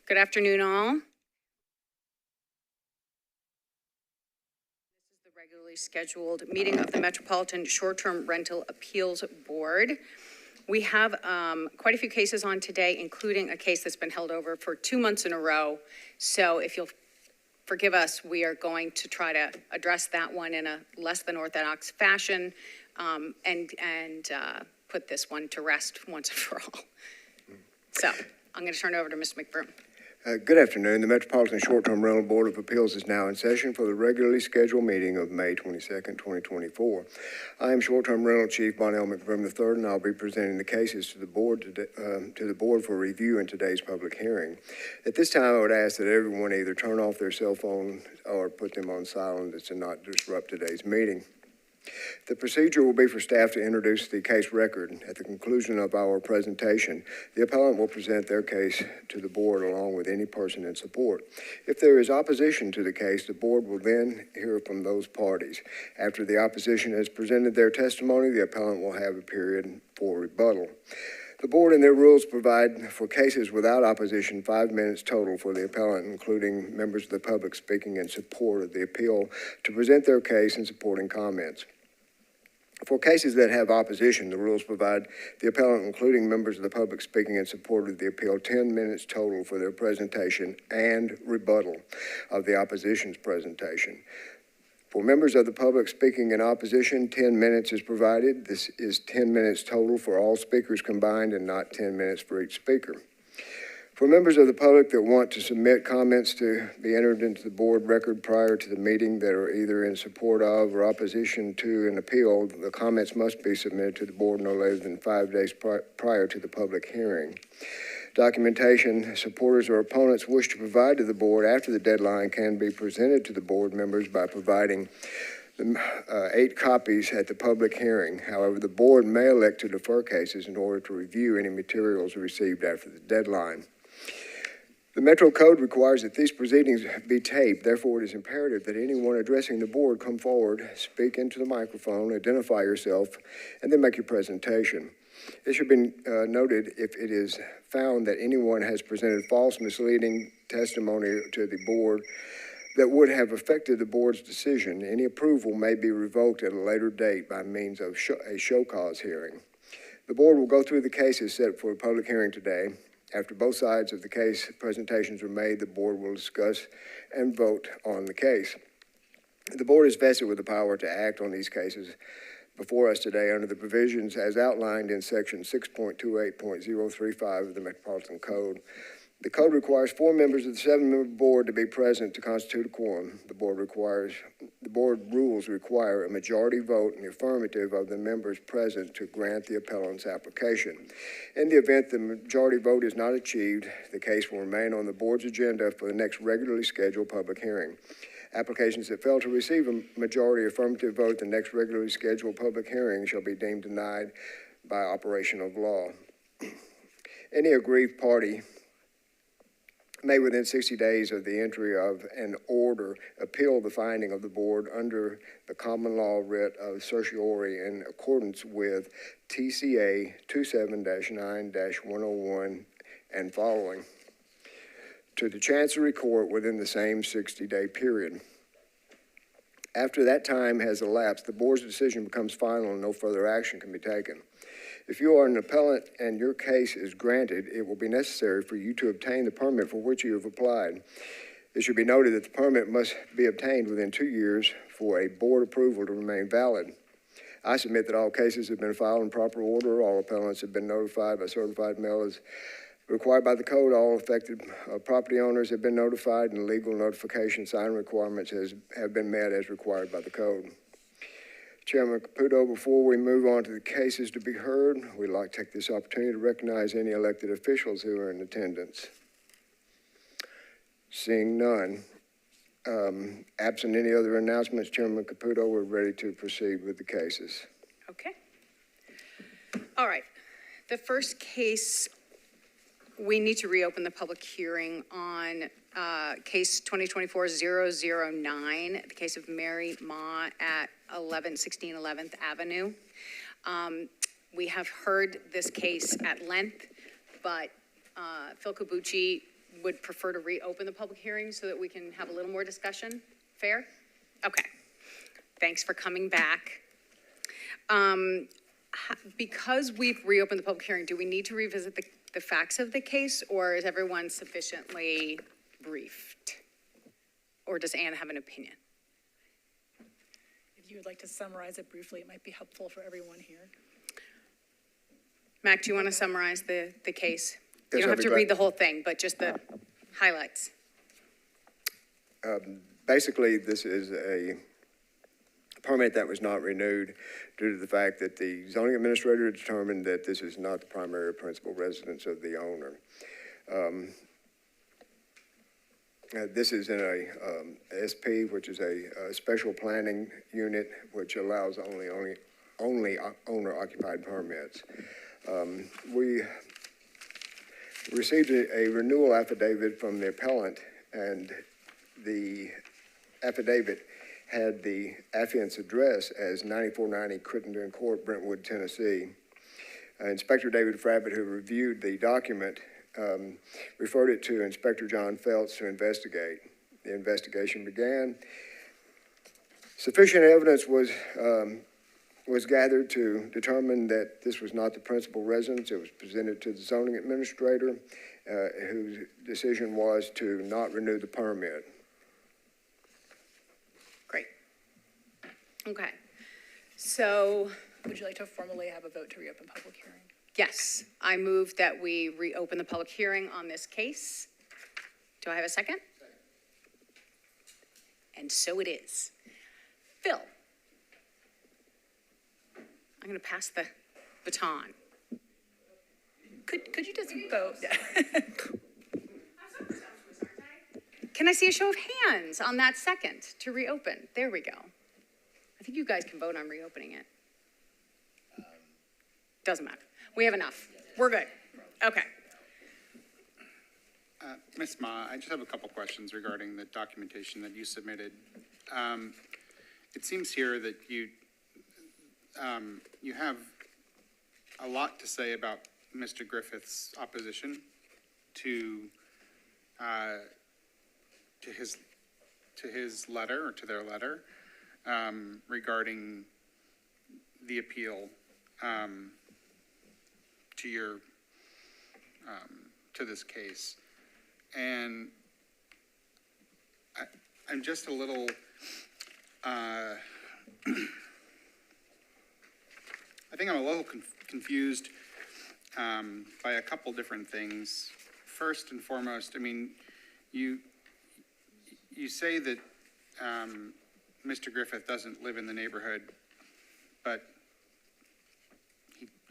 Good afternoon, all. This is the regularly scheduled meeting of the Metropolitan Short-Term Rental Appeals Board. We have quite a few cases on today, including a case that's been held over for 2 months in a row. So if you'll forgive us, we are going to try to address that one in a less than orthodox fashion and put this one to rest once and for all. So I'm going to turn it over to Mr. McBroom. Good afternoon. The Metropolitan Short-Term Rental Board of Appeals is now in session for the regularly scheduled meeting of May 22nd, 2024. I am Short-Term Rental Chief Bonnell McBroom III, and I'll be presenting the cases to the board for review in today's public hearing. At this time, I would ask that everyone either turn off their cell phone or put them on silent to not disrupt today's meeting. The procedure will be for staff to introduce the case record. At the conclusion of our presentation, the appellant will present their case to the board along with any person in support. If there is opposition to the case, the board will then hear from those parties. After the opposition has presented their testimony, the appellant will have a period for rebuttal. The board and their rules provide for cases without opposition 5 minutes total for the appellant, including members of the public speaking in support of the appeal, to present their case and supporting comments. For cases that have opposition, the rules provide the appellant, including members of the public speaking in support of the appeal, 10 minutes total for their presentation and rebuttal of the opposition's presentation. For members of the public speaking in opposition, 10 minutes is provided. This is 10 minutes total for all speakers combined and not 10 minutes for each speaker. For members of the public that want to submit comments to be entered into the board record prior to the meeting that are either in support of or opposition to an appeal, the comments must be submitted to the board no later than 5 days prior to the public hearing. Documentation supporters or opponents wish to provide to the board after the deadline can be presented to the board members by providing 8 copies at the public hearing. However, the board may elect to defer cases in order to review any materials received after the deadline. The Metro Code requires that these proceedings be taped. Therefore, it is imperative that anyone addressing the board come forward, speak into the microphone, identify yourself, and then make your presentation. It should be noted if it is found that anyone has presented false, misleading testimony to the board that would have affected the board's decision, any approval may be revoked at a later date by means of a show cause hearing. The board will go through the cases set for a public hearing today. After both sides of the case presentations are made, the board will discuss and vote on the case. The board is vested with the power to act on these cases before us today under the provisions as outlined in section 6.28.035 of the Metropolitan Code. The code requires 4 members of the 7-member board to be present to constitute a quorum. The board rules require a majority vote in the affirmative of the members present to grant the appellant's application. In the event the majority vote is not achieved, the case will remain on the board's agenda for the next regularly scheduled public hearing. Applications that fail to receive a majority affirmative vote at the next regularly scheduled public hearing shall be deemed denied by operation of law. Any aggrieved party may within 60 days of the entry of an order appeal the finding of the board under the common law writ of certiorari in accordance with TCA 27-9-101 and following to the Chancery Court within the same 60-day period. After that time has elapsed, the board's decision becomes final and no further action can be taken. If you are an appellant and your case is granted, it will be necessary for you to obtain the permit for which you have applied. It should be noted that the permit must be obtained within 2 years for a board approval to remain valid. I submit that all cases have been filed in proper order. All appellants have been notified by certified mail as required by the code. All affected property owners have been notified, and legal notification sign requirements have been met as required by the code. Chairman Caputo, before we move on to the cases to be heard, we'd like to take this opportunity to recognize any elected officials who are in attendance. Seeing none, absent any other announcements, Chairman Caputo, we're ready to proceed with the cases. Okay. All right. The first case, we need to reopen the public hearing on case 2024-009, the case of Mary Ma at 16 11th Avenue. We have heard this case at length, but Phil Cabucci would prefer to reopen the public hearing so that we can have a little more discussion. Fair? Okay. Thanks for coming back. Because we've reopened the public hearing, do we need to revisit the facts of the case, or is everyone sufficiently briefed? Or does Anne have an opinion? If you would like to summarize it briefly, it might be helpful for everyone here. Mac, do you want to summarize the case? You Yes, don't I'd have be to glad. read the whole thing, but just the highlights. Basically, this is a permit that was not renewed due to the fact that the zoning administrator determined that this is not the primary or principal residence of the owner. This is in a SP, which is a special planning unit, which allows only owner-occupied permits. We received a renewal affidavit from the appellant, and the affidavit had the affiant's address as 9490 Crittenden Court, Brentwood, Tennessee. Inspector David Frabbit, who reviewed the document, referred it to Inspector John Feltz to investigate. The investigation began. Sufficient evidence was gathered to determine that this was not the principal residence. It was presented to the zoning administrator, whose decision was to not renew the permit. Great. Okay. So, Would you like to formally have a vote to reopen public hearing? yes, I move that we reopen the public hearing on this case. Do I have a second? And so it is. Phil, I'm going to pass the baton. Could you just vote? Can I see a show of hands on that second to reopen? There we go. I think you guys can vote on reopening it. Doesn't matter. We have enough. We're good. Okay. Ms. Ma, I just have a couple questions regarding the documentation that you submitted. It seems here that you have a lot to say about Mr. Griffith's opposition to his letter, or to their letter, regarding the appeal to your to this case. And I'm just a little I think I'm a little confused by a couple different things. First and foremost, I mean, you say that Mr. Griffith doesn't live in the neighborhood, but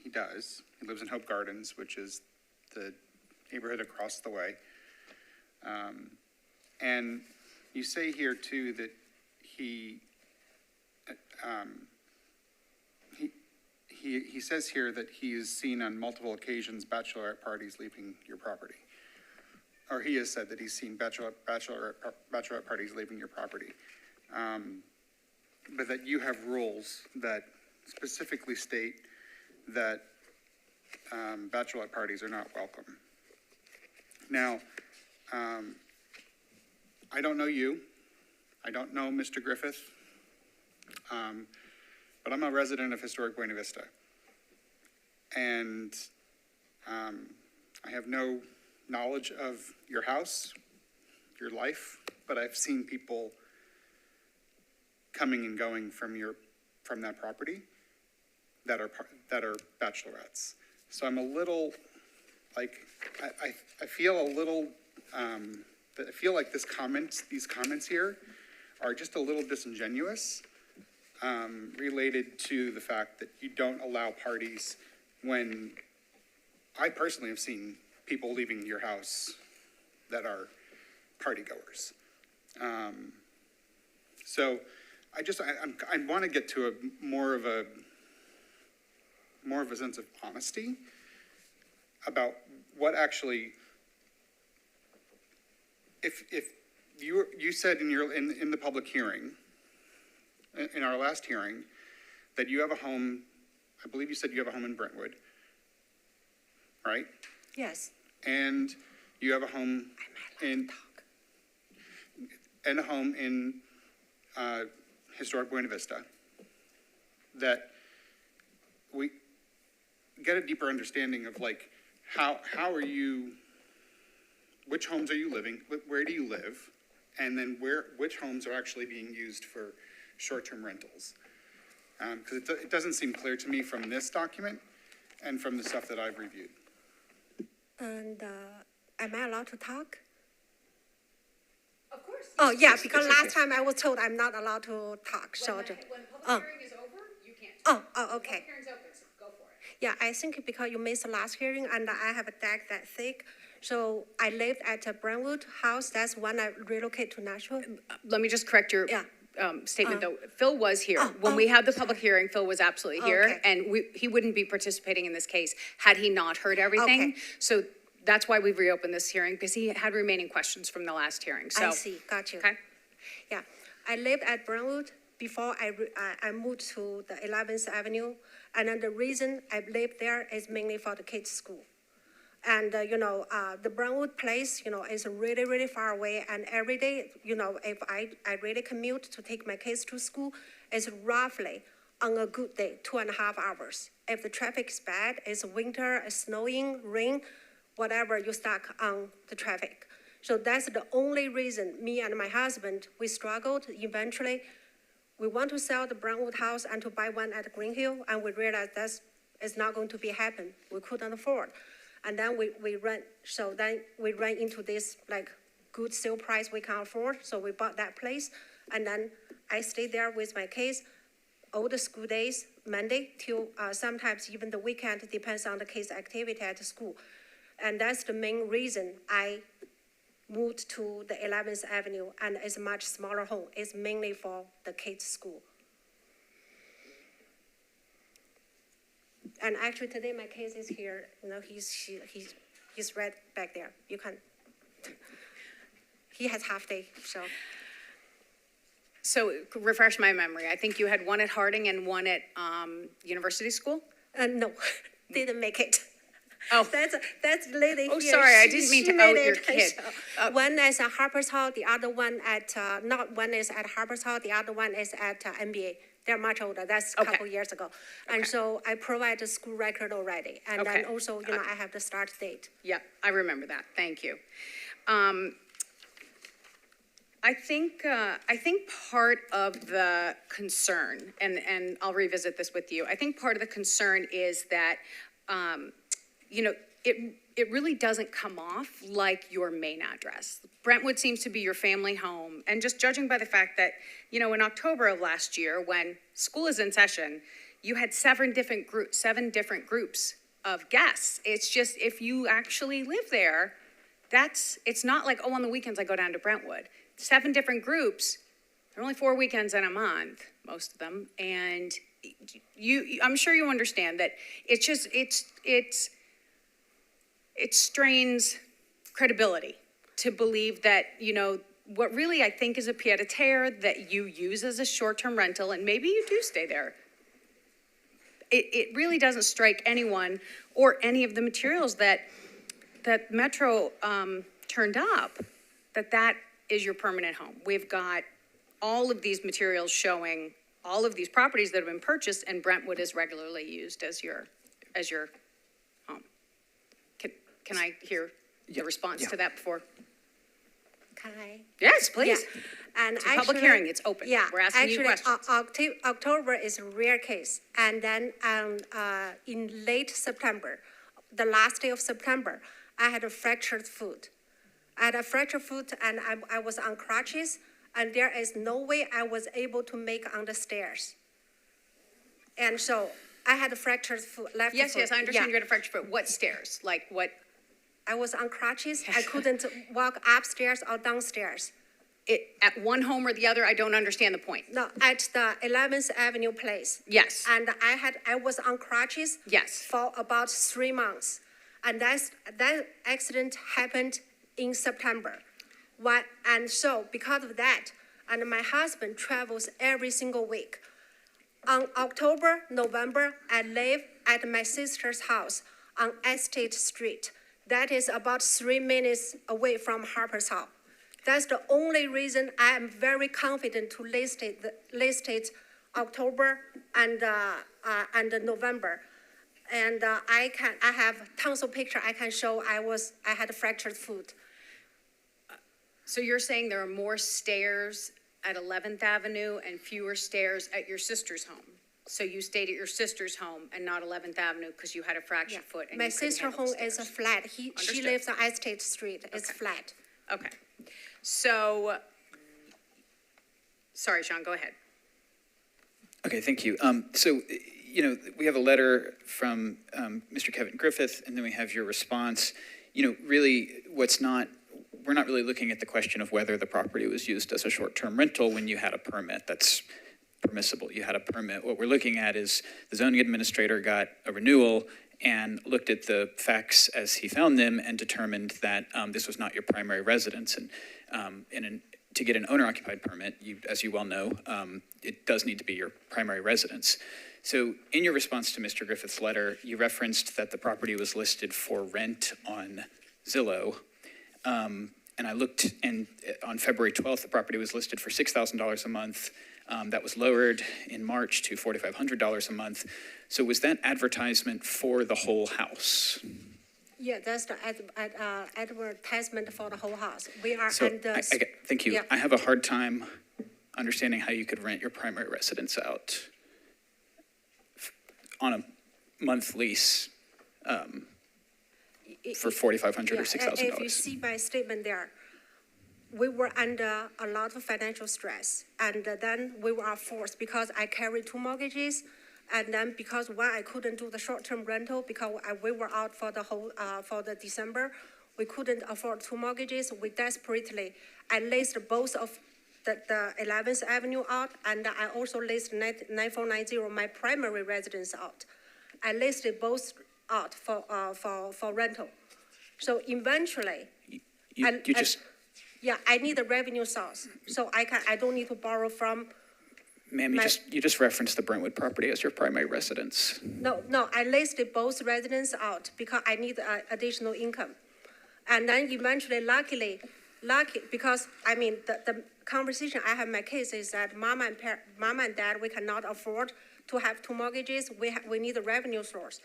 he does. He lives in Hope Gardens, which is the neighborhood across the way. And you say here too that he says here that he is seen on multiple occasions bachelorette parties leaving your property. Or he has said that he's seen bachelorette parties leaving your property. But that you have rules that specifically state that bachelorette parties are not welcome. Now, I don't know you. I don't know Mr. Griffith. But I'm a resident of historic Buena Vista. And I have no knowledge of your house, your life, but I've seen people coming and going from that property that are bachelorettes. So I'm a little, like, I feel a little, I feel like these comments here are just a little disingenuous, related to the fact that you don't allow parties when I personally have seen people leaving your house that are party goers. So I want to get to more of a sense of honesty about what actually, if you said in the public hearing, in our last hearing, that you have a home, I believe you said you have a home in Brentwood, right? Yes. And you have a home in, and a home in historic Buena Vista, that we get a deeper understanding of like, how are you, which homes are you living, where do you live? And then which homes are actually being used for short-term rentals? Because it doesn't seem clear to me from this document and from the stuff that I've reviewed. And am I allowed to talk? Of course. Oh, yeah, because last time I was told I'm not allowed to talk, so. When Oh. public hearing is over, you can't. Oh, okay. Public hearing's open, so go for it. Yeah, I think because you missed the last hearing and I have a deck that thick. So I lived at a Brentwood house. That's when I relocated to Nashville. Let me just correct your Yeah. Statement, though. Phil was here. Oh, When we had the public hearing, Phil was absolutely here, Okay. and he wouldn't be participating in this case had he not heard everything. Okay. So that's why we've reopened this hearing, because he had remaining questions from the last hearing, so. I see, got you. Okay? Yeah, I lived at Brentwood before I moved to the 11th Avenue. And then the reason I lived there is mainly for the kids' school. And, the Brentwood place, is really, really far away. And every day, if I really commute to take my kids to school, it's roughly, on a good day, 2.5 hours. If the traffic is bad, it's winter, it's snowing, rain, whatever, you're stuck on the traffic. So that's the only reason me and my husband, we struggled. Eventually, we want to sell the Brentwood house and to buy one at Green Hill, and we realized it's not going to be happen. We couldn't afford. And then we ran into this like good sale price we can afford, so we bought that place. And then I stayed there with my kids all the school days, Monday till sometimes even the weekend, depends on the kids' activity at the school. And that's the main reason I moved to the 11th Avenue, and it's a much smaller home. It's mainly for the kids' school. And actually today my case is here, he's right back there. You can, he has half day, so. So refresh my memory. I think you had one at Harding and one at University School? No, didn't make it. Oh. That's the lady Oh, here. sorry, I didn't mean to She out made your it. kid. So, one is at Harper's Hall, the other one one is at Harper's Hall, the other one is at MBA. They're much older, that's a Okay. couple years ago. And so I provide the school record already. And then Okay. also, I have the start date. Yeah, I remember that. Thank you. I think part of the concern, and I'll revisit this with you. I think part of the concern is that, it really doesn't come off like your main address. Brentwood seems to be your family home, and just judging by the fact that, in October of last year, when school is in session, you had seven different groups of guests. It's just, if you actually live there, it's not like, on the weekends I go down to Brentwood. 7 different groups, there are only 4 weekends in a month, most of them, and I'm sure you understand that it strains credibility to believe that, what really I think is a pied-à-terre that you use as a short-term rental, and maybe you do stay there. It really doesn't strike anyone or any of the materials that Metro turned up, that is your permanent home. We've got all of these materials showing all of these properties that have been purchased, and Brentwood is regularly used as your home. Can I hear the response to that before? Can I? Yes, please. Yeah. And It's a public hearing, it's open. Yeah, We're asking you questions. October is a rare case. And then in late September, the last day of September, I had a fractured foot. I had a fractured foot and I was on crutches, and there is no way I was able to make on the stairs. And so I had a fractured left foot. Yes, I understand Yeah. you had a fractured foot. What stairs? Like what? I was on crutches. I couldn't walk upstairs or downstairs. At one home or the other? I don't understand the point. No, at the 11th Avenue place. Yes. And I was on crutches. Yes. For about 3 months. And that accident happened in September. And so because of that, and my husband travels every single week. On October, November, I live at my sister's house on Estate Street. That is about 3 minutes away from Harper's Hall. That's the only reason I am very confident to list it October and November. And I have tons of pictures I can show. I had fractured foot. So you're saying there are more stairs at 11th Avenue and fewer stairs at your sister's home? So you stayed at your sister's home and not 11th Avenue because you had a fractured foot and My you couldn't sister's handle home the is a stairs? flat. She Understood. lives on Estate Street. It's Okay. flat. Okay. So, sorry, Sean, go ahead. Okay, thank you. So, we have a letter from Mr. Kevin Griffith, and then we have your response. Really, we're not really looking at the question of whether the property was used as a short-term rental when you had a permit. That's permissible. You had a permit. What we're looking at is the zoning administrator got a renewal and looked at the facts as he found them and determined that this was not your primary residence. And to get an owner-occupied permit, as you well know, it does need to be your primary residence. So in your response to Mr. Griffith's letter, you referenced that the property was listed for rent on Zillow. And I looked, and on February 12th, the property was listed for $6,000 a month. That was lowered in March to $4,500 a month. So was that advertisement for the whole house? Yeah, that's the advertisement for the whole house. We are So under. thank you. Yeah. I have a hard time understanding how you could rent your primary residence out on a month lease for $4,500 or $6,000. If you see my statement there, we were under a lot of financial stress, and then we were forced because I carried 2 mortgages, and then because one I couldn't do the short-term rental because we were out for the December, we couldn't afford 2 mortgages. We desperately, I leased both of the 11th Avenue out, and I also leased 9490, my primary residence out. I listed both out for rental. So eventually, I need a revenue source, so I don't need to borrow from. Ma'am, you just referenced the Brentwood property as your primary residence. No, I listed both residents out because I need additional income. And then eventually, lucky, because the conversation I have in my case is that mom and dad, we cannot afford to have 2 mortgages. We need a revenue source.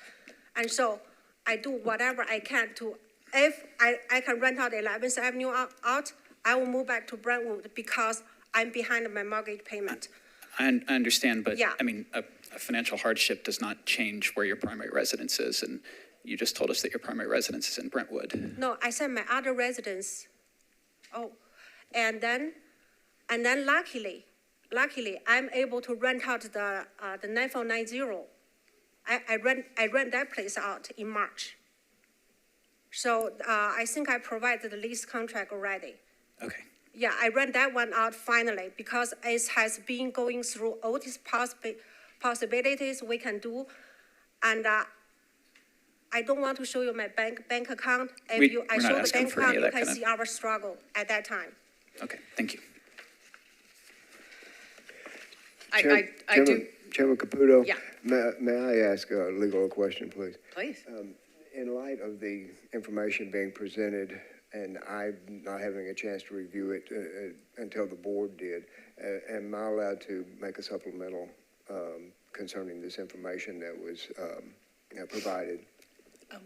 And so I do whatever I can to, if I can rent out 11th Avenue out, I will move back to Brentwood because I'm behind my mortgage payment. I understand, but Yeah. a financial hardship does not change where your primary residence is, and you just told us that your primary residence is in Brentwood. No, I said my other residence. Oh, and then luckily, I'm able to rent out the 9490. I rent that place out in March. So I think I provided the lease contract already. Okay. Yeah, I rent that one out finally because it has been going through all these possibilities we can do. And I don't want to show you my bank account. If We're I not show the asking bank for any account, of you that can kind see our struggle at that time. Okay, thank you. I do, Chairman Caputo? Yeah. May I ask a legal question, please? please. In light of the information being presented and I not having a chance to review it until the board did, am I allowed to make a supplemental concerning this information that was provided?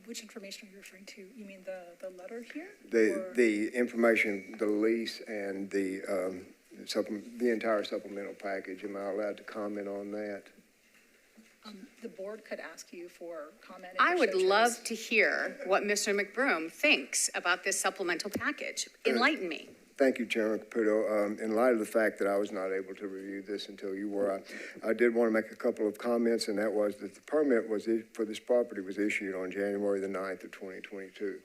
Which information are you referring to? You mean the letter here? The information, the lease and the entire supplemental package, am I allowed to comment on that? The board could ask you for comment. if I it would so chose. love to hear what Mr. McBroom thinks about this supplemental package. Enlighten me. Thank you, Chairman Caputo. In light of the fact that I was not able to review this until you were, I did want to make a couple of comments, and that was that the permit for this property was issued on January the 9th of 2022.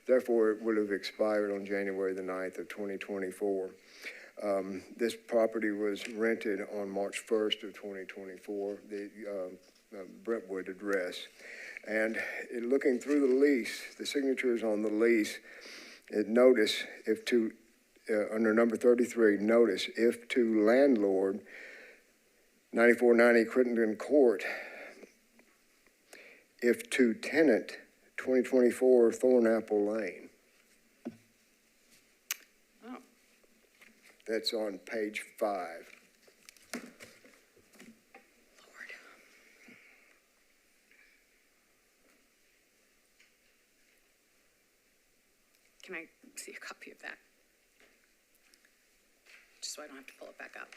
Therefore, it would have expired on January the 9th of 2024. This property was rented on March 1st of 2024, the Brentwood address. And looking through the lease, the signatures on the lease, notice if to, under number 33, notice if to landlord, 9490 Crittenden Court, if to tenant, 2024 Thornapple Lane. Oh, That's on page 5. Lord. Can I see a copy of that? Just so I don't have to pull it back up.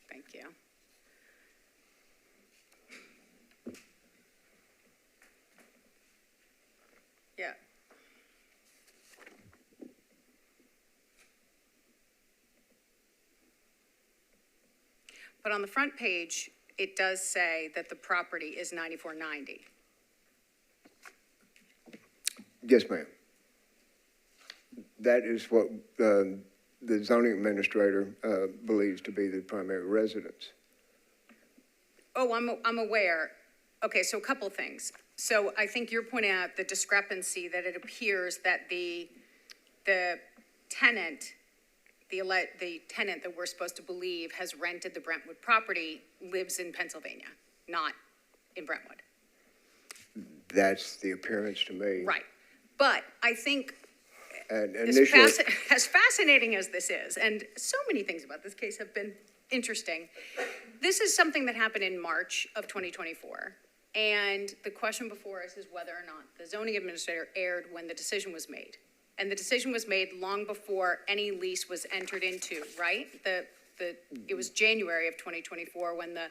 Thank you. Yeah. But on the front page, it does say that the property is 9490. Yes, ma'am. That is what the zoning administrator believes to be the primary residence. Oh, I'm aware. Okay, so a couple of things. So I think you're pointing out the discrepancy that it appears that the tenant, the tenant that we're supposed to believe has rented the Brentwood property lives in Pennsylvania, not in Brentwood. That's the appearance to me. Right. But I think And as initially, as fascinating as this is, and so many things about this case have been interesting, this is something that happened in March of 2024. And the question before us is whether or not the zoning administrator erred when the decision was made. And the decision was made long before any lease was entered into, right? It was January of 2024 when the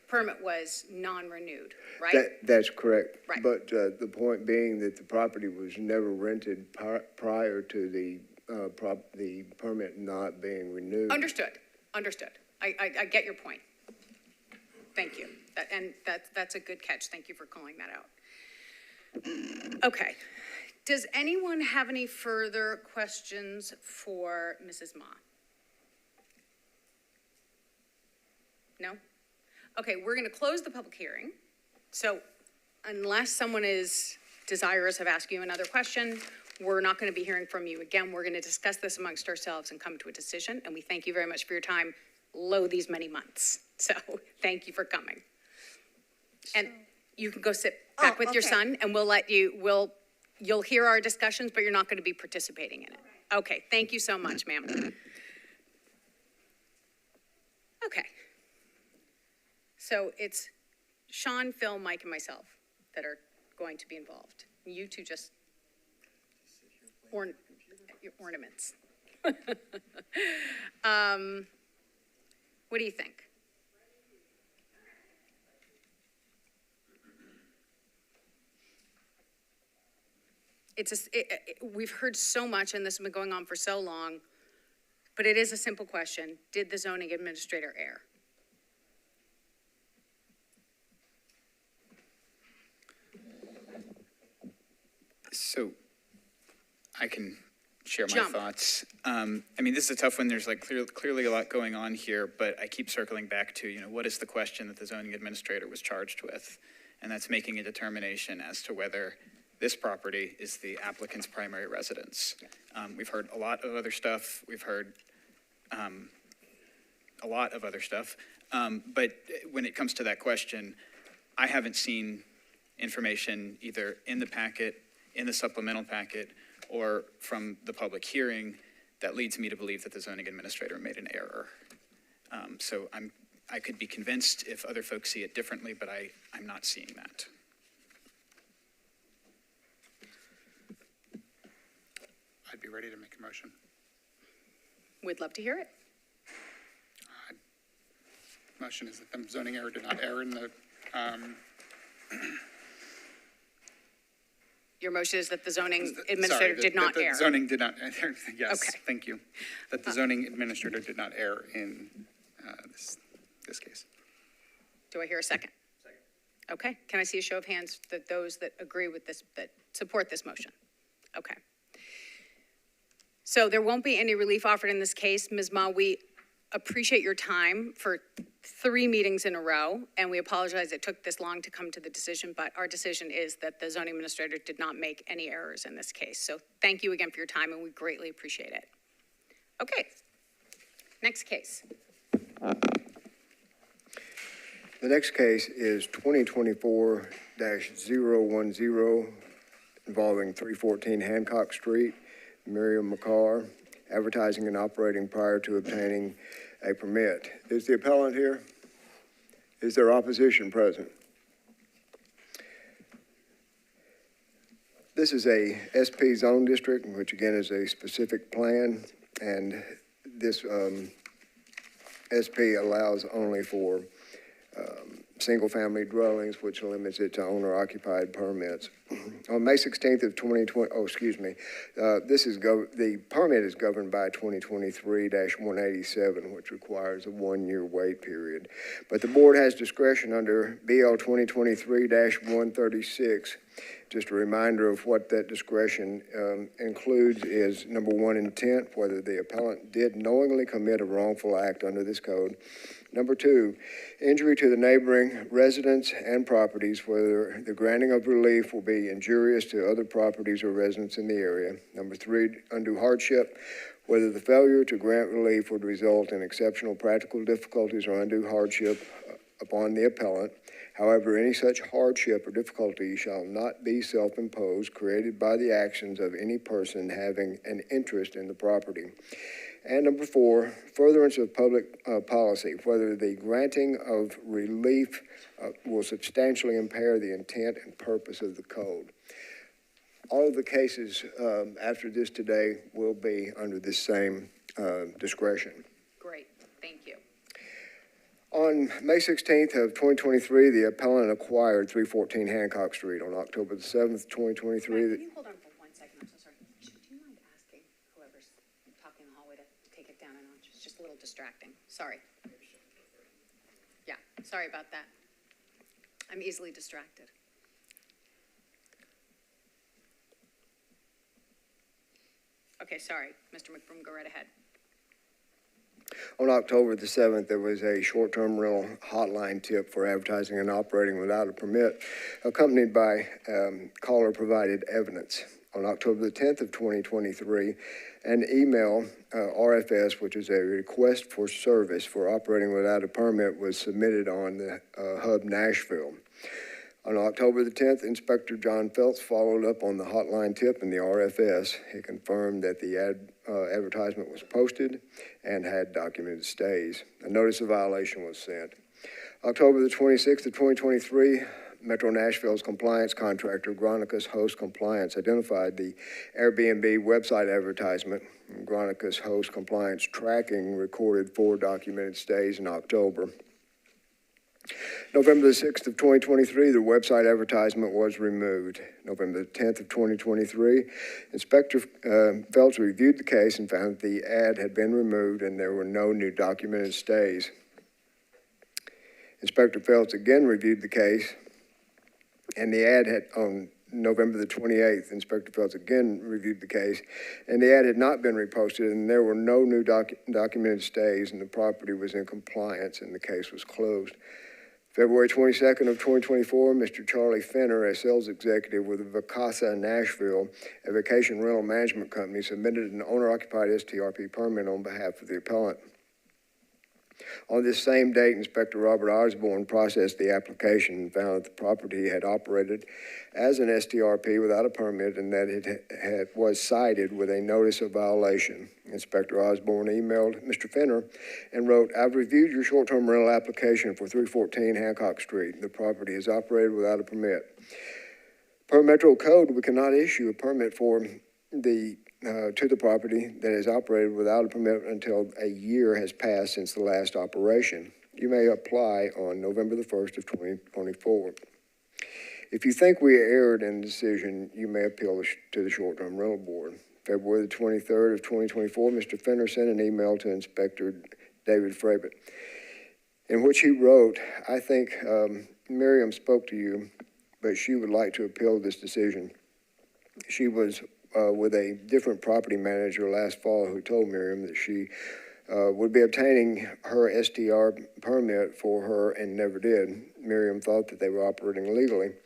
permit was non-renewed, right? that's correct. Right. But the point being that the property was never rented prior to the permit not being renewed. Understood. I get your point. Thank you. That's a good catch. Thank you for calling that out. Okay. Does anyone have any further questions for Mrs. Ma? No? Okay, we're going to close the public hearing. So unless someone is desirous of asking you another question, we're not going to be hearing from you again. We're going to discuss this amongst ourselves and come to a decision. And we thank you very much for your time, lo these many months. So thank you for coming. And you can go sit back with your okay. son, and you'll hear our discussions, but you're not going to be participating in it. Okay, thank you so much, ma'am. Okay. So it's Sean, Phil, Mike, and myself that are going to be involved. You two just your ornaments. What do you think? We've heard so much, and this has been going on for so long, but it is a simple question. Did the zoning administrator err? So I can share my Jump. thoughts. I mean, this is a tough one. There's like clearly a lot going on here, but I keep circling back to, what is the question that the zoning administrator was charged with? And that's making a determination as to whether this property is the applicant's primary residence. We've heard a lot of other stuff. We've heard a lot of other stuff. But when it comes to that question, I haven't seen information either in the packet, in the supplemental packet, or from the public hearing that leads me to believe that the zoning administrator made an error. So I could be convinced if other folks see it differently, but I'm not seeing that. I'd be ready to make a motion. We'd love to hear it. Motion is that the zoning error did not err in the, Your motion is that the zoning administrator did not err. The zoning did not, yes, Okay. thank you. That the zoning administrator did not err in this case. Do I hear a second? Second. Okay, can I see a show of hands that those that agree with this, that support this motion? Okay. So there won't be any relief offered in this case. Ms. Ma, we appreciate your time for 3 meetings in a row, and we apologize it took this long to come to the decision, but our decision is that the zoning administrator did not make any errors in this case. So thank you again for your time, and we greatly appreciate it. Okay, next case. The next case is 2024-010 involving 314 Hancock Street, Miriam McCarr, advertising and operating prior to obtaining a permit. Is the appellant here? Is there opposition present? This is a SP zone district, which again is a specific plan, and this SP allows only for single-family dwellings, which limits it to owner-occupied permits. On May 16th of 2020, the permit is governed by 2023-187, which requires a one-year wait period. But the board has discretion under BL 2023-136. Just a reminder of what that discretion includes is, number one, intent, whether the appellant did knowingly commit a wrongful act under this code. Number two, injury to the neighboring residents and properties, whether the granting of relief will be injurious to other properties or residents in the area. Number three, undue hardship, whether the failure to grant relief would result in exceptional practical difficulties or undue hardship upon the appellant. However, any such hardship or difficulty shall not be self-imposed, created by the actions of any person having an interest in the property. And number four, furtherance of public policy, whether the granting of relief will substantially impair the intent and purpose of the code. All of the cases after this today will be under this same discretion. Great, thank you. On May 16th of 2023, the appellant acquired 314 Hancock Street. On October the 7th, 2023. Can you hold on for 1 second? I'm so sorry. Do you mind asking whoever's talking in the hallway to take it down a notch? It's just a little distracting. Sorry. Yeah, sorry about that. I'm easily distracted. Okay, sorry. Mr. McBroom, go right ahead. On October the 7th, there was a short-term rental hotline tip for advertising and operating without a permit, accompanied by caller-provided evidence. On October the 10th of 2023, an email, RFS, which is a request for service for operating without a permit, was submitted on the hub Nashville. On October the 10th, Inspector John Phelps followed up on the hotline tip in the RFS. He confirmed that the advertisement was posted and had documented stays. A notice of violation was sent. October the 26th of 2023, Metro Nashville's compliance contractor, Granicus Host Compliance, identified the Airbnb website advertisement. Granicus Host Compliance tracking recorded 4 documented stays in October. November the 6th of 2023, the website advertisement was removed. November the 10th of 2023, Inspector Phelps reviewed the case and found that the ad had been removed and there were no new documented stays. Inspector Phelps again reviewed the case, and the ad had, on November the 28th, Inspector Phelps again reviewed the case, and the ad had not been reposted, and there were no new documented stays, and the property was in compliance, and the case was closed. February 22nd of 2024, Mr. Charlie Fenner, a sales executive with Vacasa Nashville, a vacation rental management company, submitted an owner-occupied STRP permit on behalf of the appellant. On this same date, Inspector Robert Osborne processed the application and found that the property had operated as an STRP without a permit and that it was cited with a notice of violation. Inspector Osborne emailed Mr. Fenner and wrote, "I've reviewed your short-term rental application for 314 Hancock Street. The property is operated without a permit. Per Metro Code, we cannot issue a permit for to the property that is operated without a permit until a year has passed since the last operation. You may apply on November the 1st of 2024. If you think we erred in the decision, you may appeal to the short-term rental board." February the 23rd of 2024, Mr. Fenner sent an email to Inspector David Frabit, in which he wrote, "I think Miriam spoke to you, but she would like to appeal this decision. She was with a different property manager last fall who told Miriam that she would be obtaining her STR permit for her and never did. Miriam thought that they were operating legally.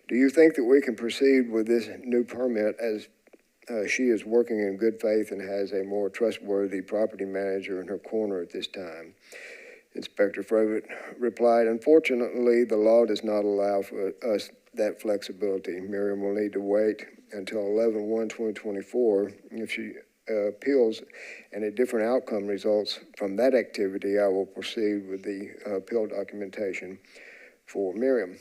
Do you think that we can proceed with this new permit as she is working in good faith and has a more trustworthy property manager in her corner at this time? Inspector Frevitt replied, unfortunately, the law does not allow for us that flexibility. Miriam will need to wait until 11/1/2024. If she appeals and a different outcome results from that activity, I will proceed with the appeal documentation for Miriam.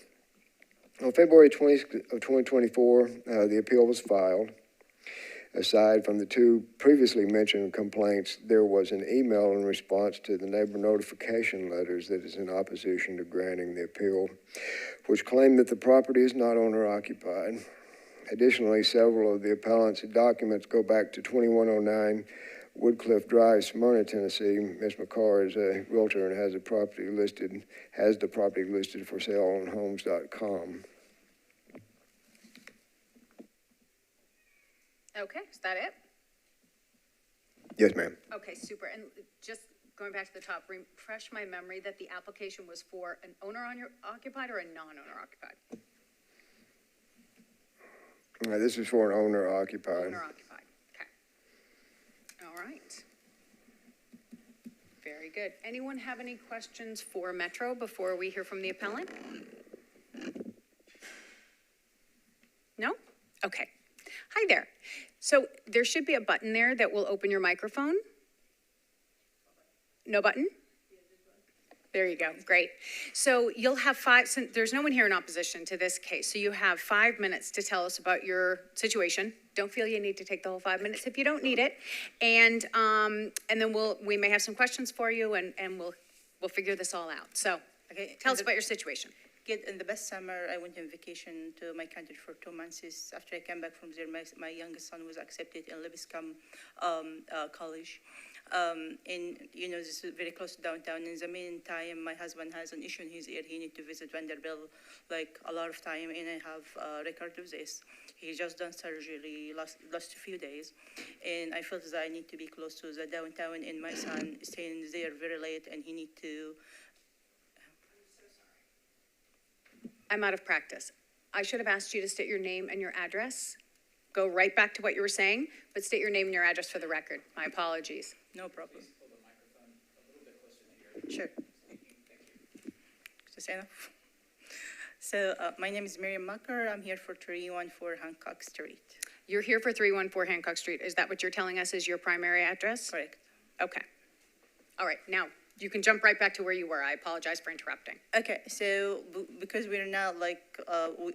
On February 20th of 2024, the appeal was filed. Aside from the two previously mentioned complaints, there was an email in response to the neighbor notification letters that is in opposition to granting the appeal, which claim that the property is not owner-occupied. Additionally, several of the appellant's documents go back to 2109 Woodcliff Drive, Smyrna, Tennessee. Ms. McCarr is a realtor and has the property listed for sale on homes.com. Okay, is that it? Yes, ma'am. Okay, super. And just going back to the top, refresh my memory that the application was for an owner-occupied or a non-owner occupied? This is for an owner-occupied. Owner-occupied, okay. All right. Very good. Anyone have any questions for Metro before we hear from the appellant? No? Okay. Hi there. So there should be a button there that will open your microphone. No button? There you go. Great. So you'll have since there's no one here in opposition to this case, so you have 5 minutes to tell us about your situation. Don't feel you need to take the whole 5 minutes if you don't need it. And then we may have some questions for you, and we'll figure this all out. So Okay, tell us about your situation. in the best summer, I went on vacation to my country for 2 months. After I came back from there, my youngest son was accepted in Lipscomb College. And, this is very close to downtown. In the meantime, my husband has an issue in his ear. He needs to visit Vanderbilt, like, a lot of time, and I have a record of this. He just done surgery last few days, and I felt that I need to be close to the downtown, and my son is staying there very late, and he need to... I'm out of practice. I should have asked you to state your name and your address. Go right back to what you were saying, but state your name and your address for the record. My apologies. No problem. Sure. Is this enough? So my name is Miriam Macker. I'm here for 314 Hancock Street. You're here for 314 Hancock Street. Is that what you're telling us is your primary address? Correct. Okay. All right. Now, you can jump right back to where you were. I apologize for interrupting. Okay, so because we're not like,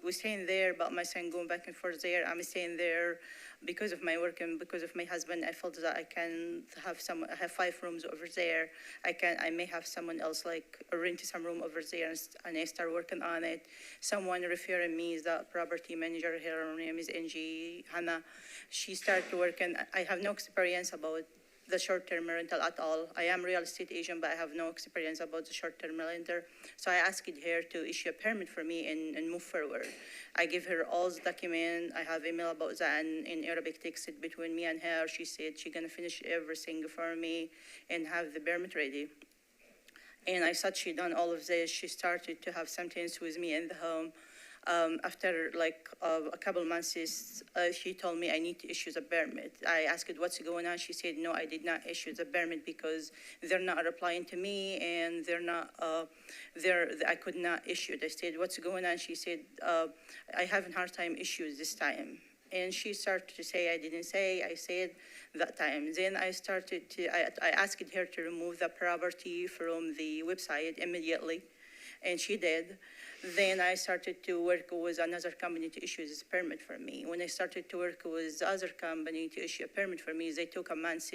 we're staying there, but my son going back and forth there, I'm staying there because of my work and because of my husband. I felt that I can have I have 5 rooms over there. I may have someone else like rent some room over there, and I start working on it. Someone referring me is that property manager. Her name is Angie Hannah. She started working. I have no experience about the short-term rental at all. I am real estate agent, but I have no experience about the short-term rental. So I asked her to issue a permit for me and move forward. I give her all the document. I have email about that in Arabic text between me and her. She said she's gonna finish everything for me and have the permit ready. And I thought she done all of this. She started to have some things with me in the home. After like a couple months, she told me I need to issue the permit. I asked what's going on. She said, no, I did not issue the permit because they're not replying to me and they're not, I could not issue it. I said, what's going on? She said, I have a hard time issues this time. And she started to say, I didn't say, I said that time. Then I started to, I asked her to remove the property from the website immediately, and she did. Then I started to work with another company to issue this permit for me. When I started to work with the other company to issue a permit for me, they took a month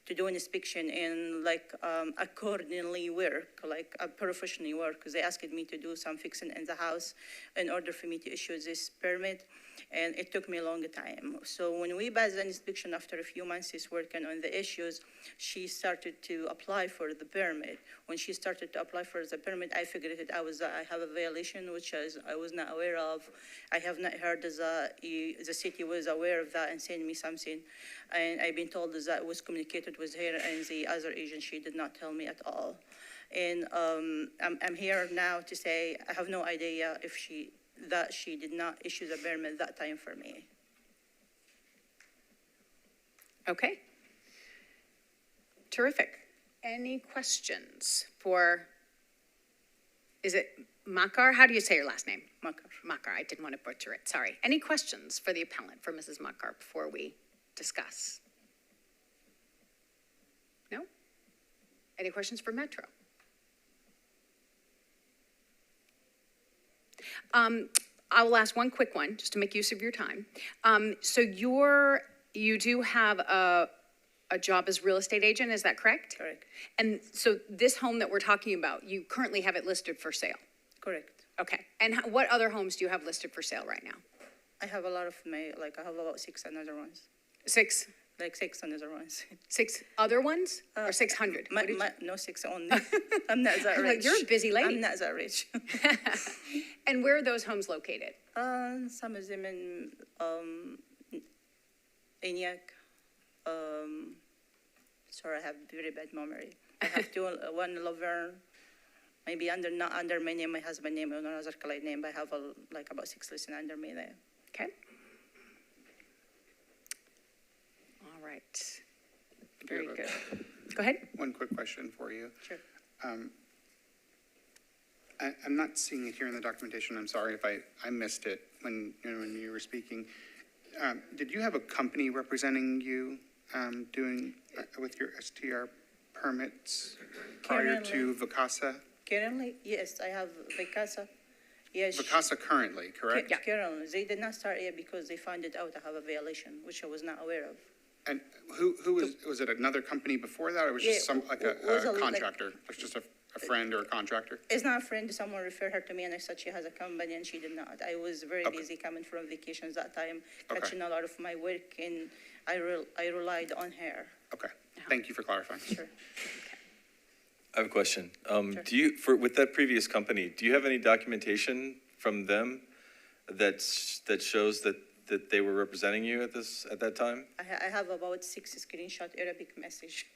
to do an inspection and like accordingly work, like professionally work, because they asked me to do some fixing in the house in order for me to issue this permit. And it took me a long time. So when we passed the inspection after a few months working on the issues, she started to apply for the permit. When she started to apply for the permit, I figured it out that I have a violation, which I was not aware of. I have not heard that the city was aware of that and sent me something. And I've been told that it was communicated with her and the other agent. She did not tell me at all. And I'm here now to say I have no idea if she did not issue the permit that time for me. Okay. Terrific. Any questions for, is it Makar? How do you say your last name? Makar. Makar, I didn't want to butcher it, sorry. Any questions for the appellant, for Mrs. Makar, before we discuss? No? Any questions for Metro? I will ask one quick one, just to make use of your time. So you do have a job as real estate agent, is that correct? Correct. And so this home that we're talking about, you currently have it listed for sale? Correct. Okay, and what other homes do you have listed for sale right now? I have a lot of I have about 6 another ones. Six Another ones. other ones, or 600? No, 6 only. I'm not that I'm like, rich. you're a busy lady. I'm not that rich. And where are those homes located? Some of them in ENIAC. Sorry, I have very bad memory. I have two, one in Laverne, maybe not under my name, my husband's name, or another client name, but I have about 6 listed under me there. Okay. All right. Do you Very have good. Go ahead. One quick question for you. Sure. I'm not seeing it here in the documentation. I'm sorry if I missed it when you were speaking. Did you have a company representing you doing with your STR permits prior to Vacasa? Currently, yes, I have Vicasa. Yes. Vacasa currently, correct? Currently, they did not start yet because they found it out I have a violation, which I was not aware of. And who was it another company before that, or was it just Yeah, some, like a was a- contractor? It was just a friend or a contractor? It's not a friend, someone referred her to me and I said she has a company and she did not. I was very Okay. busy coming from vacations that time, Okay. catching a lot of my work, and I relied on her. Okay, thank you for clarifying. Sure. I have a question. Sure. Do you, with that previous company, do you have any documentation from them that shows that they were representing you at that time? I have about 6 screenshot Arabic message,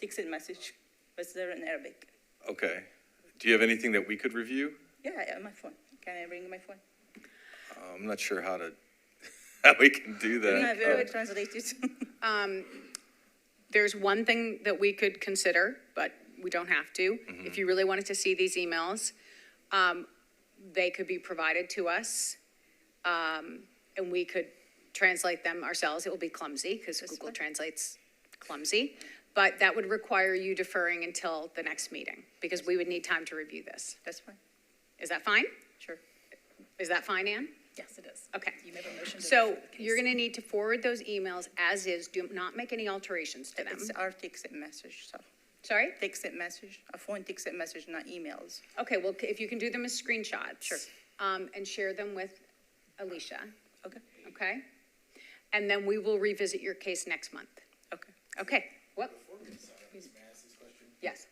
text message, but they're in Arabic. Okay. Do you have anything that we could review? Yeah, I have my phone. Can I bring my phone? I'm not sure how we can do I have Arabic that. translated. There's one thing that we could consider, but we don't have to. If you really wanted to see these emails, they could be provided to us, and we could translate them ourselves. It will be clumsy, because Google fine. translates clumsy. But that would require you deferring until the next meeting, because we would need time to review this. That's fine. Is that fine? Sure. Is that fine, Ann? Yes, it is. Okay. You made a motion to So defer the case. you're going to need to forward those emails as is. Do not make any alterations to them. It's our text message, so Sorry? text message, a phone text message, not emails. Okay, well, if you can do them as screenshots. Sure. And share them with Alicia, Okay. okay? And then we will revisit your case next month. Okay. Okay, what? Yes.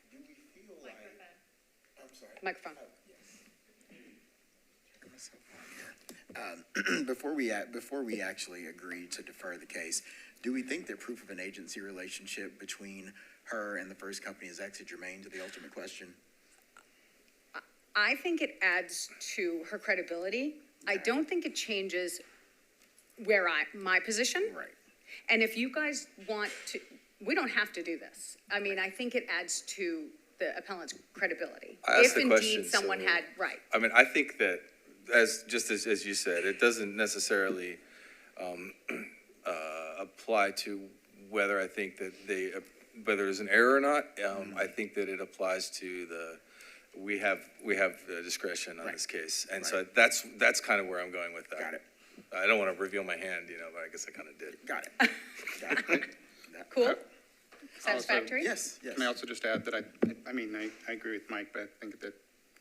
Microphone. Before we actually agree to defer the case, do we think that proof of an agency relationship between her and the first company is actually germane to the ultimate question? I think it adds to her credibility. I don't think it changes my position. Right. And if you guys want to, we don't have to do this. I mean, I think it adds to the appellant's credibility. I asked the If question, indeed someone so- had, right. I mean, I think that, as you said, it doesn't necessarily apply to whether I think that whether there's an error or not. I think that it applies to we have discretion on this case. And so that's kind of where I'm going with that. Got it. I don't want to reveal my hand, but I guess I kind of did. Got it. Got it. Cool? Satisfactory? Yes, yes. Can I also just add that I agree with Mike, but I think that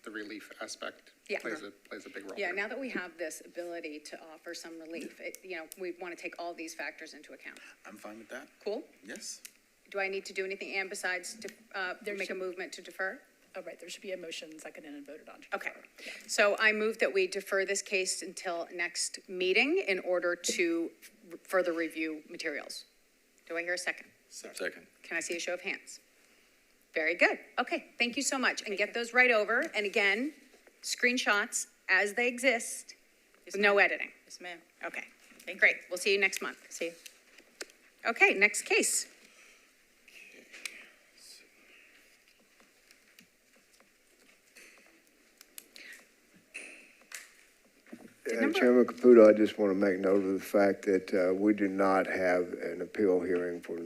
the relief aspect Yeah. plays a big role. Yeah, here. now that we have this ability to offer some relief, we want to take all these factors into account. I'm fine with that. Cool? Yes. Do I need to do anything, Ann, besides make a should- movement to defer? Oh, right, there should be a motion seconded and voted on. to Okay. defer. So I move that we defer this case until next meeting in order to further review materials. Do I hear a second? Second. Can I see a show of hands? Very good. Okay, thank you so much. And get those right over. And again, screenshots as they exist, Yes, with no ma'am. editing. Yes, ma'am. Okay, great. We'll see you next month. See you. Okay, next case. Chairman Caputo, I just want to make note of the fact that we do not have an appeal hearing for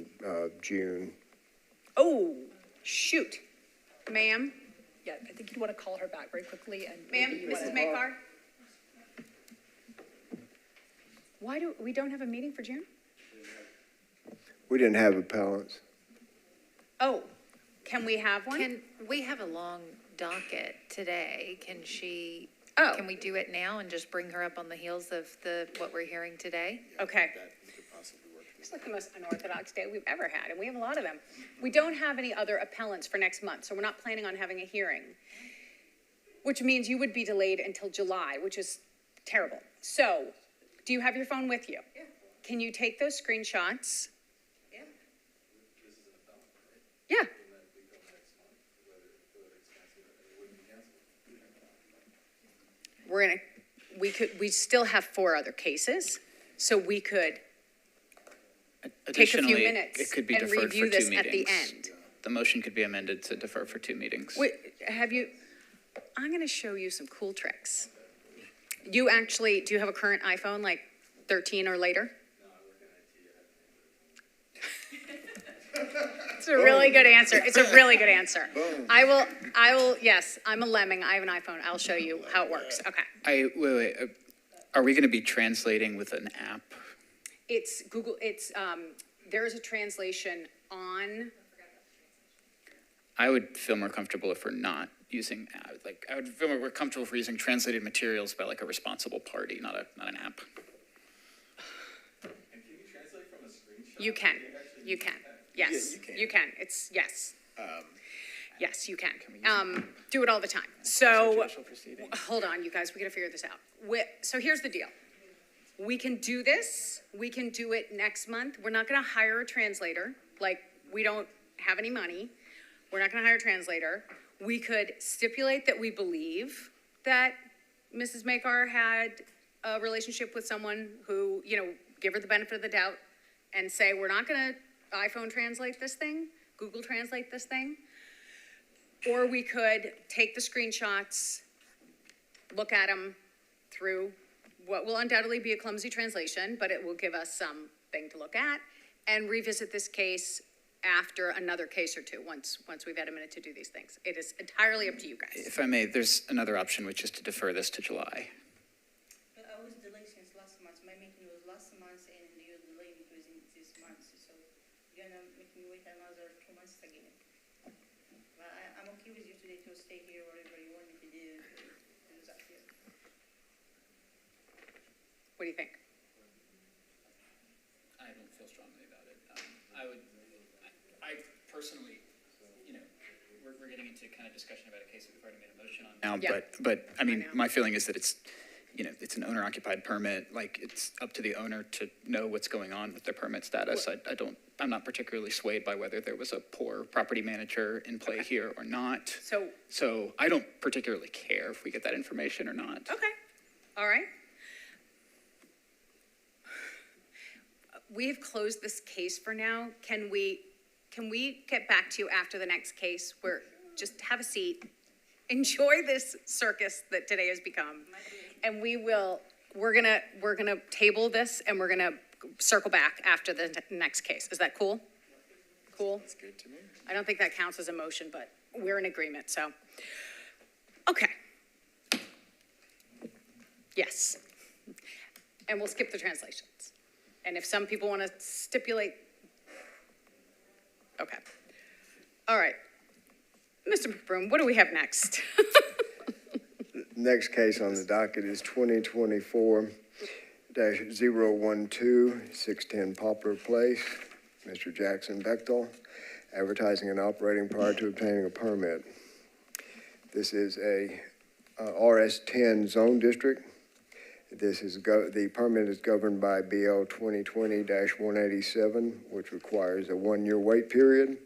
June. Oh, shoot. Ma'am? Yeah, I think you'd want to call her back very quickly and. Ma'am, maybe you Mrs. wanna- Makar? Why do, we don't have a meeting for June? We didn't have appellants. Oh, can we have one? Can, we have a long docket today. Can she, Oh. can we do it now and just bring her up on the heels of what we're hearing today? Okay. It's like the most unorthodox day we've ever had, and we have a lot of them. We don't have any other appellants for next month, so we're not planning on having a hearing, which means you would be delayed until July, which is terrible. So, do you have your phone with you? Yeah. Can you take those screenshots? Yeah. Yeah. We still have 4 other cases, so we could take a few Additionally, minutes it could be and deferred review for 2 this at the meetings. end. The motion could be amended to defer for 2 meetings. Wait, I'm going to show you some cool tricks. You actually, do you have a current iPhone, like 13 or later? It's a really good answer. It's a really good answer. I will, yes, I'm a lemming. I have an iPhone. I'll show you how it works. Okay. Wait, are we going to be translating with an app? It's Google, there is a translation on, I would feel more comfortable if we're not using, I would feel more comfortable if we're using translated materials by like a responsible party, not an app. you can. Yes, you can. It's, yes. Yes, you can. Do it all the time. So, hold on, you guys, we gotta figure this out. So here's the deal. We can do this. We can do it next month. We're not gonna hire a translator. Like, we don't have any money. We're not gonna hire a translator. We could stipulate that we believe that Mrs. Makar had a relationship with someone who, give her the benefit of the doubt and say, we're not gonna iPhone translate this thing, Google translate this thing. Or we could take the screenshots, look at them through what will undoubtedly be a clumsy translation, but it will give us something to look at, and revisit this case after another case or two, once we've had a minute to do these things. It is entirely up to you guys. If I may, there's another option, which is to defer this to July. But I was delayed since last month. My meeting was last month and you're delayed because this month. So you're gonna make me wait another 2 months again. But I'm okay with you today to stay here, whatever you want me to do that here. What do you think? I don't feel strongly about it. I personally, we're getting into kind of discussion about a case that we've already made a motion on now, Yeah. but I mean, know. my feeling is that it's an owner-occupied permit. Like, it's up to the owner to know what's going on with their permit status. I'm not particularly swayed by whether there was a poor property manager in play here or not. So I don't particularly care if we get that information or not. Okay, all right. We have closed this case for now. Can we get back to you after the next case? Just have a seat, enjoy this circus that today has become. And we're gonna table this and we're gonna circle back after the next case. Is that cool? Cool? That's good to me. I don't think that counts as a motion, but we're in agreement, so. Okay. Yes. And we'll skip the translations. And if some people want to stipulate, okay. All right. Mr. Broom, what do we have next? Next case on the docket is 2024-012, 610 Poplar Place. Mr. Jackson Bechtel, advertising and operating prior to obtaining a permit. This is a RS10 zone district. The permit is governed by BL 2020-187, which requires a 1-year wait period,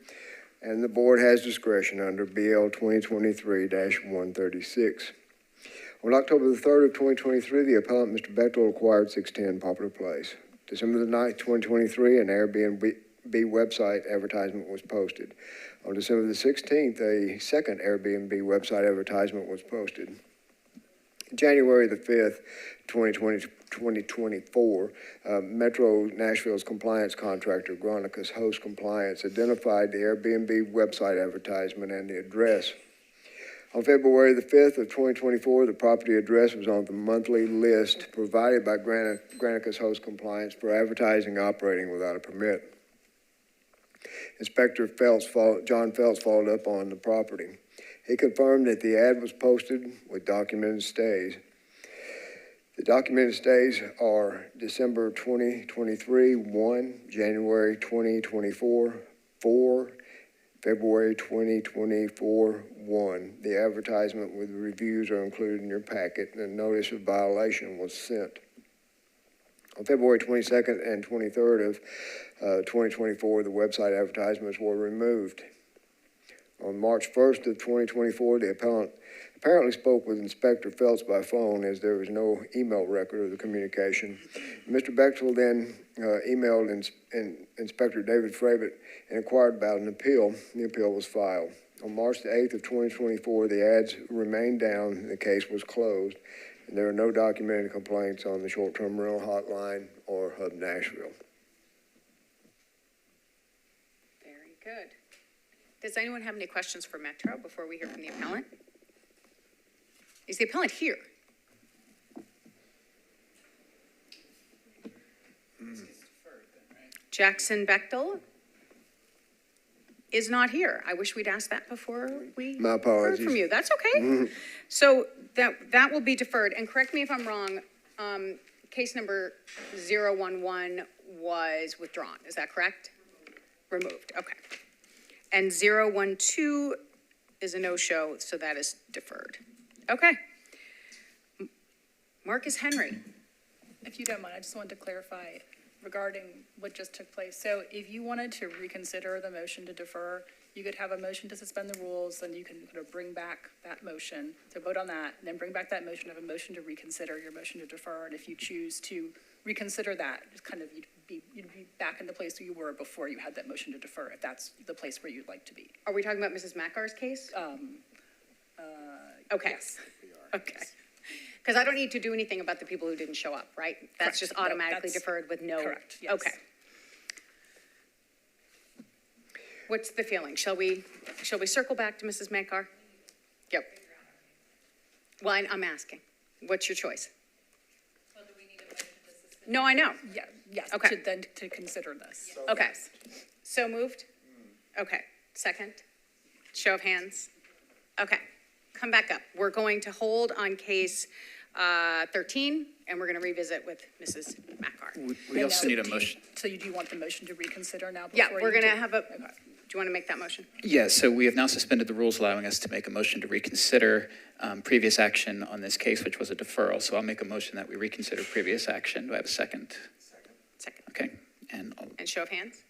and the board has discretion under BL 2023-136. On October the 3rd of 2023, the appellant, Mr. Bechtel, acquired 610 Poplar Place. December the 9th, 2023, an Airbnb website advertisement was posted. On December the 16th, a second Airbnb website advertisement was posted. January the 5th, 2024, Metro Nashville's compliance contractor, Granicus Host Compliance, identified the Airbnb website advertisement and the address. On February the 5th of 2024, the property address was on the monthly list provided by Granicus Host Compliance for advertising operating without a permit. Inspector John Phelps followed up on the property. He confirmed that the ad was posted with documented stays. The documented stays are December 2023, 1, January 2024, 4, February 2024, 1. The advertisement with reviews are included in your packet, and a notice of violation was sent. On February 22nd and 23rd of 2024, the website advertisements were removed. On March 1st of 2024, the appellant apparently spoke with Inspector Phelps by phone as there was no email record of the communication. Mr. Bechtel then emailed Inspector David Fravitt and inquired about an appeal. The appeal was filed. On March the 8th of 2024, the ads remained down and the case was closed. And there are no documented complaints on the short-term rental hotline or Hub Nashville. Very good. Does anyone have any questions for Metro before we hear from the appellant? Is the appellant here? Jackson Bechtel is not here. I wish we'd asked that before we My heard apologies. from you. That's okay. So that will be deferred. And correct me if I'm wrong, case number 011 was withdrawn. Is that correct? Removed. Okay. And 012 is a no-show, so that is deferred. Okay. Marcus Henry. If you don't mind, I just wanted to clarify regarding what just took place. So if you wanted to reconsider the motion to defer, you could have a motion to suspend the rules, and you can kind of bring back that motion, to vote on that, and then bring back that motion, have a motion to reconsider your motion to defer. And if you choose to reconsider that, just kind of you'd be back in the place where you were before you had that motion to defer, if that's the place where you'd like to be. Are we talking about Mrs. Makar's case? Okay. Yes. Okay. Because I don't need to do anything about the people who didn't show up, right? That's Correct. just No, automatically that's deferred with no. correct, yes. Okay. What's the feeling? Shall we circle back to Mrs. Makar? Yep. Well, I'm asking. What's your choice? No, I know. Yeah, yes, Okay. to consider this. Okay. So moved? Okay. Second? Show of hands? Okay. Come back up. We're going to hold on case 13, and we're going to revisit with Mrs. Makar. We also need a motion. So do you want the motion to reconsider now? Yeah, before we're you going to do- have a, Okay. do you want to make that motion? Yeah, so we have now suspended the rules allowing us to make a motion to reconsider previous action on this case, which was a deferral. So I'll make a motion that we reconsider previous action. Do I have a second? Second. Okay, and And show of hands?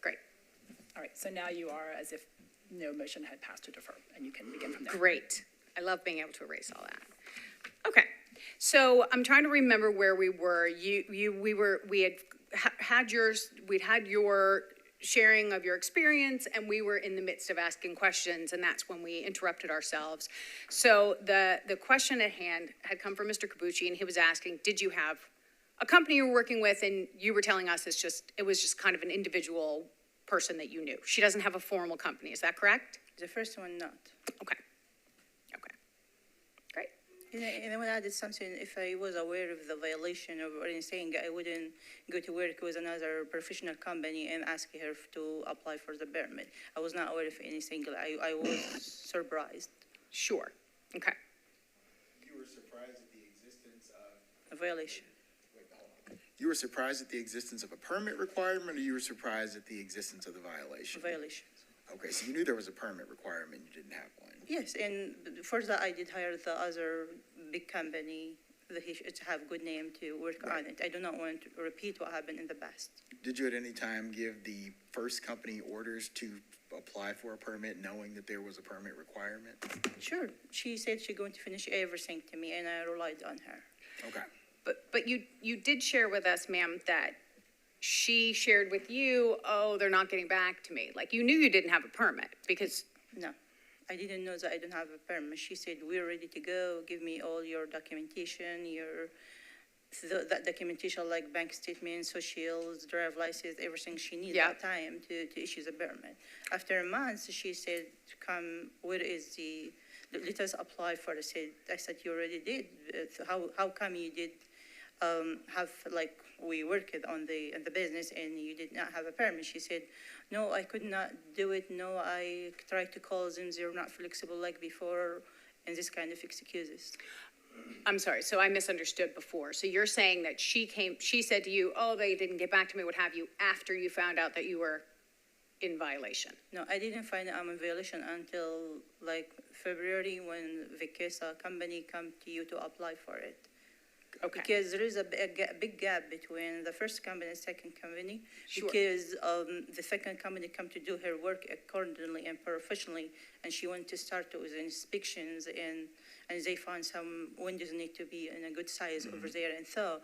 Great. All right, so now you are as if no motion had passed to defer, and you can begin from there. Great. I love being able to erase all that. Okay. So I'm trying to remember where we were. We'd had your sharing of your experience, and we were in the midst of asking questions, and that's when we interrupted ourselves. So the question at hand had come from Mr. Capucci, and he was asking, did you have a company you were working with? And you were telling us it was just kind of an individual person that you knew. She doesn't have a formal company. Is that correct? The first one, not. Okay. Okay. Great. And then when I did something, if I was aware of the violation or anything, I wouldn't go to work with another professional company and ask her to apply for the permit. I was not aware of anything. I was surprised. Sure. Okay. You were surprised at the existence of... A violation. You were surprised at the existence of a permit requirement, or you were surprised at the existence of the violation? Violation. Okay, so you knew there was a permit requirement, you didn't have one. Yes, and for that, I did hire the other big company that he should have good name to work on it. I do not want to repeat what happened in the past. Did you at any time give the first company orders to apply for a permit, knowing that there was a permit requirement? Sure, she said she's going to finish everything to me, and I relied on her. Okay. But you did share with us, ma'am, that she shared with you, oh, they're not getting back to me. Like, you knew you didn't have a permit because, No, I didn't know that I don't have a permit. She said, we're ready to go, give me all your documentation, that documentation like bank statements, socials, drive license, everything she needs Yeah. at time to issue the permit. After a month, she said, come, where is let us apply for it. I said, you already did. How come you did have, like, we worked on the business and you did not have a permit? She said, no, I could not do it. No, I tried to call them. They're not flexible like before, and this kind of excuses. I'm sorry, so I misunderstood before. So you're saying that she said to you, oh, they didn't get back to me, what have you, after you found out that you were in violation? No, I didn't find out I'm in violation until like February when Vicesa company come to you to apply for it. Okay. Because there is a big gap between the first company and second company. Sure. Because the second company come to do her work accordingly and professionally, and she went to start with inspections, and they found some windows need to be in a good size over there. And so,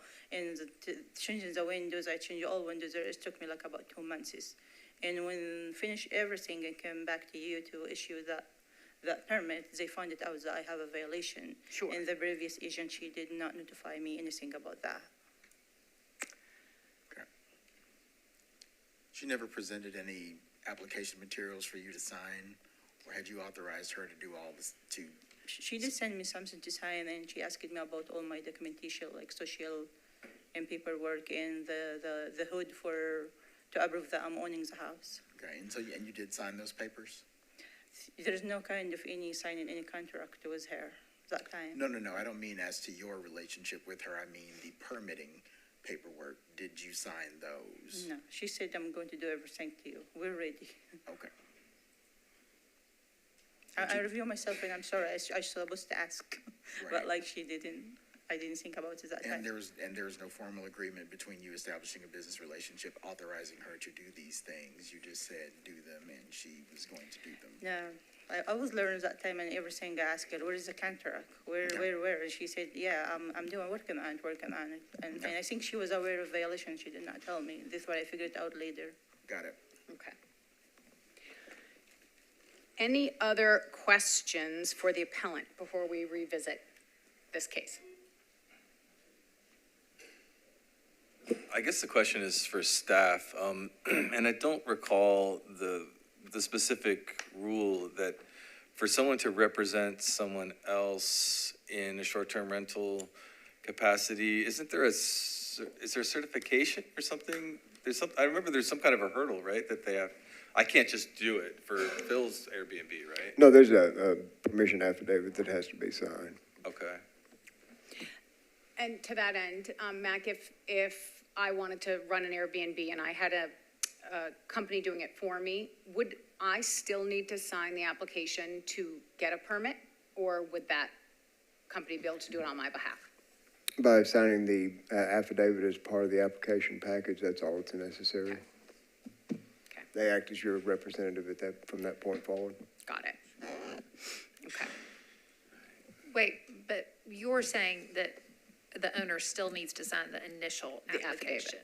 changing the windows, I changed all windows there. It took me like about 2 months. And when finished everything and came back to you to issue that permit, they found it out that I have a violation. Sure. And the previous agent, she did not notify me anything about that. Okay. She never presented any application materials for you to sign, or had you authorized her to do all this, She did send me something to sign, and she asked me about all my documentation, like social and paperwork, and the hood to approve that I'm owning the house. okay, and you did sign those papers? There's no kind of any signing any contract with her that time. No, I don't mean as to your relationship with her, I mean the permitting paperwork. Did you sign those? No, she said, I'm going to do everything to you. We're ready. Okay. I review myself, and I'm sorry, I was supposed to ask, Right. but like I didn't think about it that time. And there was no formal agreement between you establishing a business relationship, authorizing her to do these things. You just said, do them, and she was going to do them. No, I was learning that time, and everything I asked her, where is the contract? Where? And she said, yeah, I'm working on it. And I think she was aware of violation. She did not tell me. This is what I figured out later. Got it. Okay. Any other questions for the appellant before we revisit this case? I guess the question is for staff, and I don't recall the specific rule that for someone to represent someone else in a short-term rental capacity, is there a certification or something? I remember there's some kind of a hurdle, right, that they have. I can't just do it for Phil's Airbnb, right? No, there's a permission affidavit that has to be signed. Okay. And to that end, Mac, if I wanted to run an Airbnb and I had a company doing it for me, would I still need to sign the application to get a permit? Or would that company be able to do it on my behalf? By signing the affidavit as part of the application package, that's all that's necessary. Okay. They act as your representative from that point forward. Got it. Okay. Wait, but you're saying that the owner still needs to sign the initial The affidavit. application?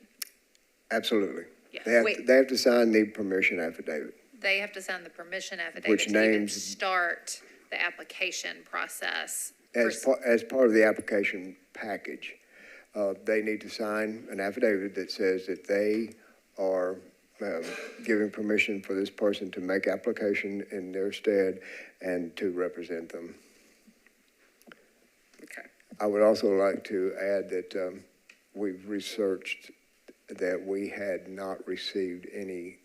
Absolutely. Yeah. They have to sign the permission affidavit. They have to sign the permission affidavit Which to even names- start the application process. As part of the application package, they need to sign an affidavit that says that they are giving permission for this person to make application in their stead and to represent them. Okay. I would also like to add that we've researched that we had not received any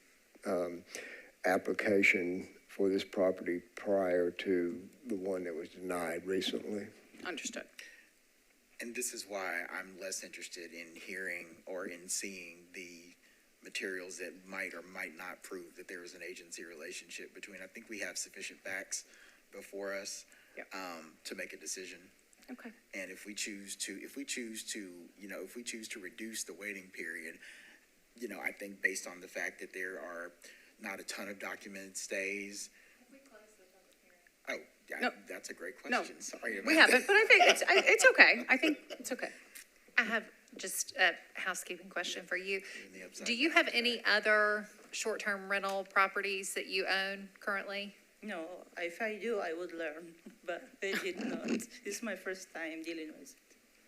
application for this property prior to the one that was denied recently. Understood. And this is why I'm less interested in hearing or in seeing the materials that might or might not prove that there is an agency relationship between. I think we have sufficient facts before us Yep. to make a decision. Okay. And if we choose to reduce the waiting period, I think based on the fact that there are not a ton of documented stays. Oh, yeah, No. that's a great No, question. Sorry about we that. haven't, but I think it's okay. I think it's okay. I have just a housekeeping question for you. In the upside Do you have any other short-term rental properties that you own currently? No, if I do, I would learn, but I did not. This is my first time dealing with it.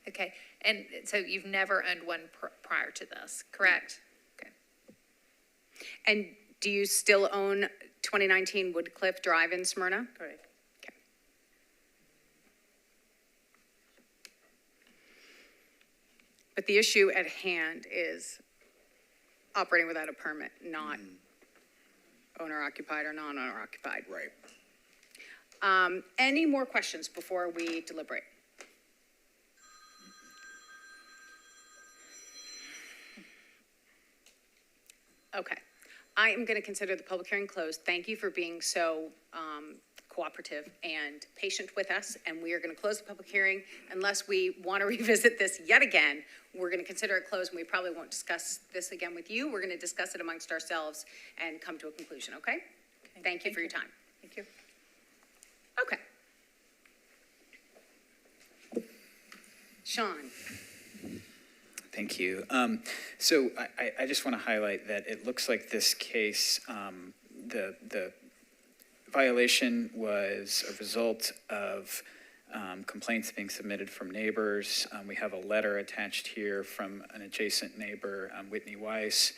Okay, and so you've never owned one prior to this, correct? Okay. And do you still own 2019 Woodcliff Drive in Smyrna? Correct. Okay. But the issue at hand is operating without a permit, not owner occupied or non-owner occupied. Right. Any more questions before we deliberate? Okay. I am going to consider the public hearing closed. Thank you for being so cooperative and patient with us, and we are going to close the public hearing. Unless we want to revisit this yet again, we're going to consider it closed, and we probably won't discuss this again with you. We're going to discuss it amongst ourselves and come to a conclusion, okay? Thank you for your time. Thank you. Okay. Sean? Thank you. So I just want to highlight that it looks like this case, the violation was a result of complaints being submitted from neighbors. We have a letter attached here from an adjacent neighbor, Whitney Weiss,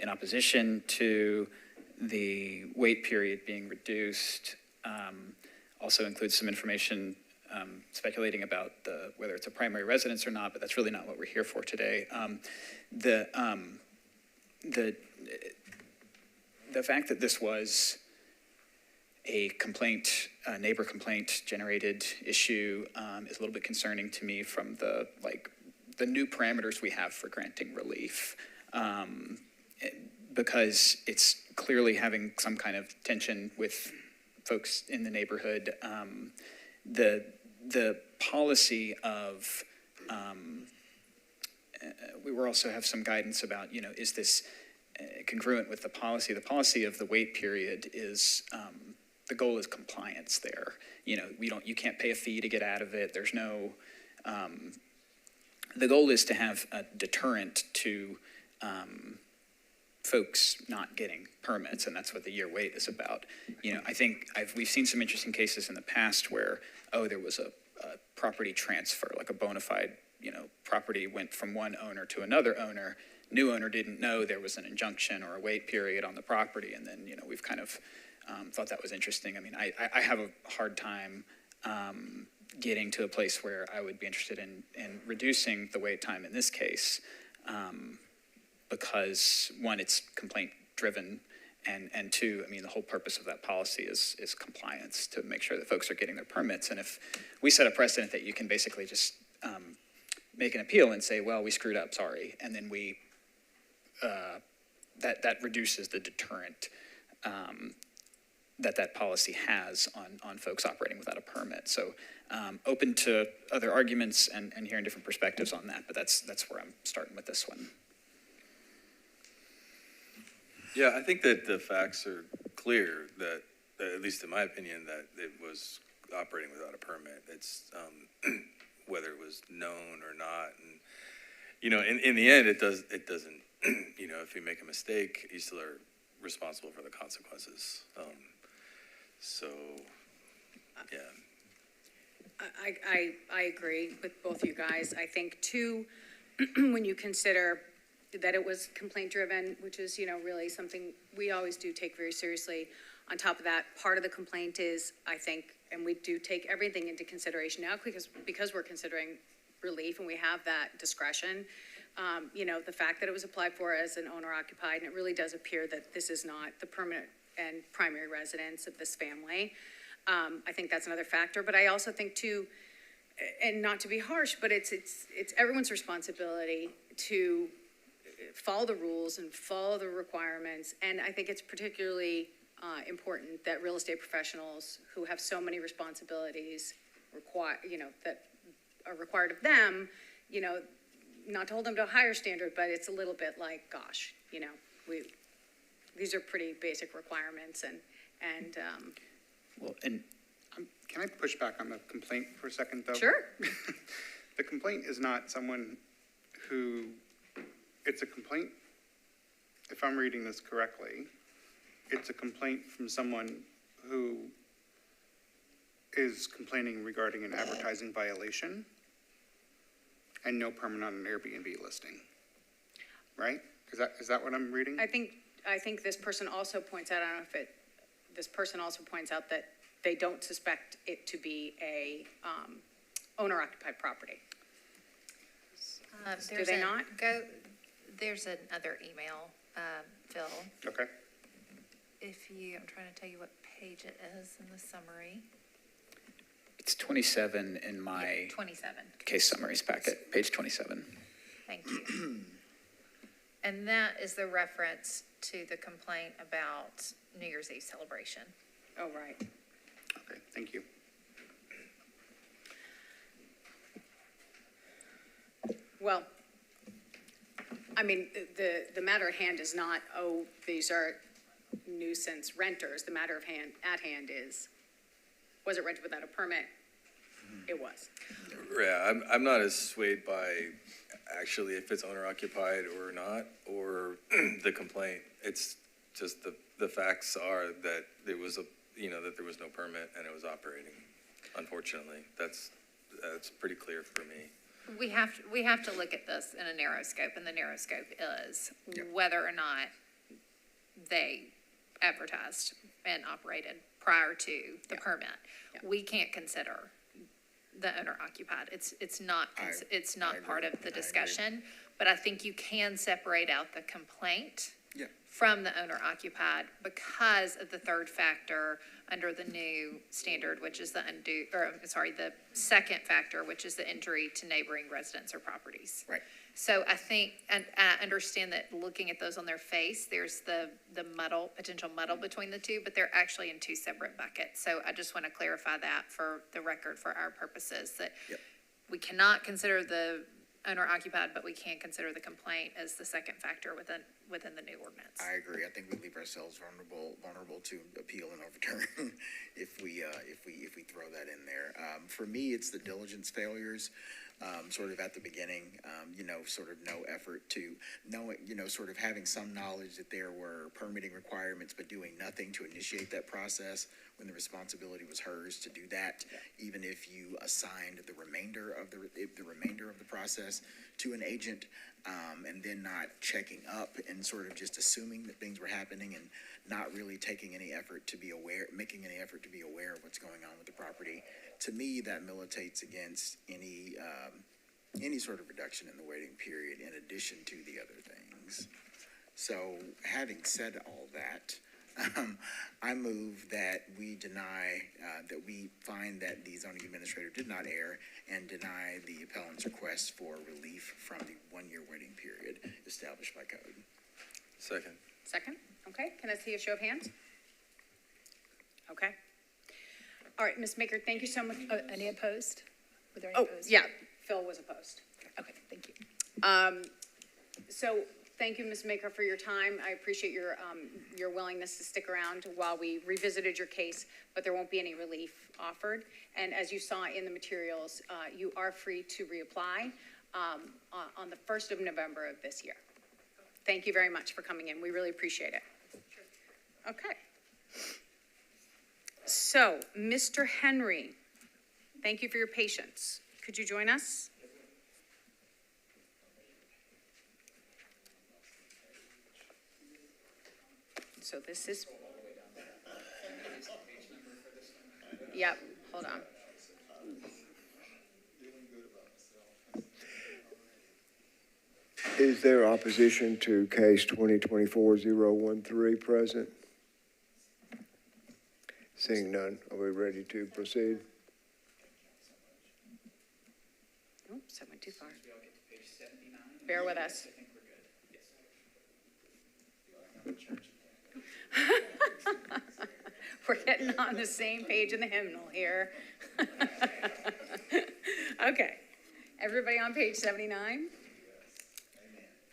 in opposition to the wait period being reduced. Also includes some information speculating about whether it's a primary residence or not, but that's really not what we're here for today. The fact that this was a complaint, a neighbor complaint generated issue is a little bit concerning to me from the new parameters we have for granting relief. Because it's clearly having some kind of tension with folks in the neighborhood. The policy of, we will also have some guidance about, is this congruent with the policy? The policy of the wait period is, the goal is compliance there. You can't pay a fee to get out of it. There's no, the goal is to have a deterrent to folks not getting permits, and that's what the year wait is about. I think we've seen some interesting cases in the past where, there was a property transfer, like a bona fide, property went from one owner to another owner. New owner didn't know there was an injunction or a wait period on the property, and then, we've kind of thought that was interesting. I mean, I have a hard time getting to a place where I would be interested in reducing the wait time in this case, because one, it's complaint driven, and two, I mean, the whole purpose of that policy is compliance, to make sure that folks are getting their permits. And if we set a precedent that you can basically just make an appeal and say, well, we screwed up, sorry, and then we that reduces the deterrent that policy has on folks operating without a permit. So open to other arguments and hearing different perspectives on that, but that's where I'm starting with this one. Yeah, I think that the facts are clear that, at least in my opinion, that it was operating without a permit. It's whether it was known or not, and in the end, it doesn't. If you make a mistake, you still are responsible for the consequences. So, yeah. I agree with both you guys. I think too, when you consider that it was complaint driven, which is, really something we always do take very seriously. On top of that, part of the complaint is, I think, and we do take everything into consideration now because we're considering relief and we have that discretion. The fact that it was applied for as an owner occupied, and it really does appear that this is not the permanent and primary residence of this family. I think that's another factor, but I also think too, and not to be harsh, but it's everyone's responsibility to follow the rules and follow the requirements. And I think it's particularly important that real estate professionals who have so many responsibilities that are required of them, not to hold them to a higher standard, but it's a little bit like, gosh, these are pretty basic requirements and Well, and Can I push back on the complaint for a second, though? sure. The complaint is not someone who, it's a complaint, if I'm reading this correctly, it's a complaint from someone who is complaining regarding an advertising violation and no permit on an Airbnb listing, right? Is that what I'm reading? I think this person also points out, I don't know if this person also points out that they don't suspect it to be a owner-occupied property. Do they not? There's another email, Phil. Okay. I'm trying to tell you what page it is in the summary. It's 27 in my 27. case summaries packet, page 27. Thank you. And that is the reference to the complaint about New Year's Eve celebration. Oh, right. Okay, thank you. Well, I mean, the matter at hand is not, oh, these are nuisance renters. The matter at hand is, was it rented without a permit? It was. Yeah, I'm not as swayed by actually if it's owner occupied or not, or the complaint. It's just the facts are that there was that there was no permit and it was operating. Unfortunately, that's pretty clear for me. We have to look at this in a narrow scope, and the narrow scope is whether or not they advertised and operated prior to the permit. We can't consider the owner occupied. It's not part of the discussion, but I think you can separate out the complaint from the owner occupied because of the third factor under the new standard, which is the second factor, which is the injury to neighboring residents or properties. Right. So I think, and I understand that looking at those on their face, there's the potential muddle between the two, but they're actually in two separate buckets. So I just want to clarify that for the record, for our purposes, that we cannot consider the owner occupied, but we can consider the complaint as the second factor within the new ordinance. I agree. I think we leave ourselves vulnerable to appeal and overturn if we throw that in there. For me, it's the diligence failures, sort of at the beginning, sort of no effort to sort of having some knowledge that there were permitting requirements, but doing nothing to initiate that process when the responsibility was hers to do that, even if you assigned the remainder of the process to an agent, and then not checking up and sort of just assuming that things were happening and not really taking any effort to be aware, making any effort to be aware of what's going on with the property. To me, that militates against any sort of reduction in the waiting period in addition to the other things. So having said all that, I move that we deny, that we find that the zoning administrator did not err and deny the appellant's request for relief from the 1-year waiting period established by code. Second. Second? Okay, can I see a show of hands? Okay. All right, Ms. Maker, thank you so much. Any opposed? Were there any opposed? Yeah, Phil was opposed. Okay, thank you. So thank you, Ms. Maker, for your time. I appreciate your willingness to stick around while we revisited your case, but there won't be any relief offered. And as you saw in the materials, you are free to reapply on the 1st of November of this year. Thank you very much for coming in. We really appreciate it. Okay. So, Mr. Henry, thank you for your patience. Could you join us? So this is, yep, hold on. Is there opposition to case 2024-013 present? Seeing none, are we ready to proceed? Oops, I went too far. Bear with us. We're getting on the same page in the hymnal here. Okay, everybody on page 79?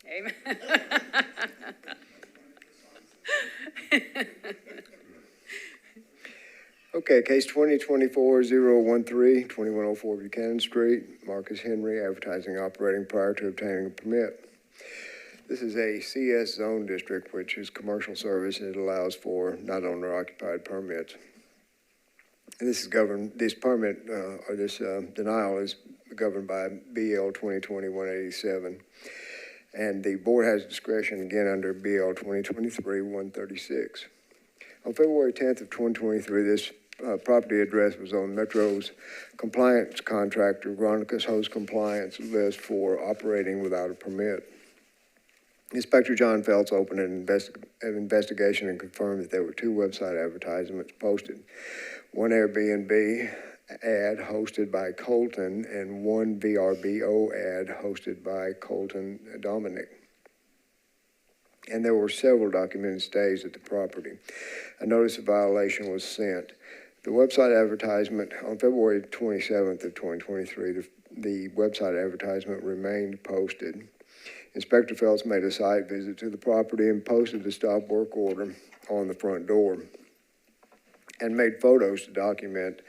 Amen. Okay, case 2024-013, 2104 Buchanan Street, Marcus Henry, advertising operating prior to obtaining a permit. This is a CS zone district, which is commercial service, and it allows for not owner-occupied permits. This permit, or this denial is governed by BL 2020-187. And the board has discretion again under BL 2023-136. On February 10th of 2023, this property address was on Metro's compliance contractor, Veronica's host compliance list for operating without a permit. Inspector John Feltz opened an investigation and confirmed that there were 2 website advertisements posted. One Airbnb ad hosted by Colton and one VRBO ad hosted by Colton Dominic. And there were several documented stays at the property. A notice of violation was sent. The website advertisement on February 27th of 2023, the website advertisement remained posted. Inspector Phelps made a site visit to the property and posted the stop work order on the front door and made photos to document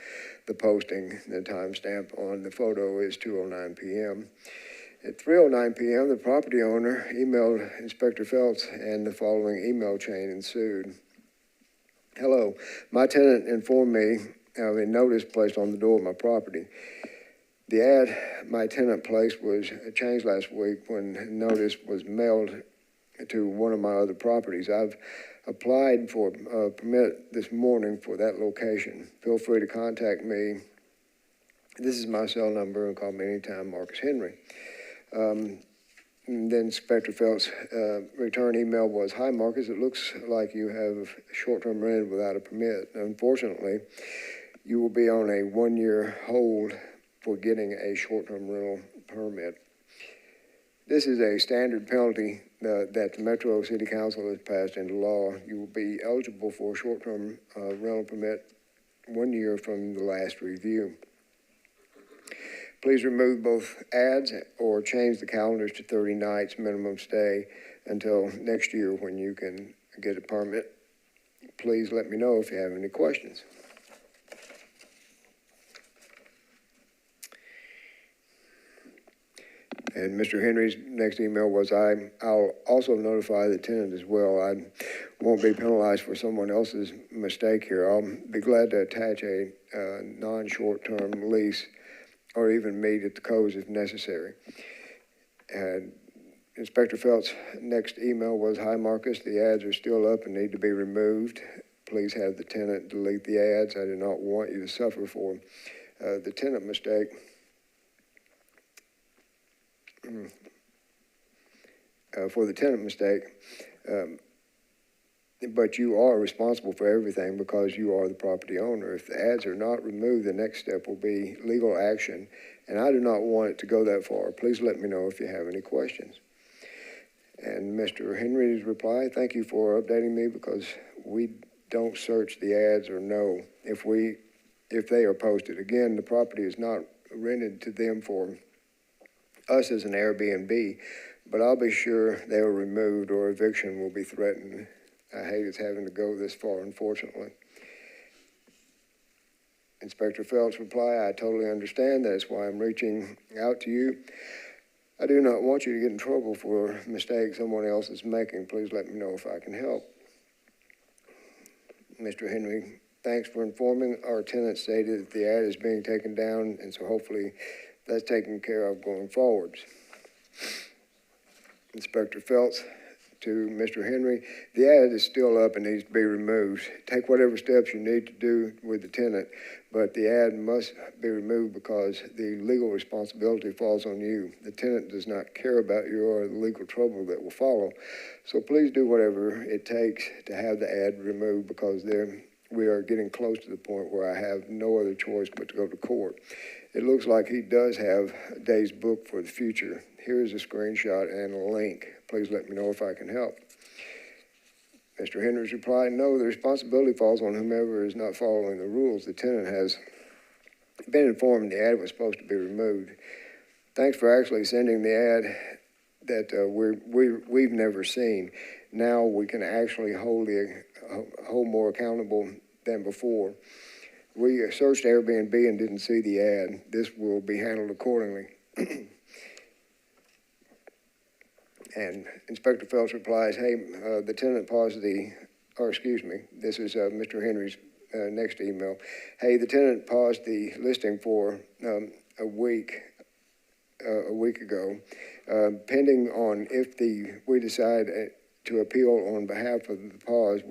the posting. The timestamp on the photo is 2:09 p.m. At 3:09 p.m., the property owner emailed Inspector Phelps, and the following email chain ensued. Hello, my tenant informed me of a notice placed on the door of my property. The ad my tenant placed was changed last week when notice was mailed to one of my other properties. I've applied for a permit this morning for that location. Feel free to contact me. This is my cell number, and call me anytime, Marcus Henry. Then Inspector Phelps' return email was, hi, Marcus, it looks like you have short-term rented without a permit. Unfortunately, you will be on a 1-year hold for getting a short-term rental permit. This is a standard penalty that the Metro City Council has passed into law. You will be eligible for a short-term rental permit 1 year from the last review. Please remove both ads or change the calendars to 30 nights minimum stay until next year when you can get a permit. Please let me know if you have any questions. And Mr. Henry's next email was, I'll also notify the tenant as well. I won't be penalized for someone else's mistake here. I'll be glad to attach a non-short-term lease or even meet at the codes if necessary. And Inspector Phelps' next email was, hi, Marcus, the ads are still up and need to be removed. Please have the tenant delete the ads. I do not want you to suffer for the tenant mistake. For the tenant mistake, but you are responsible for everything because you are the property owner. If the ads are not removed, the next step will be legal action, and I do not want it to go that far. Please let me know if you have any questions. And Mr. Henry's reply, thank you for updating me because we don't search the ads or know if they are posted. Again, the property is not rented to them for us as an Airbnb, but I'll be sure they are removed or eviction will be threatened. I hate it's having to go this far, unfortunately. Inspector Phelps' reply, I totally understand. That's why I'm reaching out to you. I do not want you to get in trouble for mistakes someone else is making. Please let me know if I can help. Mr. Henry, thanks for informing. Our tenant stated that the ad is being taken down, and so hopefully that's taken care of going forwards. Inspector Phelps to Mr. Henry, the ad is still up and needs to be removed. Take whatever steps you need to do with the tenant, but the ad must be removed because the legal responsibility falls on you. The tenant does not care about you or the legal trouble that will follow. So please do whatever it takes to have the ad removed because we are getting close to the point where I have no other choice but to go to court. It looks like he does have days booked for the future. Here is a screenshot and a link. Please let me know if I can help. Mr. Henry's reply, no, the responsibility falls on whomever is not following the rules. The tenant has been informed the ad was supposed to be removed. Thanks for actually sending the ad that we've never seen. Now we can actually hold more accountable than before. We searched Airbnb and didn't see the ad. This will be handled accordingly. And Inspector Phelps replies, hey, the tenant paused this is Mr. Henry's next email. Hey, the tenant paused the listing for a week ago, pending on if we decide to appeal on behalf of the pause.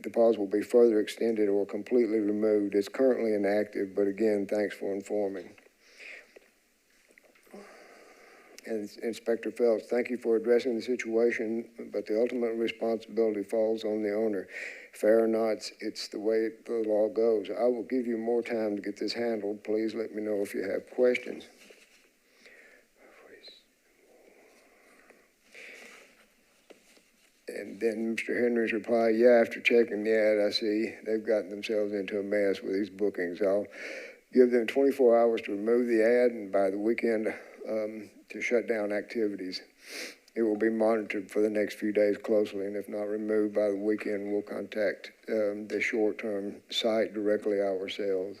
The pause will be further extended or completely removed. It's currently inactive, but again, thanks for informing. And Inspector Phelps, thank you for addressing the situation, but the ultimate responsibility falls on the owner. Fair or not, it's the way the law goes. I will give you more time to get this handled. Please let me know if you have questions. And then Mr. Henry's reply, yeah, after checking the ad, I see they've gotten themselves into a mess with these bookings. I'll give them 24 hours to remove the ad and by the weekend to shut down activities. It will be monitored for the next few days closely, and if not removed by the weekend, we'll contact the short-term site directly ourselves.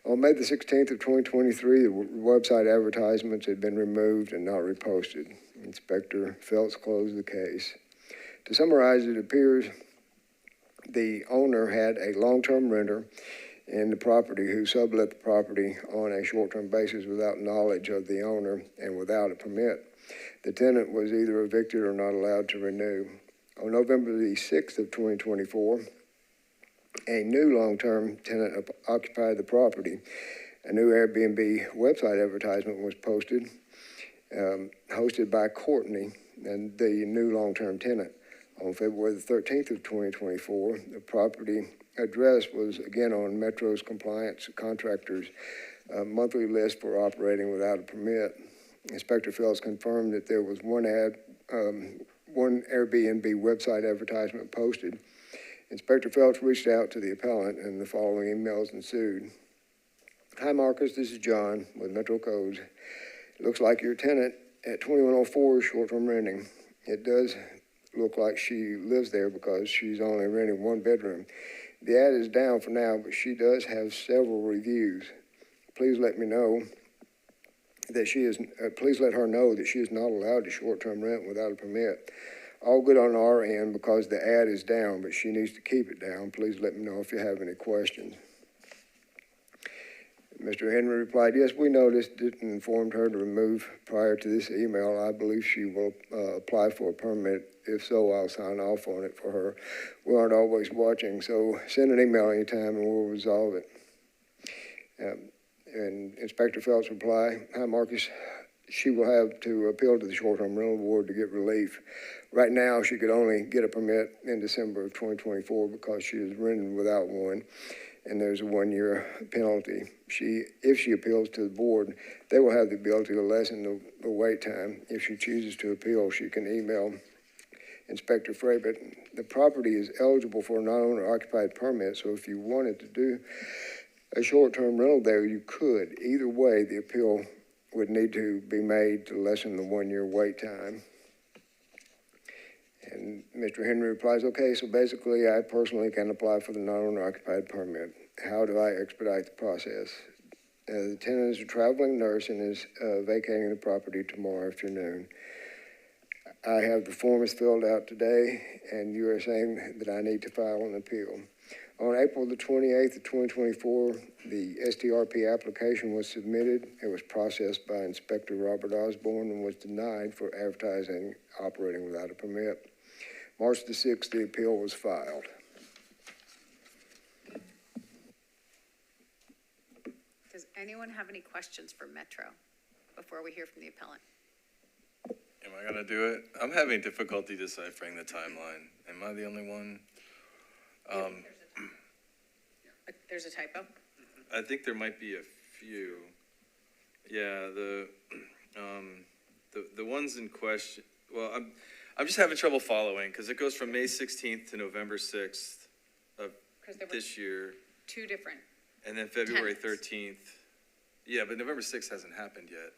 On May the 16th of 2023, the website advertisements had been removed and not reposted. Inspector Phelps closed the case. To summarize, it appears the owner had a long-term renter in the property who sublet the property on a short-term basis without knowledge of the owner and without a permit. The tenant was either evicted or not allowed to renew. On November the 6th of 2024, a new long-term tenant occupied the property. A new Airbnb website advertisement was posted, hosted by Courtney and the new long-term tenant. On February the 13th of 2024, the property address was again on Metro's compliance contractors' monthly list for operating without a permit. Inspector Phelps confirmed that there was one Airbnb website advertisement posted. Inspector Phelps reached out to the appellant and the following emails ensued. Hi Marcus, this is John with Metro Codes. It looks like your tenant at 2104 is short-term renting. It does look like she lives there because she's only renting one bedroom. The ad is down for now, but she does have several reviews. Please let me know that please let her know that she is not allowed to short-term rent without a permit. All good on our end because the ad is down, but she needs to keep it down. Please let me know if you have any questions. Mr. Henry replied, yes, we noticed it and informed her to remove prior to this email. I believe she will apply for a permit. If so, I'll sign off on it for her. We aren't always watching, so send an email anytime and we'll resolve it. And Inspector Phelps replied, hi, Marcus. She will have to appeal to the short-term rental board to get relief. Right now, she could only get a permit in December of 2024 because she is renting without one, and there's a 1-year penalty. If she appeals to the board, they will have the ability to lessen the wait time. If she chooses to appeal, she can email Inspector Fraybert. The property is eligible for a non-owner occupied permit, so if you wanted to do a short-term rental there, you could. Either way, the appeal would need to be made to lessen the 1-year wait time. And Mr. Henry replies, okay, so basically I personally can apply for the non-owner occupied permit. How do I expedite the process? The tenant is a traveling nurse and is vacating the property tomorrow afternoon. I have the forms filled out today, and you are saying that I need to file an appeal. On April the 28th of 2024, the STRP application was submitted. It was processed by Inspector Robert Osborne and was denied for advertising operating without a permit. March the 6th, the appeal was filed. Does anyone have any questions for Metro before we hear from the appellant? Am I gonna do it? I'm having difficulty deciphering the timeline. Am I the only one? There's a typo? I think there might be a few. Yeah, the ones in question, well, I'm just having trouble following because it goes from May 16th to November 6th of 'Cause there were this year, two different. and then February tenants. 13th. Yeah, but November 6th hasn't happened yet.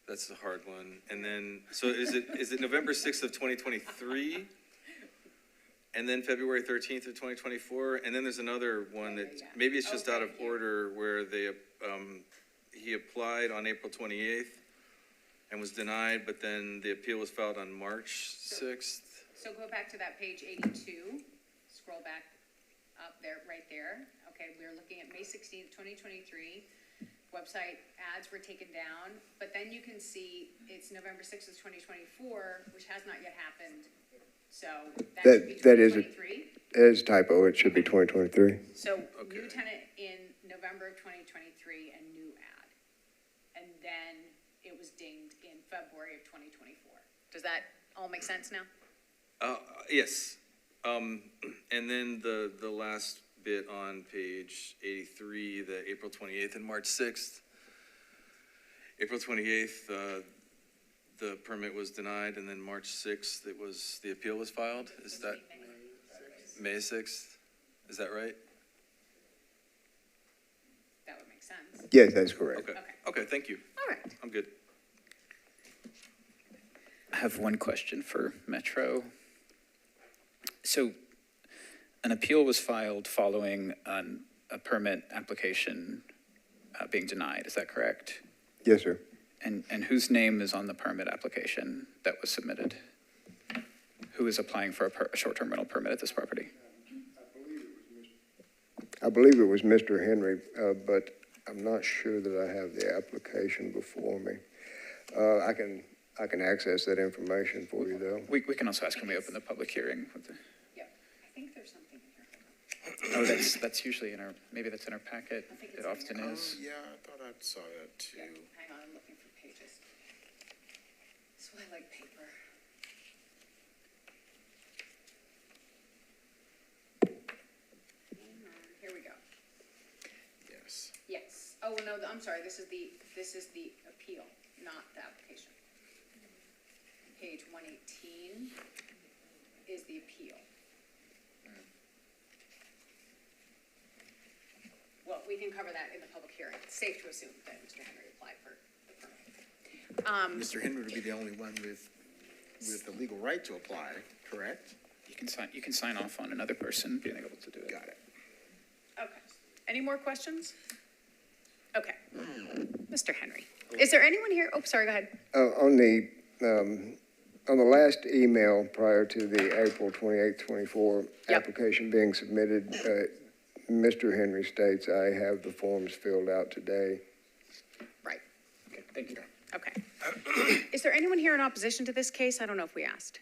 That's the hard one. And then, so is it November 6th of 2023? And then February 13th of 2024? And then there's another one that, maybe it's just out of order where he applied on April 28th and was denied, but then the appeal was filed on March 6th. So go back to that page 82, scroll back up there, right there. Okay, we're looking at May 16th, 2023. Website ads were taken down, but then you can see it's November 6th of 2024, which has not yet happened. So that should be That is a 2023. As a typo, it should be 2023. So Okay. new tenant in November of 2023 and new ad. And then it was dinged in February of 2024. Does that all make sense now? Yes. And then the last bit on page 83, the April 28th and March 6th. April 28th, the permit was denied, and then March 6th, the appeal was filed. Is that May 6th? Is that right? That would make sense. Yes, that's correct. Okay. Okay, thank you. All right. I'm good. I have one question for Metro. So an appeal was filed following a permit application being denied, is that correct? Yes, sir. And whose name is on the permit application that was submitted? Who is applying for a short-term rental permit at this property? I believe it was Mr. Henry, but I'm not sure that I have the application before me. I can access that information for you, though. We can also ask when we open the public hearing. Yep. I think there's something in here. Oh, that's usually in our, maybe that's in our packet. It often is. Yeah, I thought I saw that too. Yeah, hang on, I'm looking for pages. That's why I like paper. Here we go. Yes. Yes. Oh, no, I'm sorry, this is the appeal, not the application. Page 118 is the appeal. Well, we can cover that in the public hearing. It's safe to assume that Mr. Henry applied for the permit. Mr. Henry would be the only one with the legal right to apply, correct? You can sign off on another person being able to do it. Got it. Okay. Any more questions? Okay. Mr. Henry, is there anyone here? Oh, sorry, go ahead. On the last email prior to the April 28th, 24 Yep. application being submitted, Mr. Henry states, "I have the forms filled out today." Right. Okay, thank you. Okay. Is there anyone here in opposition to this case? I don't know if we asked.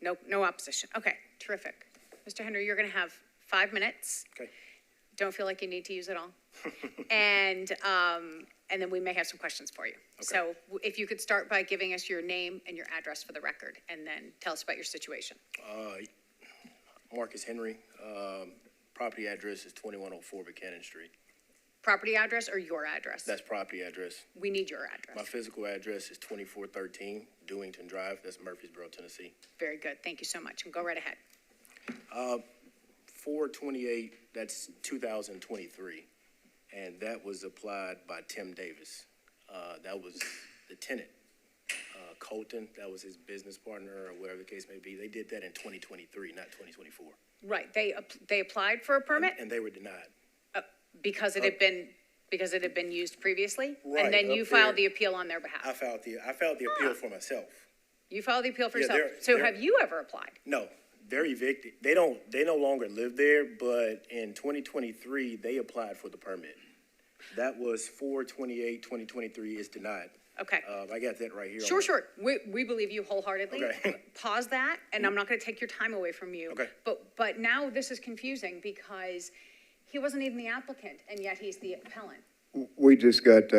No opposition. Okay, terrific. Mr. Henry, you're going to have 5 minutes. Okay. Don't feel like you need to use it all. And then we may have some questions for you. So if you could start by giving us your name and your address for the record, and then tell us about your situation. Marcus Henry, property address is 2104 Buchanan Street. Property address or your address? That's property address. We need your My address. physical address is 2413 Dewington Drive, that's Murfreesboro, Tennessee. Very good. Thank you so much. And go right ahead. 428, that's 2023, and that was applied by Tim Davis. That was the tenant. Colton, that was his business partner, or whatever the case may be. They did that in 2023, not 2024. Right. They applied for a permit And they were denied. because it had been used previously? Right, And then you up filed there. the appeal on their behalf? I filed the appeal for myself. You filed the appeal for Yeah, yourself? they're- So they're- have you ever applied? No, they're evicted. They no longer live there, but in 2023, they applied for the permit. That was 4/28/2023 is denied. Okay. I got that right here. on Sure. the- We believe you wholeheartedly. Okay. Pause that, and I'm not going to take your time away from you. Okay. But now this is confusing because he wasn't even the applicant, and yet he's the appellant. We just got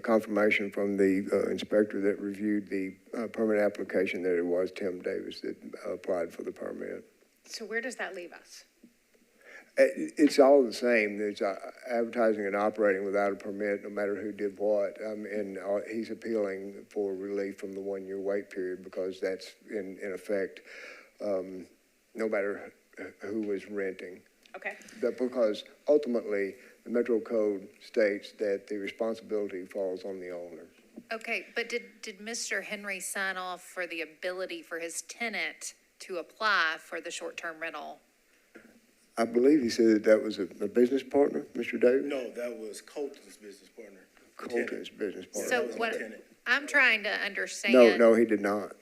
confirmation from the inspector that reviewed the permit application that it was Tim Davis that applied for the permit. So where does that leave us? It's all the same. It's advertising and operating without a permit, no matter who did what. And he's appealing for relief from the 1-year wait period because that's in effect, no matter who was renting. Okay. Because ultimately, the Metro Code states that the responsibility falls on the owner. Okay, but did Mr. Henry sign off for the ability for his tenant to apply for the short-term rental? I believe he said that was a business partner, Mr. Davis? No, that was Colton's business partner. the Colton's tenant. business partner. So that was the what, tenant. I'm trying to understand. No, he did not.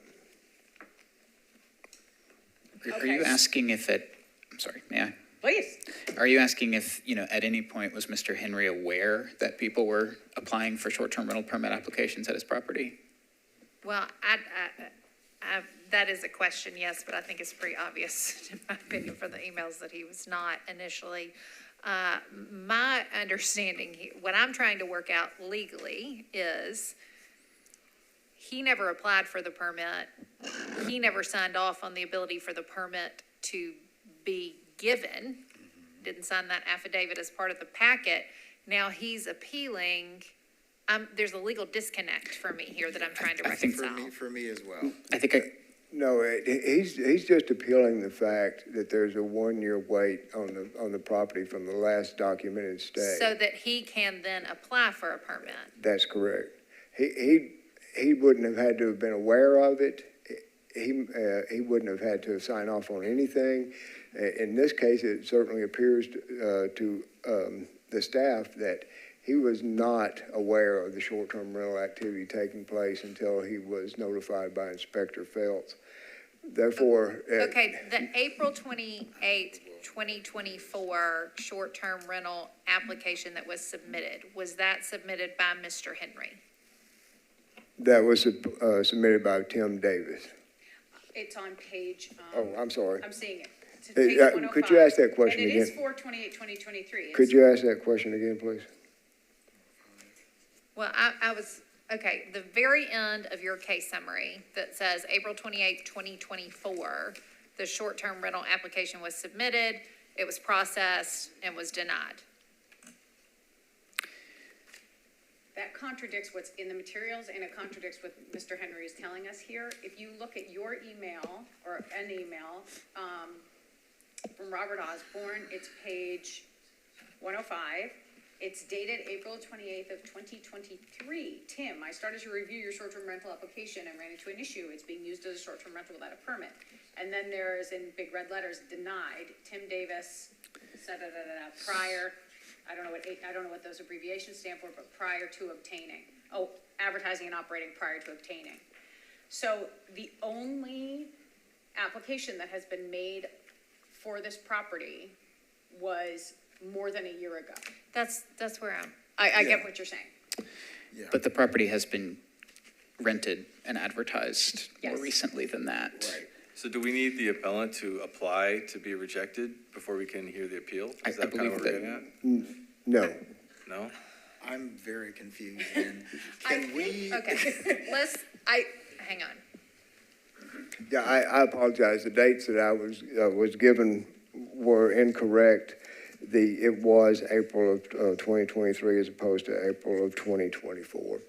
Are you asking if at I'm sorry, may I? Please. Are you asking if, at any point was Mr. Henry aware that people were applying for short-term rental permit applications at his property? Well, that is a question, yes, but I think it's pretty obvious, in my opinion, from the emails that he was not initially. My understanding, what I'm trying to work out legally is he never applied for the permit. He never signed off on the ability for the permit to be given. Didn't sign that affidavit as part of the packet. Now he's appealing. There's a legal disconnect for me here that I'm trying to reconcile. For me as well. I think No, he's just appealing the fact that there's a 1-year wait on the property from the last documented stay. So that he can then apply for a permit. That's correct. He wouldn't have had to have been aware of it. He wouldn't have had to sign off on anything. In this case, it certainly appears to the staff that he was not aware of the short-term rental activity taking place until he was notified by Inspector Phelps. Therefore. Okay, the April 28th, 2024 short-term rental application that was that submitted by Mr. Henry? That was submitted by Tim Davis. It's on page. Oh, I'm sorry. I'm seeing it. It's page 105. Could you ask that question again? And it is 4/28/2023. Could you ask that question again, please? Well, I was, okay, the very end of your case summary that says April 28th, 2024, the short-term rental application was submitted, it was processed, and was denied. That contradicts what's in the materials, and it contradicts what Mr. Henry is telling us here. If you look at your email, or an email, from Robert Osborne, it's page 105. It's dated April 28th of 2023. Tim, I started to review your short-term rental application and ran into an issue. It's being used as a short-term rental without a permit. And then there is in big red letters, denied. Tim Davis, prior. I don't know what those abbreviations stand for, but prior to obtaining. Oh, advertising and operating prior to obtaining. So the only application that has been made for this property was more than a year ago. That's where I get what you're saying. Yeah. But the property has been rented and advertised more Yes. recently than that. Right. So do we need the appellant to apply to be rejected before we can hear the appeal? I Is that kind believe of what we're that- getting at? No. No? I'm very confused. And can we? Okay, hang on. Yeah, I apologize. The dates that I was given were incorrect. It was April of 2023 as opposed to April of 2024.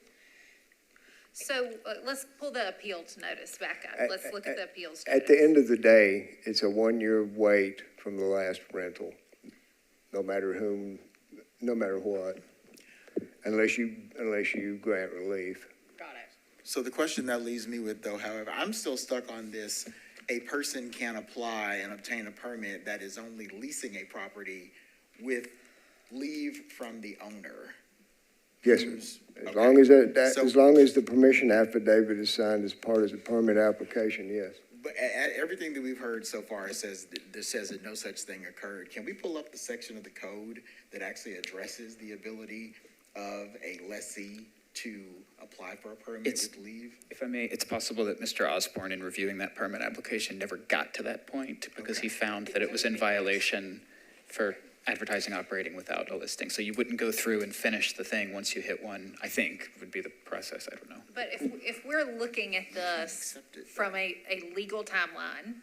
So let's pull the appeals notice back up. Let's look at the appeals notice. At the end of the day, it's a 1-year wait from the last rental, no matter what, unless you grant relief. Got it. So the question that leaves me with, though, however, I'm still stuck on this. A person can apply and obtain a permit that is only leasing a property with leave from the owner. Yes, sir. As Okay. long as So- as long as the permission affidavit is signed as part of the permit application, yes. But everything that we've heard so far says that no such thing occurred. Can we pull up the section of the code that actually addresses the ability of a lessee to apply for a permit with leave? If I may, it's possible that Mr. Osborne, in reviewing that permit application, never got to that point because he found that it was in violation for advertising operating without a listing. So you wouldn't go through and finish the thing once you hit one, I think, would be the process. I don't know. But if we're looking at this from a legal timeline,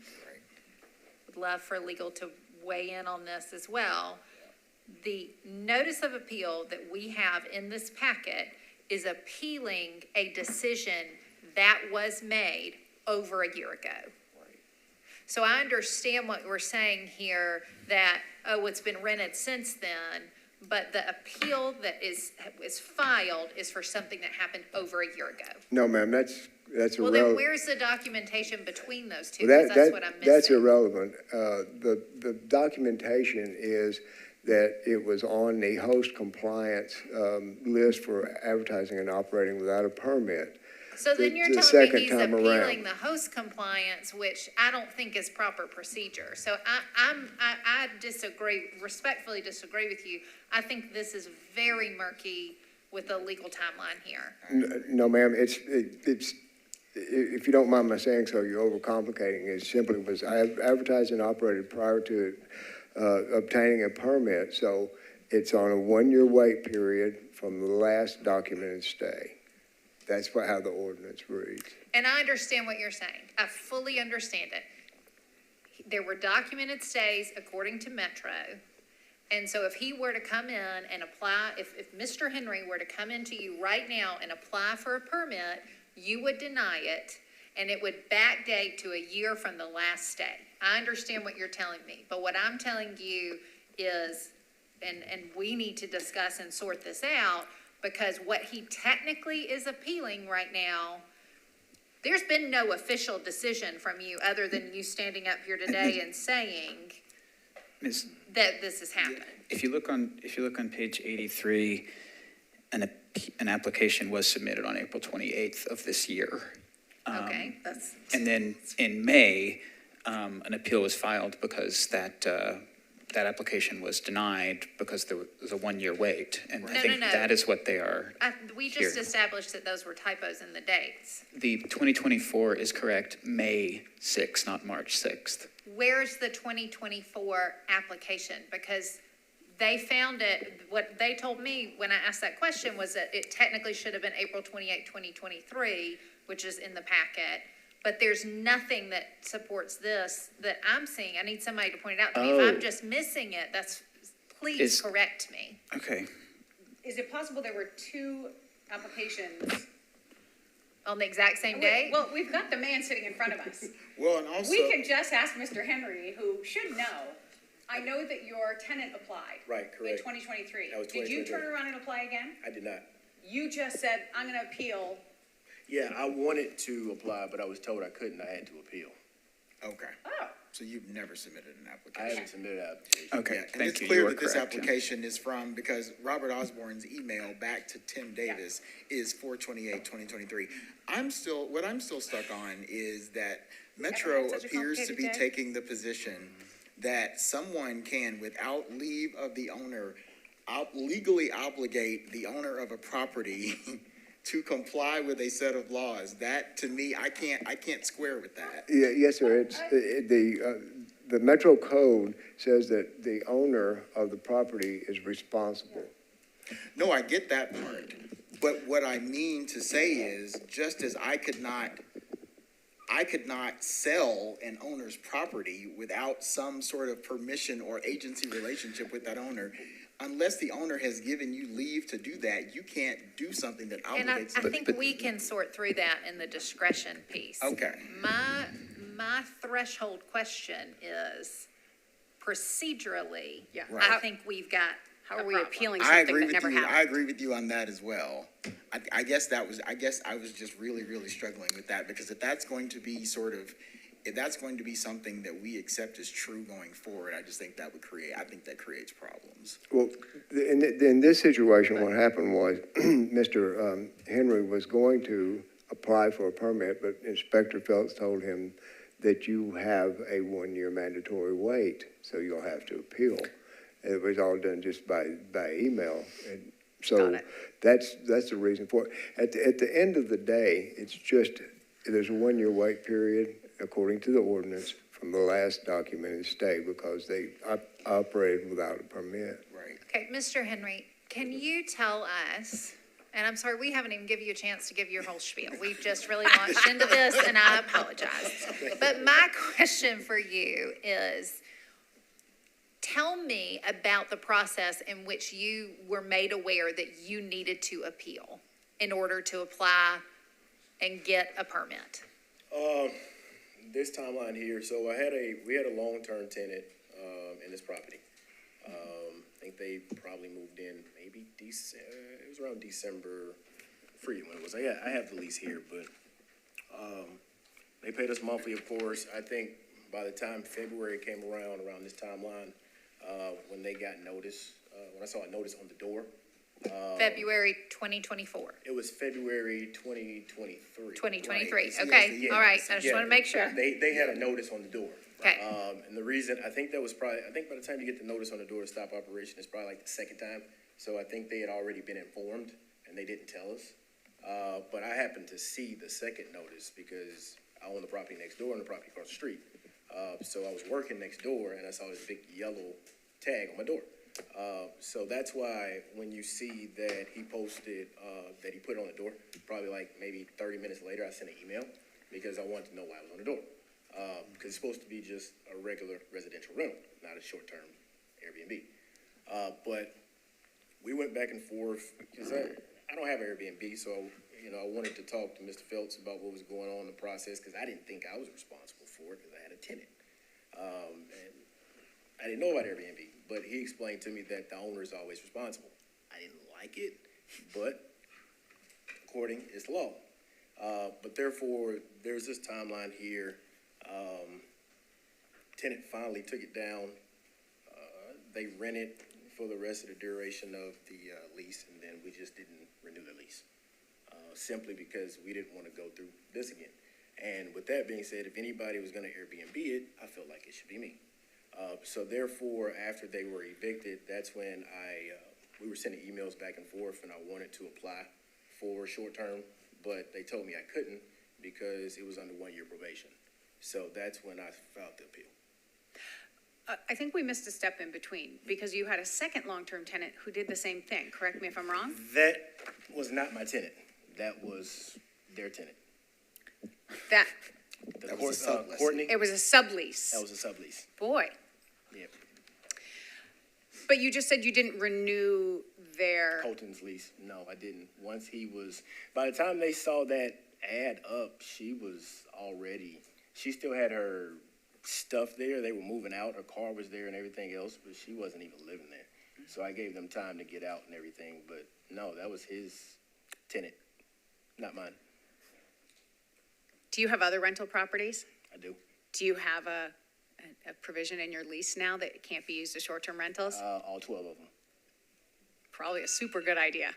would love for legal to weigh in on this as well. The notice of appeal that we have in this packet is appealing a decision that was made over a year ago. So I understand what we're saying here, that, it's been rented since then, but the appeal that is filed is for something that happened over a year ago. No, ma'am, that's Well, irrelevant. then where's the documentation between those two? Well, 'Cause that's what I'm missing. That's irrelevant. The documentation is that it was on the host compliance list for advertising and operating without a permit. So then you're the telling me second he's time appealing around. the host compliance, which I don't think is proper procedure. So I disagree, respectfully disagree with you. I think this is very murky with the legal timeline here. No, ma'am, it's, if you don't mind my saying so, you're overcomplicating. It simply was advertised and operated prior to obtaining a permit, so it's on a one-year wait period from the last documented stay. That's how the ordinance reads. And I understand what you're saying. I fully understand it. There were documented stays according to Metro. And so if he were to come in and apply, if Mr. Henry were to come into you right now and apply for a permit, you would deny it, and it would backdate to a year from the last stay. I understand what you're telling me, but what I'm telling you is, and we need to discuss and sort this out, because what he technically is appealing right now, there's been no official decision from you other than you standing up here today and saying Ms. that this has happened. If you look on page 83, an application was submitted on April 28th of this year. Okay, that's, And then in May, an appeal was filed because that application was denied because there was a one-year wait. And I think No. that is what they are. we just Here. established that those were typos in the dates. The 2024 is correct, May 6th, not March 6th. Where's the 2024 application? Because they found it, what they told me when I asked that question was that it technically should have been April 28, 2023, which is in the packet. But there's nothing that supports this that I'm seeing. I need somebody to point it out to me. If I'm just missing it, please correct me. Okay. Is it possible there were two applications? On the exact same day? Well, we've got the man sitting in front of us. Well, and also. We can just ask Mr. Henry, who should know. I know that your tenant applied. Right, In correct. 2023. That was Did you 2023. turn around and apply again? I did not. You just said, I'm gonna appeal. Yeah, I wanted to apply, but I was told I couldn't. I had to appeal. Okay, Oh. so you've never submitted an I application? haven't submitted an application. Okay, Yeah, and thank it's you. clear You are that this correct, yeah. application is from, because Robert Osborne's email back to Tim Davis is 4/28/2023. What I'm still stuck on is that Metro Everyone's such a appears to be complicated day. taking the position that someone can, without leave of the owner, legally obligate the owner of a property to comply with a set of laws. That, to me, I can't square with that. Yeah, yes, sir. It's, the Metro Code says that the owner of the property is responsible. No, I get that part. But what I mean to say is, just as I could not sell an owner's property without some sort of permission or agency relationship with that owner, unless the owner has given you leave to do that, you can't do something that And I obligates. think we can sort through that in the discretion piece. Okay. My threshold question is procedurally, Right. I think we've got How a are we problem. appealing I something agree that with never you. I happened? agree with you on that as well. I guess I was just really, really struggling with that, because if that's going to be something that we accept as true going forward, I think that creates problems. Well, in this situation, what happened was Mr. Henry was going to apply for a permit, but Inspector Phelps told him that you have a one-year mandatory wait, so you'll have to appeal. It was all done just by email. And so Got it. that's the reason for it. At the end of the day, it's just, there's a one-year wait period according to the ordinance from the last documented stay because they operated without a permit. Right. Okay, Mr. Henry, can you tell us, and I'm sorry, we haven't even given you a chance to give your whole spiel. We've just really launched into this, and I apologize. But my question for you is, tell me about the process in which you were made aware that you needed to appeal in order to apply and get a permit. This timeline here, so we had a long-term tenant, in this property. I think they probably moved in maybe it was around December, forget when it was. I have the lease here, but, they paid us monthly, of course. I think by the time February came around this timeline, when they got notice, when I saw a notice on the door, February 2024, It was February 2023. 2023. Right. So, Okay, yeah, all right, so, I just yeah, want to make sure. They had a notice on the door. Okay. And the reason, I think by the time you get the notice on the door to stop operation, it's probably like the second time. So I think they had already been informed and they didn't tell us. But I happened to see the second notice because I own the property next door and the property across the street. So I was working next door and I saw this big yellow tag on my door. So that's why when you see that he posted, that he put it on the door, probably like maybe 30 minutes later, I sent an email because I wanted to know why it was on the door. Because it's supposed to be just a regular residential rental, not a short-term Airbnb. But we went back and forth because I don't have Airbnb, so, I wanted to talk to Mr. Phelps about what was going on in the process because I didn't think I was responsible for it because I had a tenant. And I didn't know about Airbnb, but he explained to me that the owner is always responsible. I didn't like it, but according is law. But therefore, there's this timeline here. Tenant finally took it down. They rented for the rest of the duration of the lease, and then we just didn't renew the lease. Simply because we didn't want to go through this again. And with that being said, if anybody was going to Airbnb it, I felt like it should be me. So therefore, after they were evicted, that's when we were sending emails back and forth, and I wanted to apply for short-term, but they told me I couldn't because it was under 1-year probation. So that's when I filed the appeal. I think we missed a step in between because you had a second long-term tenant who did the same thing. Correct me if I'm wrong? That was not my tenant. That was their tenant. That, That was a sublease. Courtney, it was a sublease. that was a sublease. Boy. Yep. But you just said you didn't renew their, Colton's lease. No, I didn't. By the time they saw that ad up, she still had her stuff there. They were moving out. Her car was there and everything else, but she wasn't even living there. So I gave them time to get out and everything. But no, that was his tenant, not mine. do you have other rental properties? I do. Do you have a provision in your lease now that it can't be used as short-term rentals? All 12 of them. Probably a super good idea.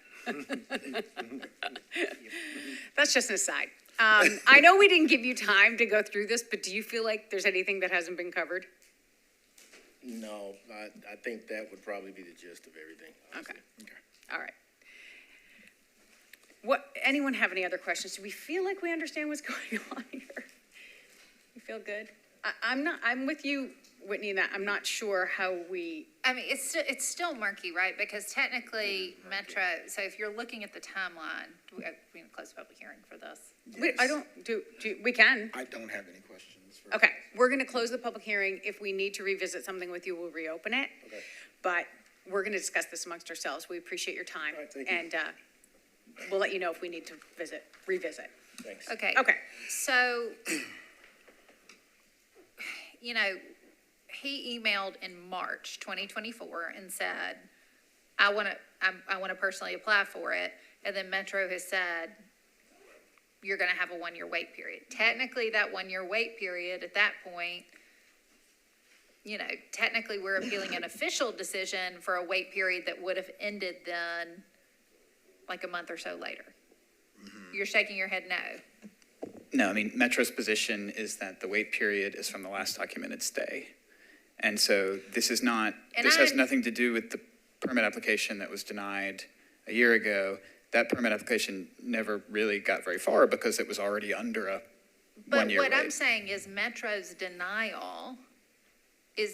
That's just an aside. I know we didn't give you time to go through this, but do you feel like there's anything that hasn't been covered? No, I think that would probably be the gist of everything. Okay. All right. Anyone have any other questions? Do we feel like we understand what's going on here? You feel good? I'm with you, Whitney, in that I'm not sure how we, I mean, it's still murky, right? Because technically, Metro, so if you're looking at the timeline, we can close the public hearing for this. we can. I don't have any questions. Okay, we're gonna close the public hearing. If we need to revisit something with you, we'll reopen it. Okay. But we're gonna discuss this amongst ourselves. We appreciate your time. All right, thank you. And, we'll let you know if we need to revisit. Thanks. Okay. Okay. So, he emailed in March 2024 and said, I want to personally apply for it. And then Metro has said, you're going to have a 1-year wait period. Technically, that 1-year wait period at that point, technically we're appealing an official decision for a wait period that would have ended then like a month or so later. You're shaking your head no. No, I mean, Metro's position is that the wait period is from the last documented stay. And so this has nothing to do with the permit application that was denied a year ago. That permit application never really got very far because it was already under a 1-year wait. But what I'm saying is Metro's denial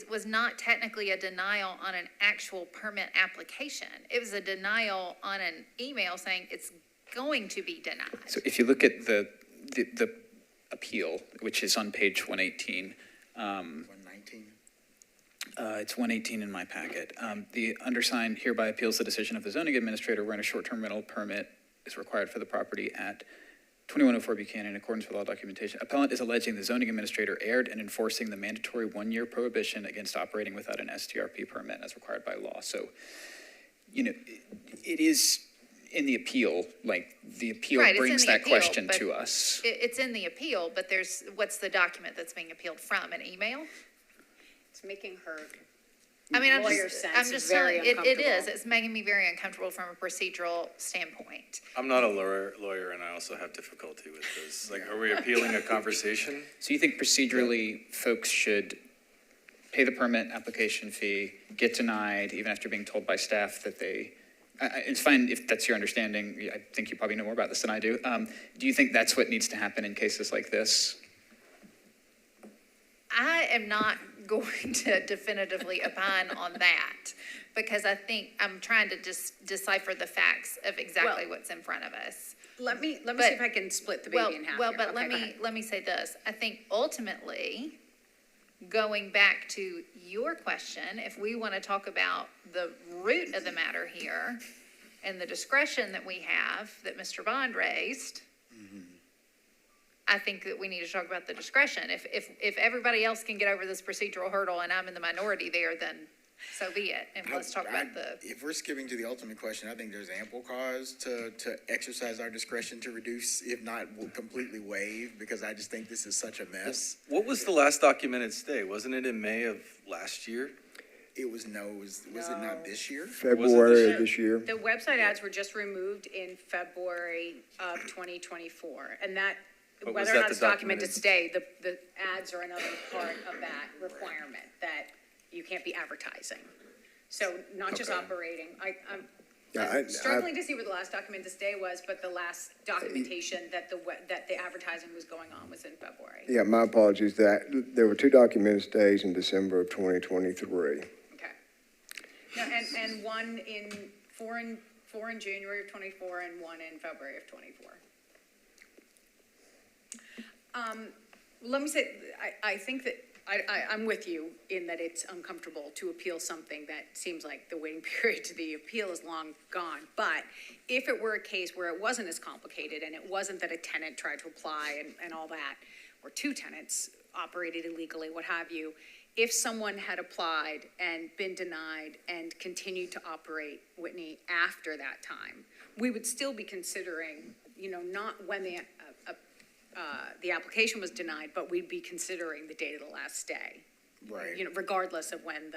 was not technically a denial on an actual permit application. It was a denial on an email saying it's going to be denied. So if you look at the appeal, which is on page 118, 119. It's 118 in my packet. The undersigned hereby appeals the decision of the zoning administrator wherein a short-term rental permit is required for the property at 2104 Buchanan in accordance with all documentation. Appellant is alleging the zoning administrator erred in enforcing the mandatory 1-year prohibition against operating without an STRP permit as required by law. So, it is in the appeal, like the appeal Right, it's brings in the that appeal, question but to us. It's in the appeal, but what's the document that's being appealed from? An email? It's making her I mean, lawyer sense, I'm just very telling, it is, uncomfortable. it's making me very uncomfortable from a procedural standpoint. I'm not a lawyer, and I also have difficulty with this. Like, are we appealing a conversation? So you think procedurally, folks should pay the permit application fee, get denied, even after being told by staff that it's fine if that's your understanding. I think you probably know more about this than I do. Do you think that's what needs to happen in cases like this? I am not going to definitively opine on that, because I think I'm trying to just decipher the facts of exactly Well, what's in front of us. Let me see But- if I can split the baby in half Well, here. but Okay, go ahead. let me say this. I think ultimately, going back to your question, if we want to talk about the root of the matter here and the discretion that we have that Mr. Bond raised, I think that we need to talk about the discretion. If everybody else can get over this procedural hurdle and I'm in the minority there, then so be it. And let's talk about the, If we're skipping to the ultimate question, I think there's ample cause to exercise our discretion to reduce, if not completely waive, because I just think this is such a mess. What was the last documented stay? Wasn't it in May of last year? Was it not this year? February of this year. The website ads were just removed in February of 2024, and that, But was whether or that not the it's documented documented- today, the ads are another part of that requirement, that you can't be advertising. So not just Okay. operating, Yeah, I'm struggling to see where the last documented stay was, but the last documentation that that the advertising was going on was in February. Yeah, my apologies, that, there were 2 documented stays in December of 2023. Okay. Now, and one in, four in January of '24 and one in February of '24. Let me say, I think that, I'm with you in that it's uncomfortable to appeal something that seems like the waiting period to the appeal is long gone. But if it were a case where it wasn't as complicated and it wasn't that a tenant tried to apply and all that, or 2 tenants operated illegally, what have you, if someone had applied and been denied and continued to operate, Whitney, after that time, we would still be considering, not when the application was denied, but we'd be considering the date of the last stay. Right. Regardless of when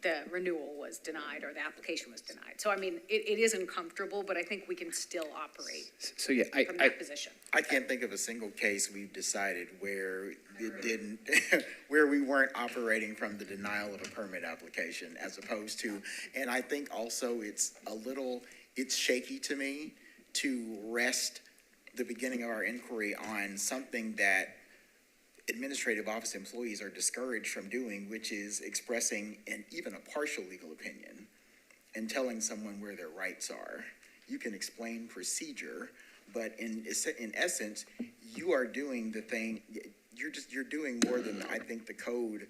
the renewal was denied or the application was denied. So, I mean, it is uncomfortable, but I think we can still operate So yeah, from that position. I can't think of a single case we've decided where it didn't, where we weren't operating from the denial of a permit application as opposed to, and I think also it's shaky to me to rest the beginning of our inquiry on something that administrative office employees are discouraged from doing, which is expressing even a partial legal opinion and telling someone where their rights are. You can explain procedure, but in essence, you are doing the thing, you're doing more than I think the code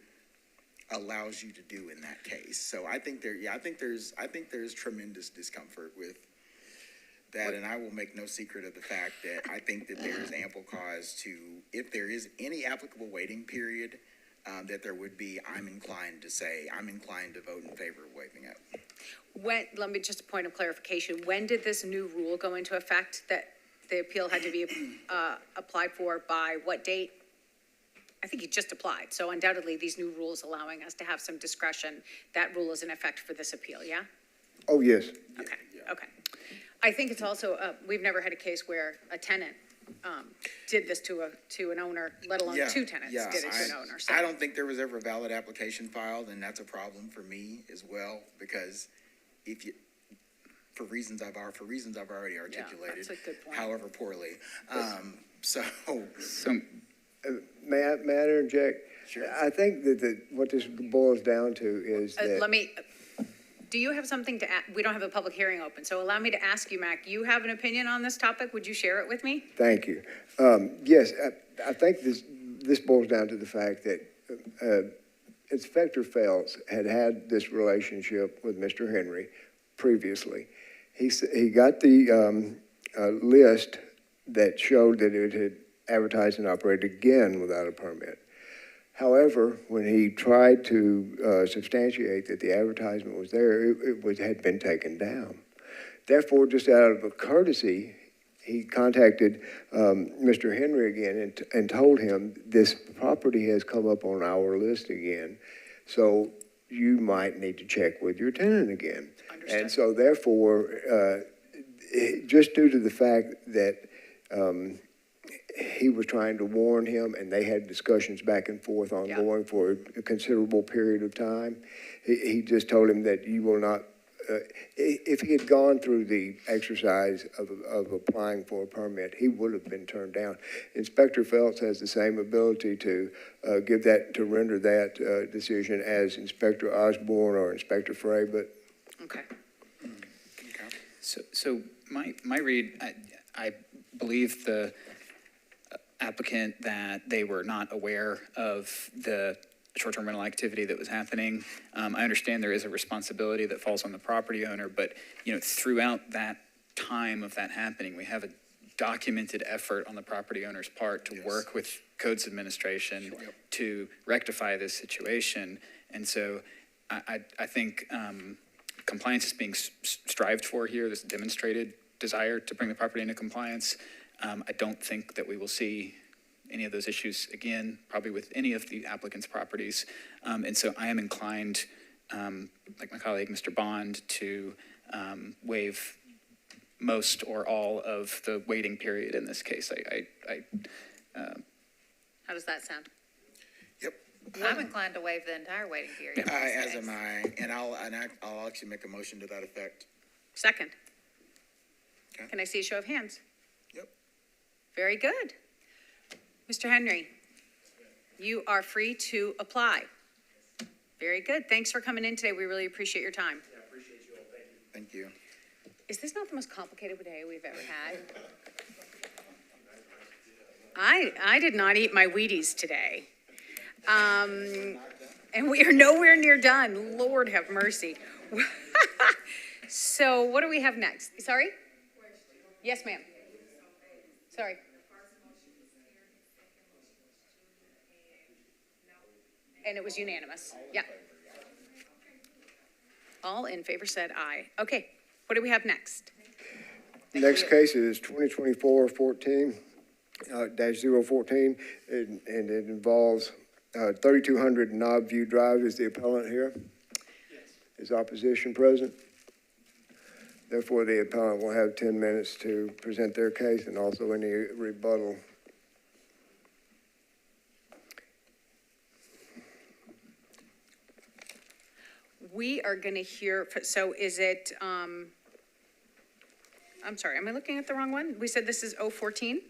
allows you to do in that case. So I think there's tremendous discomfort with that, and I will make no secret of the fact that I think that there is ample cause to, if there is any applicable waiting period, that there would be, I'm inclined to vote in favor of waiving it. Let me just a point of clarification. When did this new rule go into effect that the appeal had to be applied for by what date? I think you just applied. So undoubtedly, these new rules allowing us to have some discretion, that rule is in effect for this appeal, yeah? Oh, yes. Okay, okay. I think it's also, we've never had a case where a tenant did this to an owner, let alone 2 tenants did it to an owner. So I don't think there was ever a valid application filed, and that's a problem for me as well, because for reasons I've already articulated, that's a good point. however poorly. so May I interject? Sure. I think that what this boils down to is that. Do you have something to add? We don't have a public hearing open, so allow me to ask you, Mac, you have an opinion on this topic? Would you share it with me? Thank you. Yes, I think this boils down to the fact that Inspector Phelps had this relationship with Mr. Henry previously. He got the list that showed that it had advertised and operated again without a permit. However, when he tried to substantiate that the advertisement was there, it had been taken down. Therefore, just out of a courtesy, he contacted Mr. Henry again and told him, this property has come up on our list again. So you might need to check with your tenant again. Understood. And so therefore, just due to the fact that he was trying to warn him and they had discussions back and forth ongoing for a considerable period of time, he just told him that you will not, if he had gone through the exercise of applying for a permit, he would have been turned down. Inspector Phelps has the same ability to render that decision as Inspector Osborne or Inspector Frey, but Okay. So my read, I believe the applicant that they were not aware of the short-term rental activity that was happening. I understand there is a responsibility that falls on the property owner, but, throughout that time of that happening, we have a documented effort on the property owner's part to work with codes administration to rectify this situation. And so I think compliance is being strived for here, this demonstrated desire to bring the property into compliance. I don't think that we will see any of those issues again, probably with any of the applicant's properties. And so I am inclined, like my colleague, Mr. Bond, to waive most or all of the waiting period in this case. How does that sound? Yep. I'm inclined to waive the entire waiting period. in this As case. am I, and I'll actually make a motion to that effect. Second. Okay. Can I see a show of hands? Yep. Very good. Mr. Henry, you are free to apply. Very good. Thanks for coming in today. We really appreciate your time. Yeah, I appreciate you all. Thank you. Thank you. Is this not the most complicated day we've ever had? I did not eat my Wheaties today. And we are nowhere near done. Lord have mercy. So what do we have next? Sorry? Yes, ma'am. Sorry. And it was unanimous. Yeah. All in favor said aye. Okay, what do we have next? next case is 2024-14, -014, and it involves 3200 Knob View Drive. Is the appellant here? Yes. Is opposition present? Therefore, the appellant will have 10 minutes to present their case and also any rebuttal. We are going to hear, so is it, I'm sorry, am I looking at the wrong one? We said this is 014?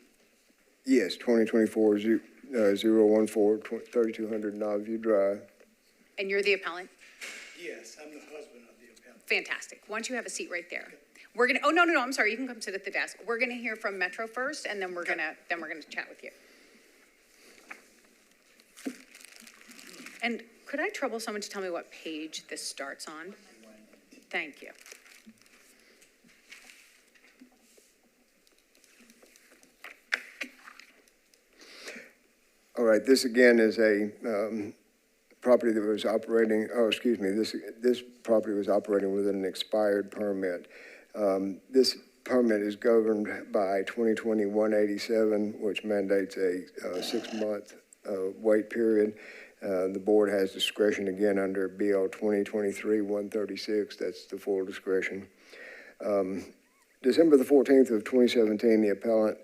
Yes, 2024-014, 3200 Knob View Drive. And you're the appellant? Yes, I'm the husband of the appellant. Fantastic. Why don't you have a seat right there? We're going to, oh, no, I'm sorry. You can come sit at the desk. We're going to hear from Metro first, and then we're going to chat with you. And could I trouble someone to tell me what page this starts on? Thank you. All right, this again is a property that was operating, this property was operating with an expired permit. This permit is governed by 2020-187, which mandates a 6-month wait period. The board has discretion again under BL 2023-136, that's the full discretion. December the 14th of 2017, the appellant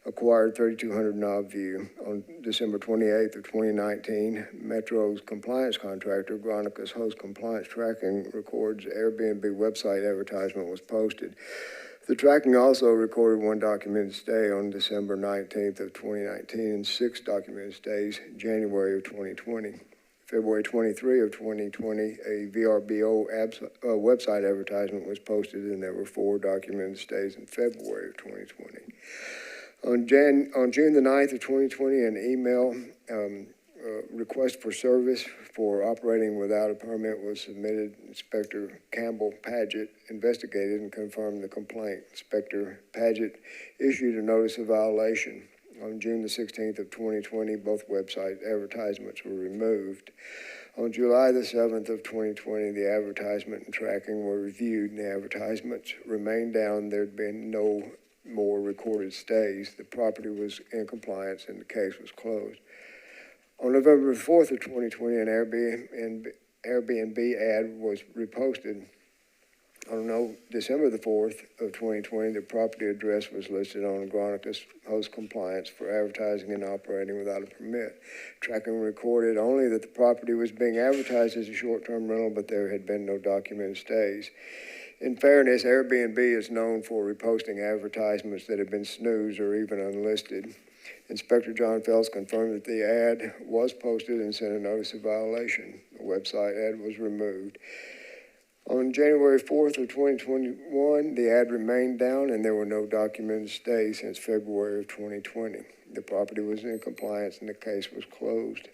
acquired 3200 Knob View. On December 28th of 2019, Metro's compliance contractor, Gronica's Host Compliance Tracking, records Airbnb website advertisement was posted. The tracking also recorded 1 documented stay on December 19th of 2019 and 6 documented stays January of 2020. February 23 of 2020, a VRBO website advertisement was posted and there were 4 documented stays in February of 2020. On June the 9th of 2020, an email request for service for operating without a permit was submitted. Inspector Campbell Paget investigated and confirmed the complaint. Inspector Paget issued a notice of violation. On June the 16th of 2020, both website advertisements were removed. On July the 7th of 2020, the advertisement and tracking were reviewed and the advertisements remained down. There'd been no more recorded stays. The property was in compliance and the case was closed. On November 4th of 2020, an Airbnb ad was reposted on December the 4th of 2020. The property address was listed on Agronicus host compliance for advertising and operating without a permit. Tracking recorded only that the property was being advertised as a short-term rental, but there had been no documented stays. In fairness, Airbnb is known for reposting advertisements that have been snoozed or even unlisted. Inspector John Phelps confirmed that the ad was posted and sent a notice of violation. The website ad was removed. On January 4th of 2021, the ad remained down and there were no documented stays since February of 2020. The property was in compliance and the case was closed.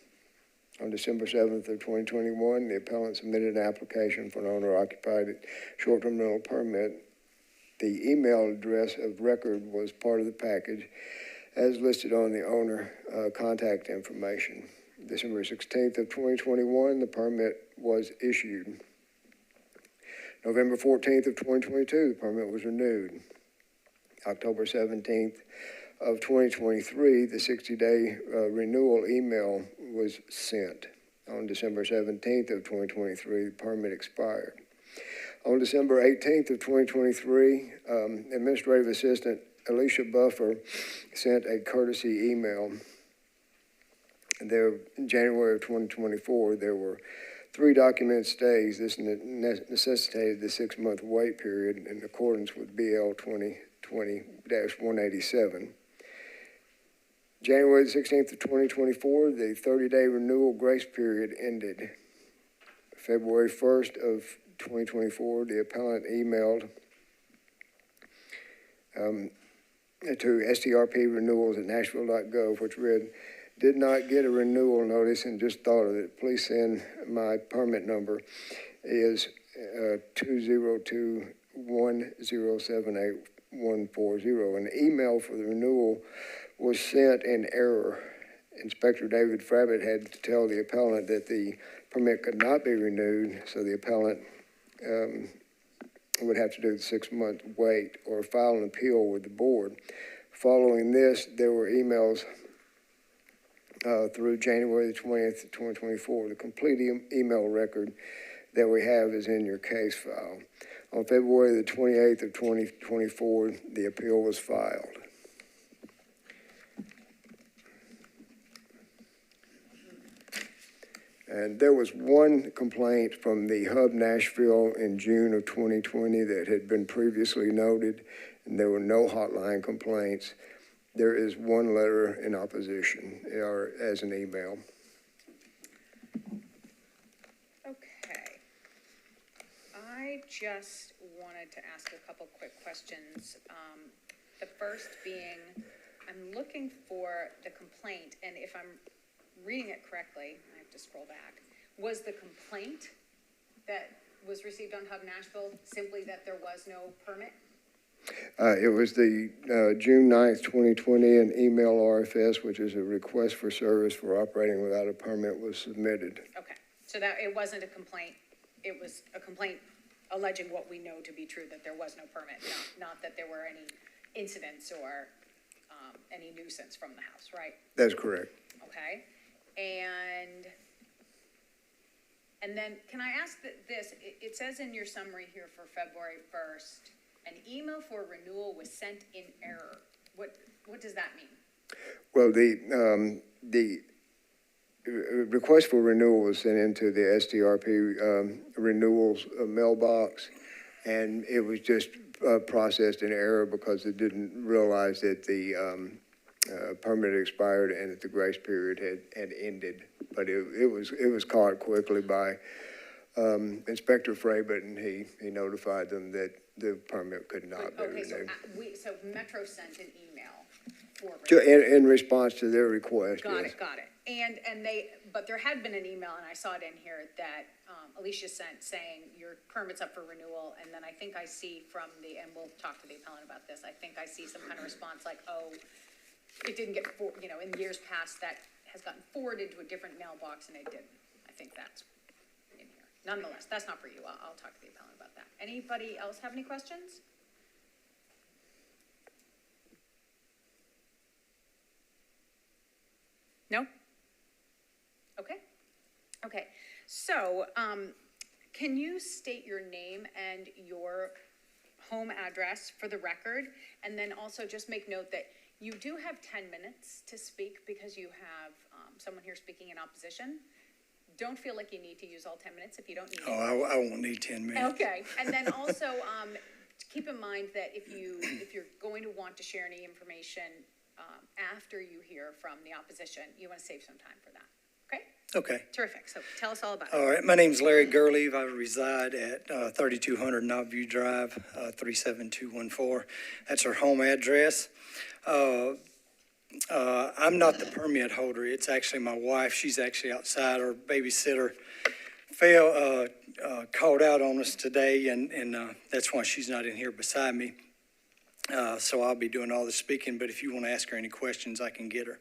On December 7th of 2021, the appellant submitted an application for an owner-occupied short-term rental permit. The email address of record was part of the package as listed on the owner contact information. December 16th of 2021, the permit was issued. November 14th of 2022, the permit was renewed. October 17th of 2023, the 60-day renewal email was sent. On December 17th of 2023, the permit expired. On December 18th of 2023, Administrative Assistant Alicia Buffer sent a courtesy email. There, in January of 2024, there were 3 documented stays. This necessitated the 6-month wait period in accordance with BL 2020-187. January the 16th of 2024, the 30-day renewal grace period ended. February 1st of 2024, the appellant emailed to strprenewals@nashville.gov, which read, "Did not get a renewal notice and just thought of it. Please send my permit number is 202-1078140. An email for the renewal was sent in error. Inspector David Frabbit had to tell the appellant that the permit could not be renewed, so the appellant would have to do the 6-month wait or file an appeal with the board. Following this, there were emails through January the 20th, 2024. The complete email record that we have is in your case file. On February the 28th of 2024, the appeal was filed. And there was one complaint from the Hub Nashville in June of 2020 that had been previously noted, and there were no hotline complaints. There is one letter in opposition, or as an email. Okay. I just wanted to ask a couple quick questions. The first being, I'm looking for the complaint, and if I'm reading it correctly, I have to scroll back, was the complaint that was received on Hub Nashville simply that there was no permit? It was the June 9th, 2020, an email RFS, which is a request for service for operating without a permit, was submitted. Okay, so that it wasn't a complaint, it was a complaint alleging what we know to be true, that there was no permit, not that there were any incidents or any nuisance from the house, right? That's correct. Okay, and then can I ask this, it says in your summary here for February 1st, an email for renewal was sent in error. What does that mean? Well, the request for renewal was sent into the STRP renewals mailbox, and it was just processed in error because it didn't realize that the permit expired and that the grace period had ended. But it was caught quickly by Inspector Frabbit, and he notified them that the permit could not be renewed. So Metro sent an email for In response to their request, yes. Got it. But there had been an email, and I saw it in here, that Alicia sent saying your permit's up for renewal, and then I think I see from and we'll talk to the appellant about this, I think I see some kind of response like, oh, it didn't get, in years past, that has gotten forwarded to a different mailbox, and it didn't. I think that's in here. Nonetheless, that's not for you. I'll talk to the appellant about that. Anybody else have any questions? No? Okay. Okay, so, can you state your name and your home address for the record? And then also just make note that you do have 10 minutes to speak because you have, someone here speaking in opposition. Don't feel like you need to use all 10 minutes if you don't need it. Oh, I won't need 10 minutes. Okay, and then also, keep in mind that if you're going to want to share any information, after you hear from the opposition, you want to save some time for that, okay? Okay. Terrific, so tell us all about it. All right, my name's Larry Gurley. I reside at 3200 Knobview Drive, 37214. That's our home address. I'm not the permit holder. It's actually my wife. She's actually outside. Our babysitter called out on us today, and that's why she's not in here beside me. So I'll be doing all the speaking, but if you want to ask her any questions, I can get her.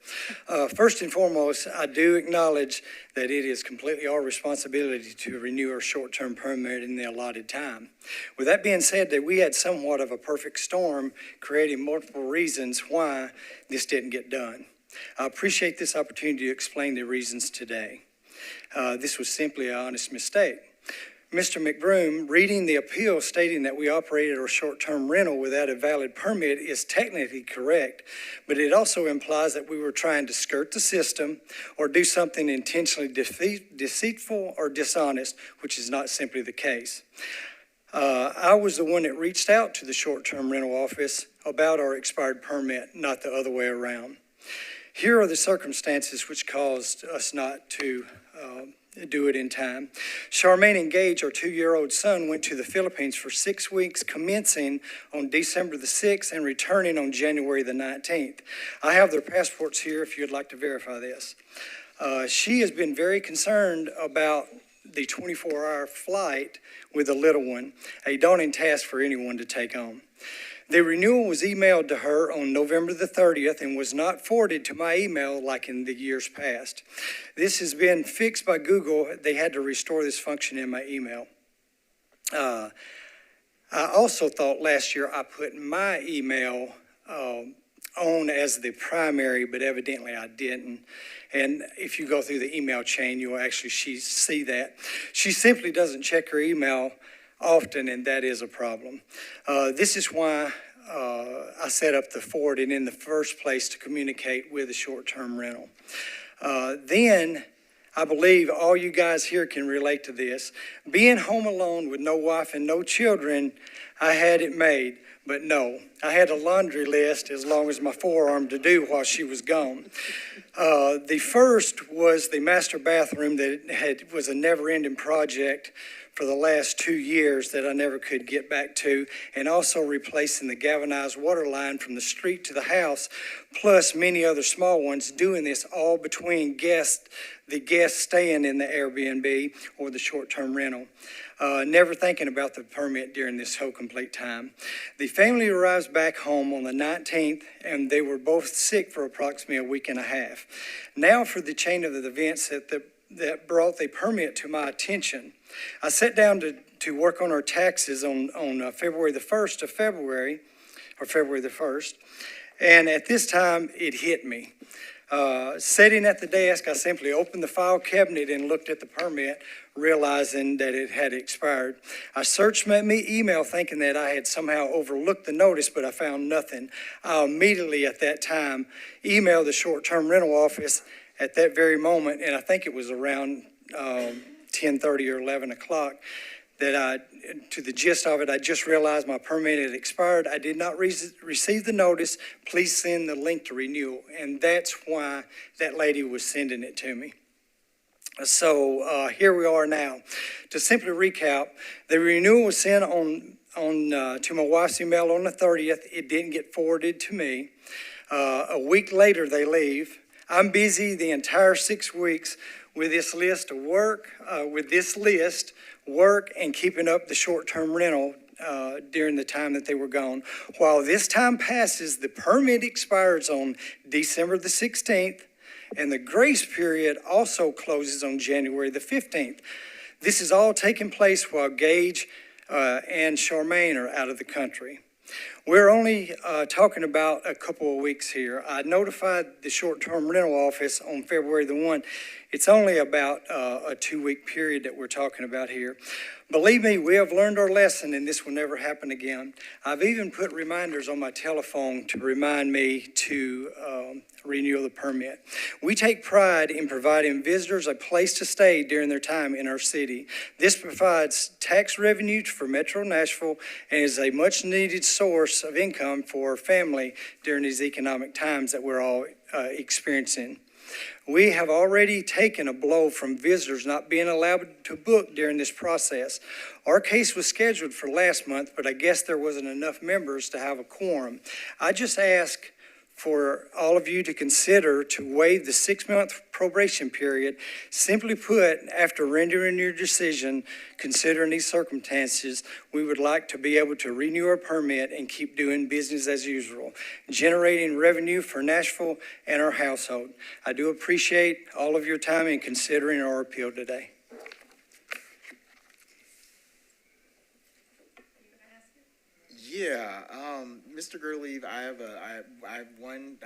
First and foremost, I do acknowledge that it is completely our responsibility to renew our short-term permit in the allotted time. With that being said, that we had somewhat of a perfect storm, creating multiple reasons why this didn't get done. I appreciate this opportunity to explain the reasons today. This was simply an honest mistake. Mr. McBroom, reading the appeal stating that we operated our short-term rental without a valid permit is technically correct, but it also implies that we were trying to skirt the system or do something intentionally deceitful or dishonest, which is not simply the case. I was the one that reached out to the short-term rental office about our expired permit, not the other way around. Here are the circumstances which caused us not to do it in time. Charmaine and Gage, our 2-year-old son, went to the Philippines for 6 weeks, commencing on December the 6th and returning on January the 19th. I have their passports here if you'd like to verify this. She has been very concerned about the 24-hour flight with the little one, a daunting task for anyone to take on. The renewal was emailed to her on November the 30th and was not forwarded to my email like in the years past. This has been fixed by Google. They had to restore this function in my email. I also thought last year I put my email on as the primary, but evidently I didn't. And if you go through the email chain, you'll actually see that. She simply doesn't check her email often, and that is a problem. This is why I set up the forwarding in the first place to communicate with a short-term rental. Then, I believe all you guys here can relate to this. Being home alone with no wife and no children, I had it made. But no, I had a laundry list as long as my forearm to do while she was gone. The first was the master bathroom that was a never-ending project for the last 2 years that I never could get back to, and also replacing the galvanized water line from the street to the house, plus many other small ones, doing this all between the guests staying in the Airbnb or the short-term rental. Never thinking about the permit during this whole complete time. The family arrives back home on the 19th, and they were both sick for approximately a week and a half. Now for the chain of the events that brought the permit to my attention. I sat down to work on our taxes on February the 1st, and at this time, it hit me. Sitting at the desk, I simply opened the file cabinet and looked at the permit, realizing that it had expired. I searched my email thinking that I had somehow overlooked the notice, but I found nothing. I immediately at that time emailed the short-term rental office at that very moment, and I think it was around 10:30 or 11 o'clock, that to the gist of it, I just realized my permit had expired. I did not receive the notice. Please send the link to renewal. And that's why that lady was sending it to me. So here we are now. To simply recap, the renewal was sent to my wife's email on the 30th. It didn't get forwarded to me. A week later, they leave. I'm busy the entire 6 weeks with this list of work, and keeping up the short-term rental during the time that they were gone. While this time passes, the permit expires on December the 16th, and the grace period also closes on January the 15th. This is all taking place while Gage and Charmaine are out of the country. We're only talking about a couple of weeks here. I notified the short-term rental office on February the 1. It's only about a 2-week period that we're talking about here. Believe me, we have learned our lesson and this will never happen again. I've even put reminders on my telephone to remind me to renew the permit. We take pride in providing visitors a place to stay during their time in our city. This provides tax revenue for Metro Nashville and is a much-needed source of income for our family during these economic times that we're all experiencing. We have already taken a blow from visitors not being allowed to book during this process. Our case was scheduled for last month, but I guess there wasn't enough members to have a quorum. I just ask for all of you to consider to waive the 6-month probation period. Simply put, after rendering your decision, considering these circumstances, we would like to be able to renew our permit and keep doing business as usual, generating revenue for Nashville and our household. I do appreciate all of your time in considering our appeal today. Yeah, Mr. Gurley, I have one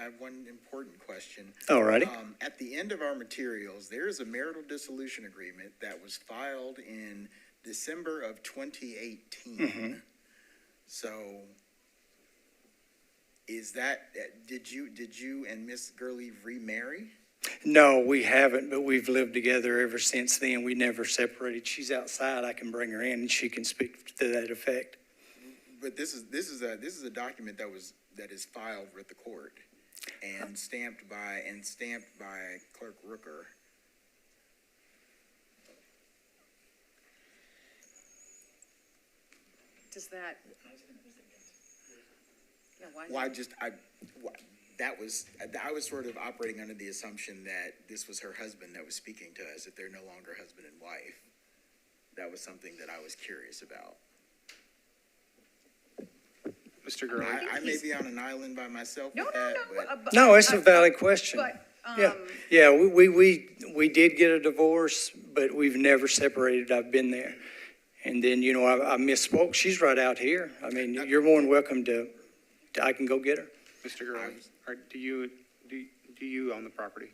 important question. All righty. At the end of our materials, there is a marital dissolution agreement that was filed in December of 2018. So, is that, did you and Ms. Gurley remarry? No, we haven't, but we've lived together ever since then. We never separated. She's outside. I can bring her in and she can speak to that effect. But this is a document that is filed with the court and stamped by Clerk Rooker. Does that? Yeah, why? Well, I was sort of operating under the assumption that this was her husband that was speaking to us, that they're no longer husband and wife. That was something that I was curious about. Mr. Gurley? I may be on an island by myself No, with no, that, no. but. No, it's a valid question. But, Yeah, we did get a divorce, but we've never separated. I've been there. And then, I misspoke. She's right out here. I mean, you're more than welcome to I can go get her. Mr. Gurley, do you own the property?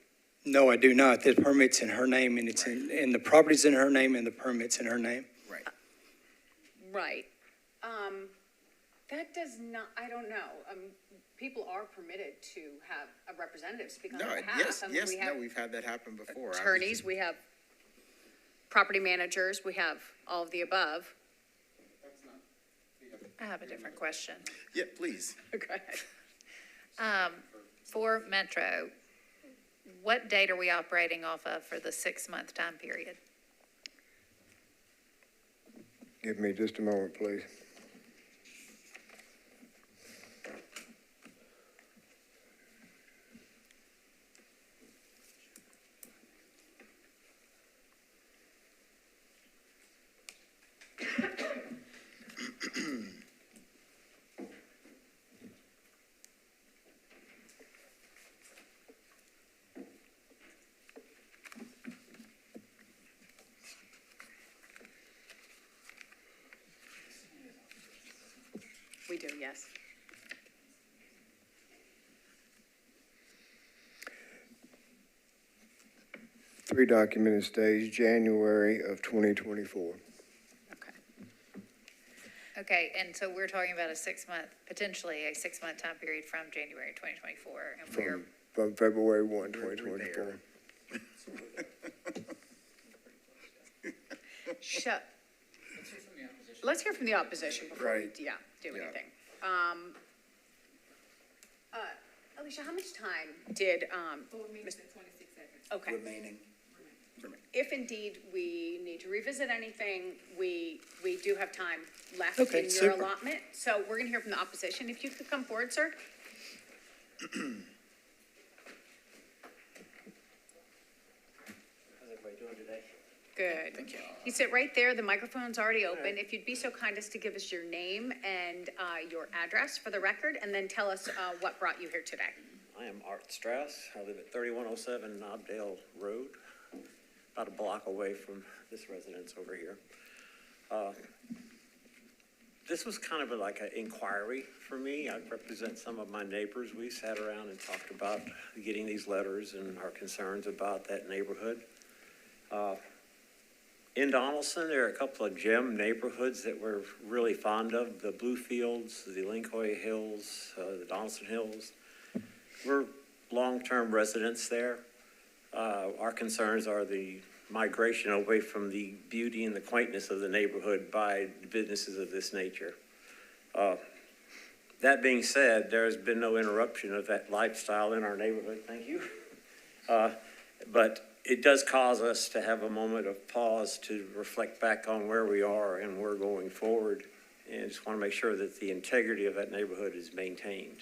No, I do not. The permit's in her name and it's and the property's in her name and the permit's in her name. Right. right. That does not, I don't know. People are permitted to have a representative speak on their behalf. We've had that happen before. Attorneys, we have property managers, we have all of the above. I have a different question. Yeah, please. Go ahead. For Metro, what date are we operating off of for the 6-month time period? Give me just a moment, please. We do, yes. Three documented stays, January of 2024. Okay, and so we're talking about potentially a 6-month time period from January 2024, and we're, From February 1, 2024. Shut. Let's hear from the opposition before we, Right. do anything. Alicia, how much time did, 26 seconds. okay. Remaining. If indeed we need to revisit anything, we do have time left Okay, in your super. allotment. So we're gonna hear from the opposition. If you could come forward, sir. How's everybody doing today? Good. Thank you. You sit right there. The microphone's already open. If you'd be so kind as to give us your name and your address for the record, and then tell us what brought you here today. I am Art Strauss. I live at 3107 Knobdale Road, about a block away from this residence over here. This was kind of like an inquiry for me. I represent some of my neighbors. We sat around and talked about getting these letters and our concerns about that neighborhood. In Donaldson, there are a couple of gem neighborhoods that we're really fond of, the Bluefields, the Lincoln Hills, the Donaldson Hills. We're long-term residents there. Our concerns are the migration away from the beauty and the quaintness of the neighborhood by businesses of this nature. That being said, there's been no interruption of that lifestyle in our neighborhood, thank you. But it does cause us to have a moment of pause to reflect back on where we are and we're going forward. And just want to make sure that the integrity of that neighborhood is maintained.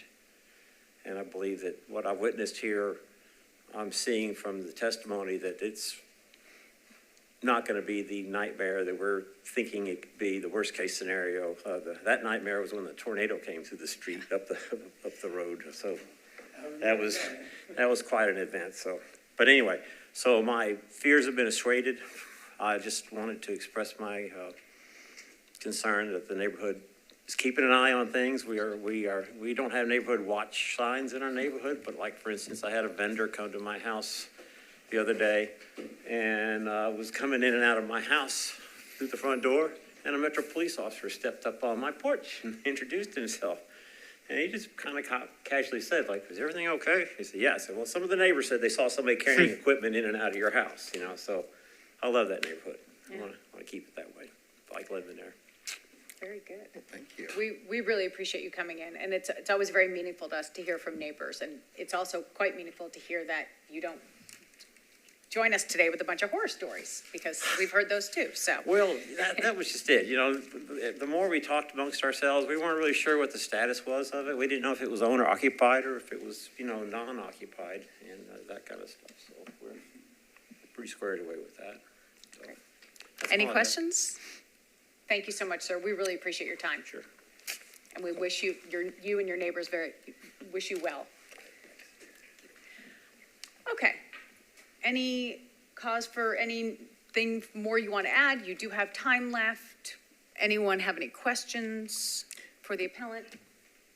And I believe that what I witnessed here, I'm seeing from the testimony that it's not going to be the nightmare that we're thinking it could be, the worst case scenario. That nightmare was when the tornado came through the street up the road. So that was quite an event. So, but anyway, so my fears have been assuaged. I just wanted to express my concern that the neighborhood is keeping an eye on things. We don't have neighborhood watch signs in our neighborhood, but like, for instance, I had a vendor come to my house the other day and was coming in and out of my house through the front door, and a Metro police officer stepped up on my porch and introduced himself. And he just kind of casually said, like, is everything okay? He said, yeah. I said, well, some of the neighbors said they saw somebody carrying equipment in and out of your house, you know, so I love that neighborhood. I want to keep it that way. I like living there. Very good. Thank you. We really appreciate you coming in, and it's always very meaningful to us to hear from neighbors, and it's also quite meaningful to hear that you don't join us today with a bunch of horror stories, because we've heard those too, so. Well, that was just it. You know, the more we talked amongst ourselves, we weren't really sure what the status was of it. We didn't know if it was owner occupied or if it was, you know, non-occupied and that kind of stuff. So we're pretty squared away with that. So, that's Any all I have. questions? Thank you so much, sir. We really appreciate your time. Sure. And we wish you and your neighbors wish you well. Okay. Any cause for anything more you want to add? You do have time left. Anyone have any questions for the appellant?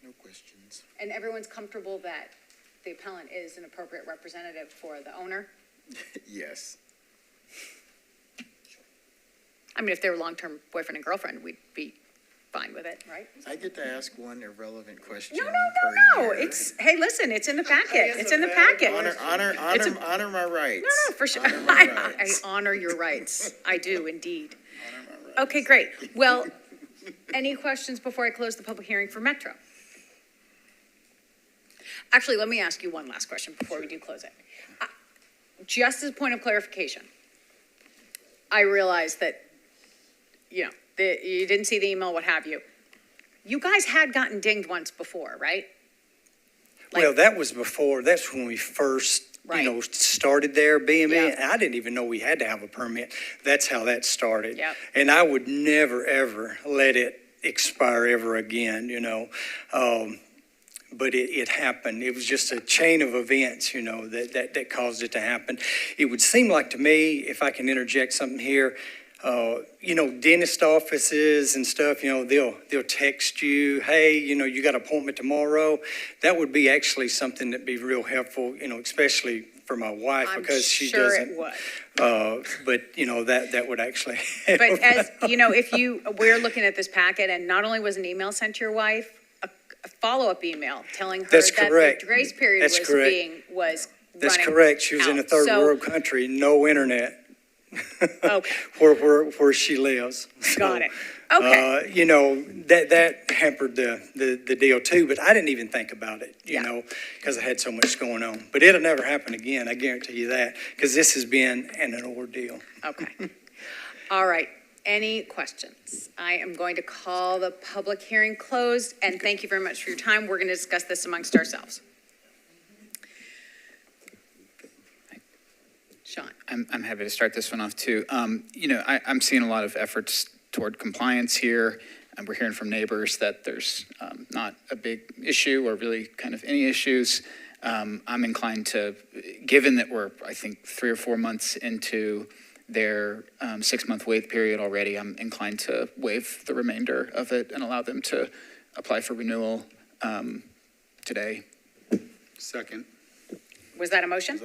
No questions. And everyone's comfortable that the appellant is an appropriate representative for the owner? Yes. I mean, if they were long-term boyfriend and girlfriend, we'd be fine with it, right? I get to ask one irrelevant question No, per year. hey, listen, it's in the packet. It's in the packet. Honor my rights. No, for sure. Honor my I rights. honor your rights. I do indeed. Honor my rights. Okay, great. Well, any questions before I close the public hearing for Metro? Actually, let me ask you one last question before we do close it. Just as a point of clarification, I realize that, you know, you didn't see the email, what have you. You guys had gotten dinged once before, right? Well, that was before, that's when we first, Right. started there, BME. Yeah. And I didn't even know we had to have a permit. That's how that started. Yep. And I would never, ever let it expire ever again, But it happened. It was just a chain of events, that caused it to happen. It would seem like to me, if I can interject something here, dentist offices and stuff, they'll text you, hey, you got an appointment tomorrow. That would be actually something that'd be real helpful, especially for my wife, I'm because she sure doesn't. it would. But, that would actually help. But as, we're looking at this packet, and not only was an email sent to your wife, a follow-up email telling her That's that correct. the grace period That's was correct. That's running correct. She was in a out. third So- world country, no internet. Okay, where she lives. got it. Okay. That hampered the deal too, but I didn't even think about it, Yeah. because I had so much going on. But it'll never happen again, I guarantee you that, because this has been an ordeal. Okay. All right. Any questions? I am going to call the public hearing closed, and thank you very much for your time. We're going to discuss this amongst ourselves. Sean? I'm happy to start this one off too. I'm seeing a lot of efforts toward compliance here, and we're hearing from neighbors that there's not a big issue or really kind of any issues. I'm inclined to, given that we're, I think, 3 or 4 months into their 6-month wait period already, I'm inclined to waive the remainder of it and allow them to apply for renewal today. Second. Was that a motion?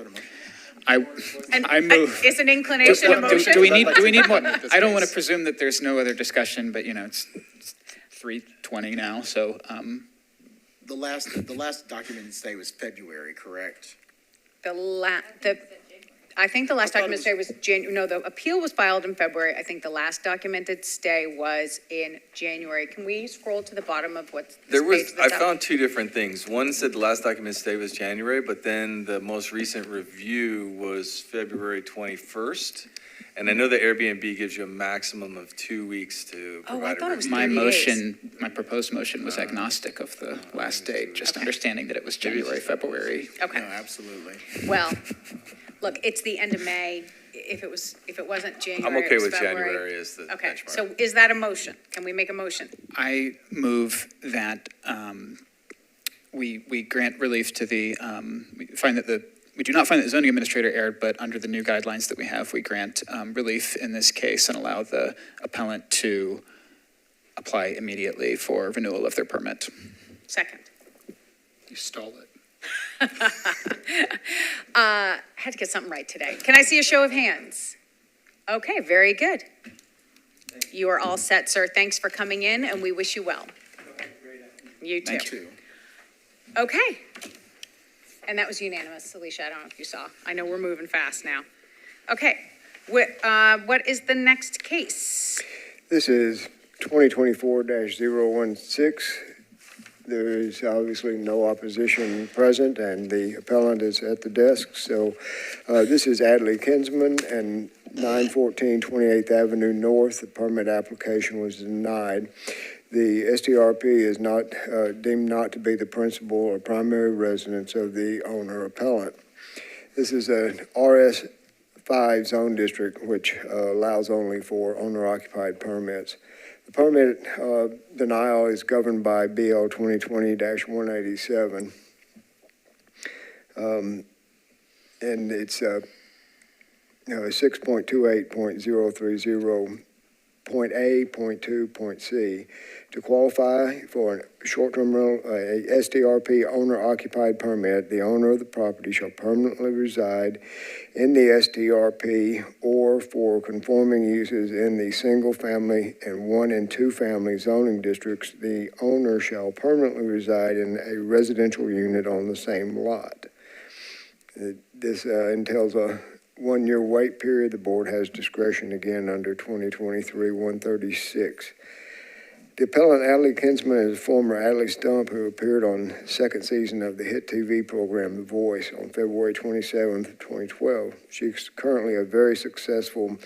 I move. Is an inclination a motion? Do we need more? I don't want to presume that there's no other discussion, but it's 3:20 now, so, The last document stay was February, correct? I think the last documented stay was the appeal was filed in February. I think the last documented stay was in January. Can we scroll to the bottom of what's this page I that's up? found two different things. One said the last document stay was January, but then the most recent review was February 21st. And I know the Airbnb gives you a maximum of 2 weeks to Oh, I provide a thought it was review. my proposed motion was agnostic of the last date, just understanding that it was January, February. Okay. No, absolutely. Well, look, it's the end of May. If it wasn't January, I'm it okay was with February. January as the Okay, benchmark. so is that a motion? Can we make a motion? I move that we grant relief to we do not find that the zoning administrator erred, but under the new guidelines that we have, we grant relief in this case and allow the appellant to apply immediately for renewal of their permit. Second. You stole it. Had to get something right today. Can I see a show of hands? Okay, very good. You are all set, sir. Thanks for coming in, and we wish you well. You too. Thank you. Okay. And that was unanimous, Alicia. I don't know if you saw. I know we're moving fast now. Okay. What is the next case? This is 2024-016. There is obviously no opposition present, and the appellant is at the desk. So this is Adley Kinsman and 914 28th Avenue North. The permit application was denied. The STRP is not deemed not to be the principal or primary residence of the owner appellant. This is an RS5 zone district, which allows only for owner-occupied permits. The permit denial is governed by BL 2020-187. And it's 6.28.030. Point A, point 2, point C. To qualify for a short-term rental, a STRP owner-occupied permit, the owner of the property shall permanently reside in the STRP or for conforming uses in the single-family and 1- and 2-family zoning districts. The owner shall permanently reside in a residential unit on the same lot. This entails a 1-year wait period. The board has discretion again under 2023-136. The appellant Adley Kinsman is former Adley Stump who appeared on second season of the hit TV program The Voice on February 27th, 2012. She's currently a very successful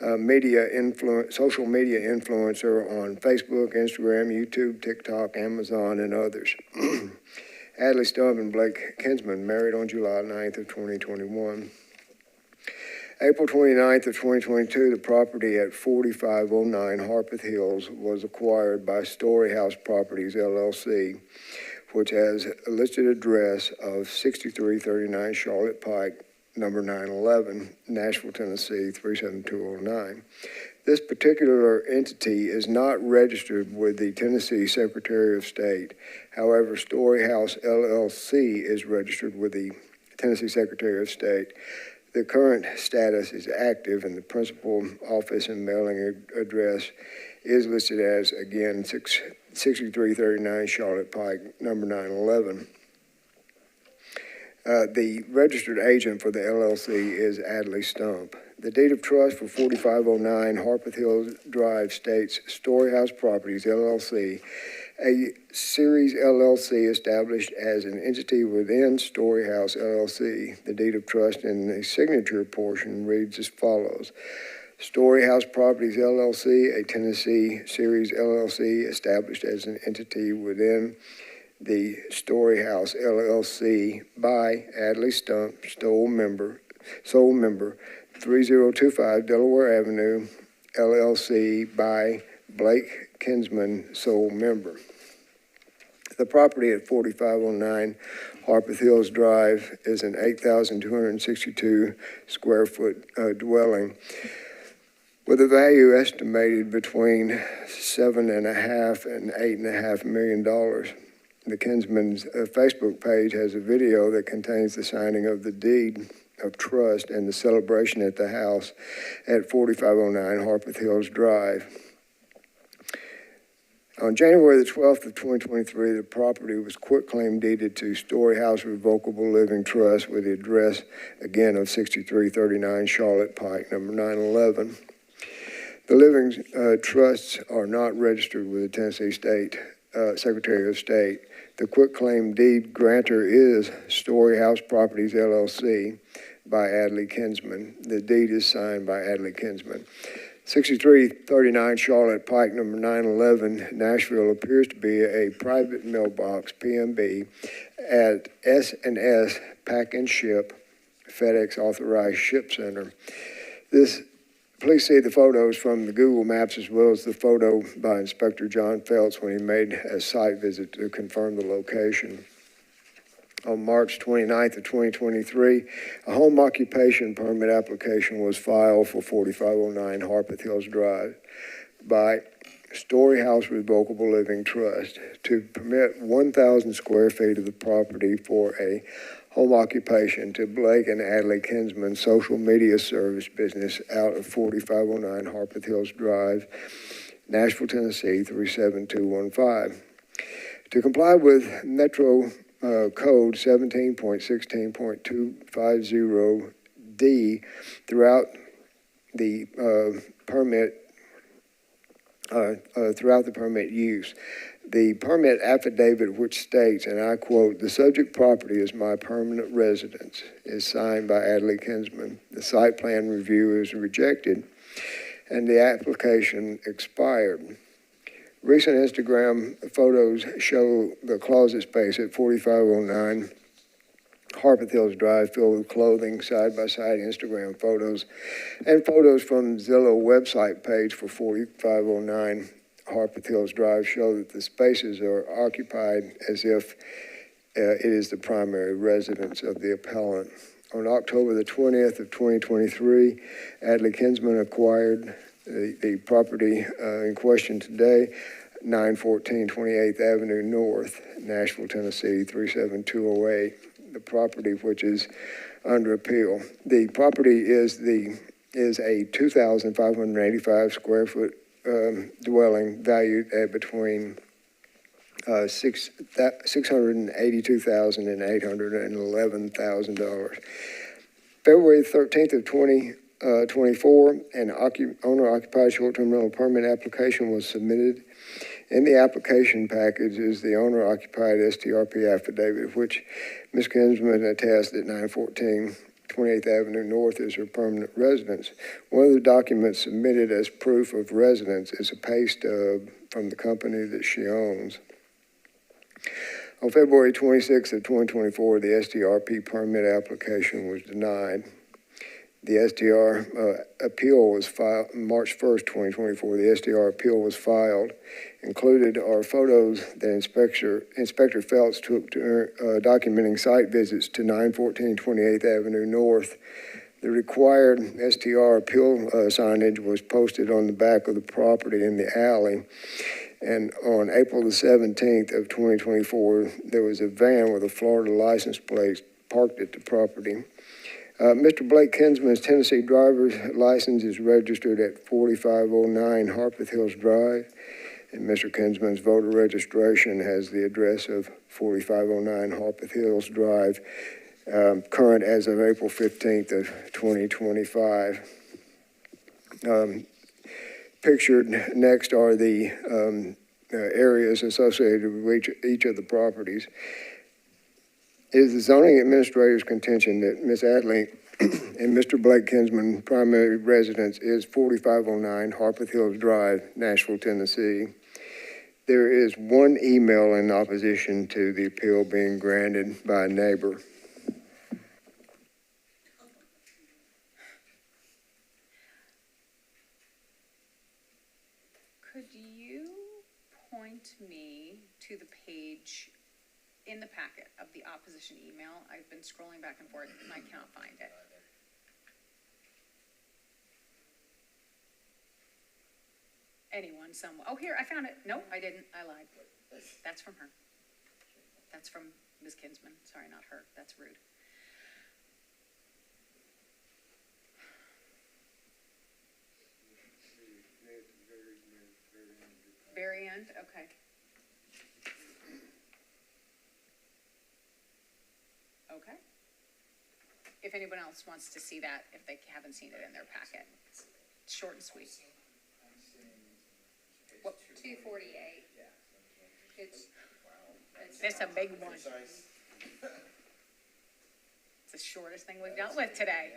social media influencer on Facebook, Instagram, YouTube, TikTok, Amazon, and others. Adley Stump and Blake Kinsman married on July 9th of 2021. April 29th of 2022, the property at 4509 Harpeth Hills was acquired by Story House Properties, LLC, which has a listed address of 6339 Charlotte Pike, number 911, Nashville, Tennessee, 37209. This particular entity is not registered with the Tennessee Secretary of State. However, Story House, LLC is registered with the Tennessee Secretary of State. The current status is active, and the principal office and mailing address is listed as, again, 6339 Charlotte Pike, number 911. The registered agent for the LLC is Adley Stump. The deed of trust for 4509 Harpeth Hills Drive states Story House Properties, LLC, a Series LLC established as an entity within Story House LLC. The deed of trust in the signature portion reads as follows. Story House Properties LLC, a Tennessee Series LLC established as an entity within the Story House LLC by Adley Stump, sole member, 3025 Delaware Avenue, LLC by Blake Kinsman, sole member. The property at 4509 Harpeth Hills Drive is an 8,262 square foot dwelling with a value estimated between $7.5 and $8.5 million. The Kinsman's Facebook page has a video that contains the signing of the deed of trust and the celebration at the house at 4509 Harpeth Hills Drive. On January the 12th of 2023, the property was quitclaim deeded to Story House Revocable Living Trust with the address, again, of 6339 Charlotte Pike, number 911. The living trusts are not registered with the Tennessee State Secretary of State. The quitclaim deed grantor is Story House Properties, LLC, by Adley Kinsman. The deed is signed by Adley Kinsman. 6339 Charlotte Pike, number 911, Nashville, appears to be a private mailbox, PMB, at S&S Pack and Ship, FedEx Authorized Ship Center. Please see the photos from the Google Maps as well as the photo by Inspector John Phelps when he made a site visit to confirm the location. On March 29th of 2023, a home occupation permit application was filed for 4509 Harpeth Hills Drive by Story House Revocable Living Trust to permit 1,000 square feet of the property for a home occupation to Blake and Adley Kinsman social media service business out of 4509 Harpeth Hills Drive, Nashville, Tennessee 37215. To comply with Metro Code 17.16.250D throughout the permit use. The permit affidavit, which states, and I quote, "The subject property is my permanent residence," is signed by Adley Kinsman. The site plan review is rejected, and the application expired. Recent Instagram photos show the closet space at 4509 Harpeth Hills Drive filled with clothing, side-by-side Instagram photos, and photos from Zillow website page for 4509 Harpeth Hills Drive show that the spaces are occupied as if it is the primary residence of the appellant. On October the 20th of 2023, Adley Kinsman acquired the property in question today, 914 28th Avenue North, Nashville, Tennessee 37208. The property which is under appeal. The property is a 2,585 square foot dwelling valued at between $682,000 and $811,000. February 13th of 2024, an owner-occupied short-term rental permit application was submitted. In the application package is the owner-occupied STRP affidavit, which Ms. Kinsman attests that 914 28th Avenue North is her permanent residence. One of the documents submitted as proof of residence is a pay stub from the company that she owns. On February 26th of 2024, the STRP permit application was denied. The STR appeal was filed March 1st, 2024. The STR appeal was filed. Included are photos that Inspector Phelps took to, documenting site visits to 914 28th Avenue North. The required STR appeal signage was posted on the back of the property in the alley. And on April the 17th of 2024, there was a van with a Florida license plate parked at the property. Mr. Blake Kinsman's Tennessee driver's license is registered at 4509 Harpeth Hills Drive, and Mr. Kinsman's voter registration has the address of 4509 Harpeth Hills Drive, current as of April 15th of 2025. Pictured next are the areas associated with each of the properties. It is the zoning administrator's contention that Ms. Adley and Mr. Blake Kinsman primary residence is 4509 Harpeth Hills Drive, Nashville, Tennessee. There is one email in opposition to the appeal being granted by a neighbor. Could you point me to the page in the packet of the opposition email? I've been scrolling back and forth and I cannot find it. Anyone, someone, oh, here, I found it. No, I didn't, I lied. That's from her. That's from Ms. Kinsman, sorry, not her, that's rude. Very end, okay. Okay. If anyone else wants to see that, if they haven't seen it in their packet, it's short and sweet. 248. It's a big one. It's the shortest thing we've dealt with today.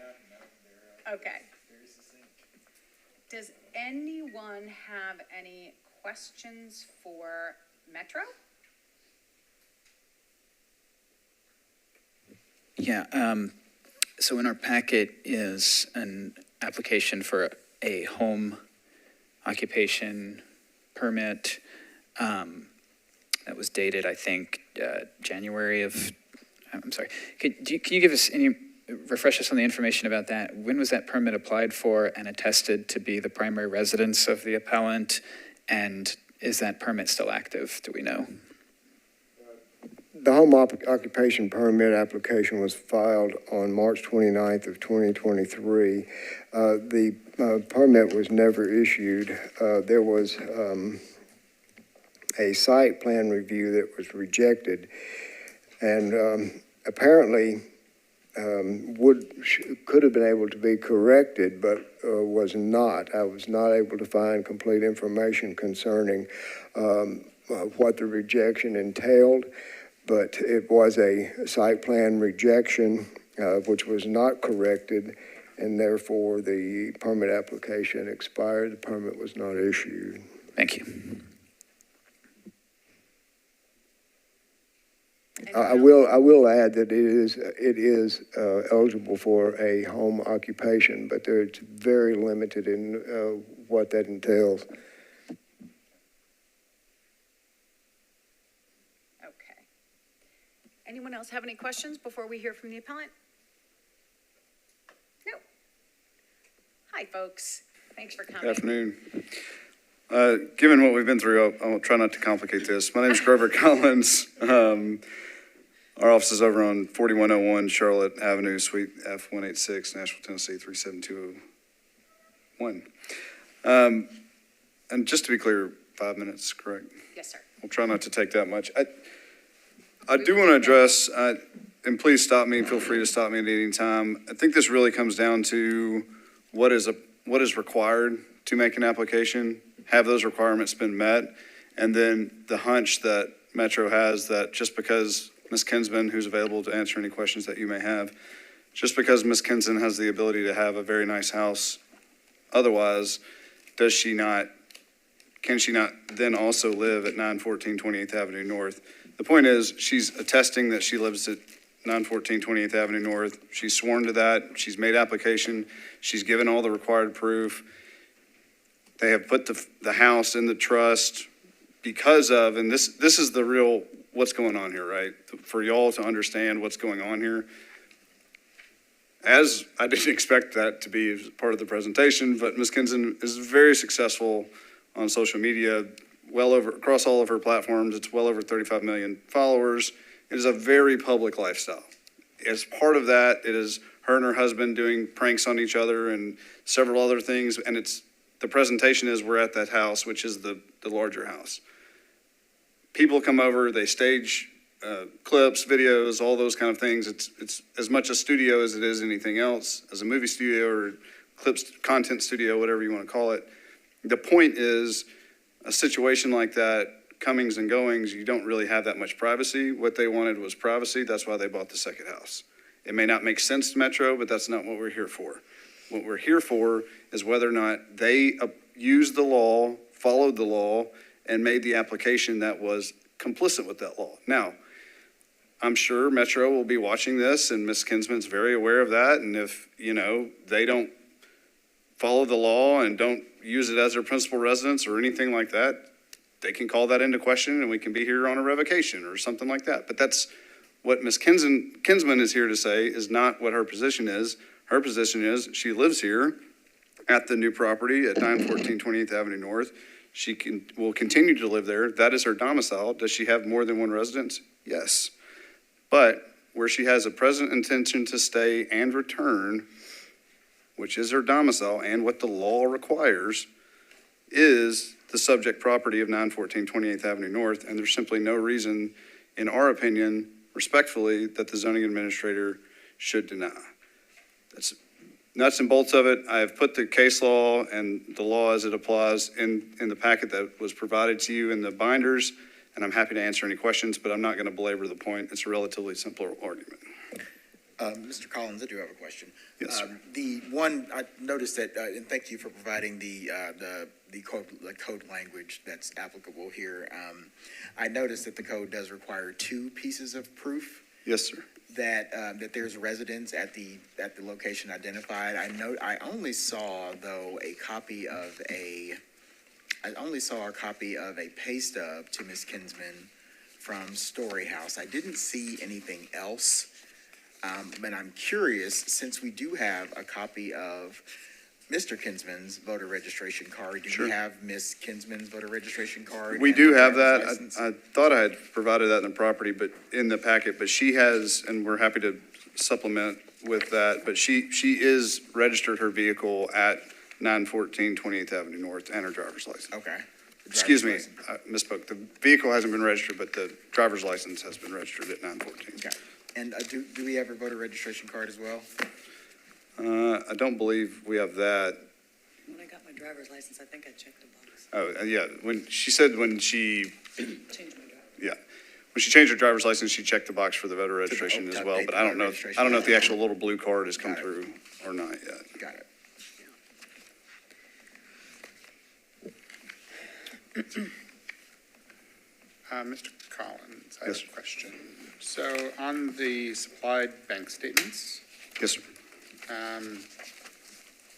Okay. Does anyone have any questions for Metro? Yeah, so in our packet is an application for a home occupation permit that was dated, I think, January of, I'm sorry. Can you give us refresh us on the information about that? When was that permit applied for and attested to be the primary residence of the appellant? And is that permit still active? Do we know? The home occupation permit application was filed on March 29th of 2023. The permit was never issued. There was a site plan review that was rejected, and apparently could have been able to be corrected, but was not. I was not able to find complete information concerning what the rejection entailed. But it was a site plan rejection, which was not corrected, and therefore the permit application expired. The permit was not issued. Thank you. I will add that it is eligible for a home occupation, but it's very limited in what that entails. Anyone else have any questions before we hear from the appellant? No. Hi, folks. Thanks for coming. Good afternoon. Given what we've been through, I'll try not to complicate this. My name is Grover Collins. Our office is over on 4101 Charlotte Avenue, Suite F186, Nashville, Tennessee, 37201. And just to be clear, 5 minutes, correct? Yes, sir. I'll try not to take that much. I do want to address, and please stop me, feel free to stop me at any time. I think this really comes down to what is required to make an application, have those requirements been met, and then the hunch that Metro has that just because Ms. Kinsman, who's available to answer any questions that you may have, just because Ms. Kinsman has the ability to have a very nice house, otherwise, can she not then also live at 914 28th Avenue North? The point is, she's attesting that she lives at 914 28th Avenue North. She's sworn to that. She's made application. She's given all the required proof. They have put the house in the trust because of, and this is the real what's going on here, right? For y'all to understand what's going on here. As I didn't expect that to be part of the presentation, but Ms. Kinsman is very successful on social media, across all of her platforms. It's well over 35 million followers. It is a very public lifestyle. As part of that, it is her and her husband doing pranks on each other and several other things. And the presentation is we're at that house, which is the larger house. People come over, they stage clips, videos, all those kind of things. It's as much a studio as it is anything else, as a movie studio or content studio, whatever you want to call it. The point is, a situation like that, comings and goings, you don't really have that much privacy. What they wanted was privacy. That's why they bought the second house. It may not make sense to Metro, but that's not what we're here for. What we're here for is whether or not they used the law, followed the law, and made the application that was complicit with that law. Now, I'm sure Metro will be watching this, and Ms. Kinsman's very aware of that. And if, they don't follow the law and don't use it as their principal residence or anything like that, they can call that into question and we can be here on a revocation or something like that. But that's what Ms. Kinsman is here to say is not what her position is. Her position is she lives here at the new property at 914 28th Avenue North. She will continue to live there. That is her domicile. Does she have more than one residence? Yes. But where she has a present intention to stay and return, which is her domicile and what the law requires, is the subject property of 914 28th Avenue North. And there's simply no reason, in our opinion, respectfully, that the zoning administrator should deny. That's nuts and bolts of it. I have put the case law and the law as it applies in the packet that was provided to you in the binders, and I'm happy to answer any questions, but I'm not going to belabor the point. It's a relatively simpler argument. Mr. Collins, I do have a question. Yes, sir. The one, I noticed that, and thank you for providing the code language that's applicable here. I noticed that the code does require 2 pieces of proof. Yes, sir. That there's residents at the location identified. I only saw though a copy of a pay stub to Ms. Kinsman from Story House. I didn't see anything else. And I'm curious, since we do have a copy of Mr. Kinsman's voter registration card, do we have Ms. Kinsman's voter registration card? We do have that. I thought I had provided that in the property, but in the packet, but she has, and we're happy to supplement with that, but she is registered her vehicle at 914 28th Avenue North and her driver's license. Okay. Excuse me, I misspoke. The vehicle hasn't been registered, but the driver's license has been registered at 914. Okay. And do we have her voter registration card as well? I don't believe we have that. When I got my driver's license, I think I checked the box. Oh, yeah, when she said when she, Changed my driver. yeah, when she changed her driver's license, she checked the box for the voter registration as well, but I don't know if the actual little blue card has come through or not yet. Got it. Mr. Collins, I have Yes, a sir. question. So on the supplied bank statements, Yes, sir.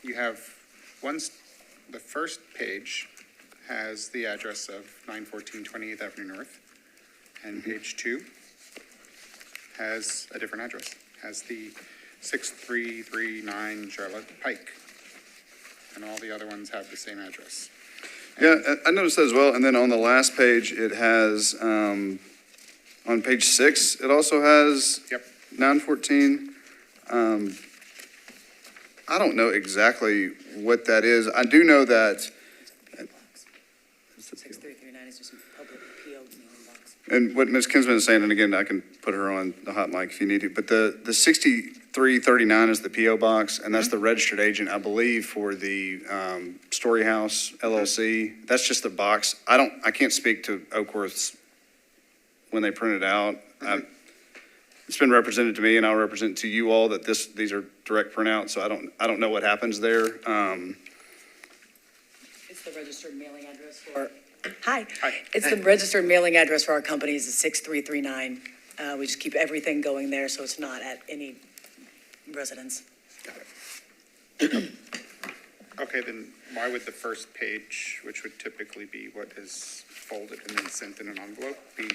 you have the first page has the address of 914 28th Avenue North, and page 2 has a different address, has the 6339 Charlotte Pike, and all the other ones have the same address. Yeah, I noticed that as well. And then on the last page, it has, on page 6, it also has Yep. 914. I don't know exactly what that is. I do know that, 6339 is just a public PO mailing box. and what Ms. Kinsman is saying, and again, I can put her on the hot mic if you need to, but the 6339 is the PO box, and that's the registered agent, I believe, for the Story House LLC. That's just the box. I can't speak to Oakworth's when they print it out. It's been represented to me, and I'll represent to you all that these are direct printouts, so I don't know what happens there. It's the registered mailing address for, hi. Hi. It's the registered mailing address for our company is the 6339. We just keep everything going there, so it's not at any residence. Got it. Okay, then why would the first page, which would typically be what is folded and then sent in an envelope, be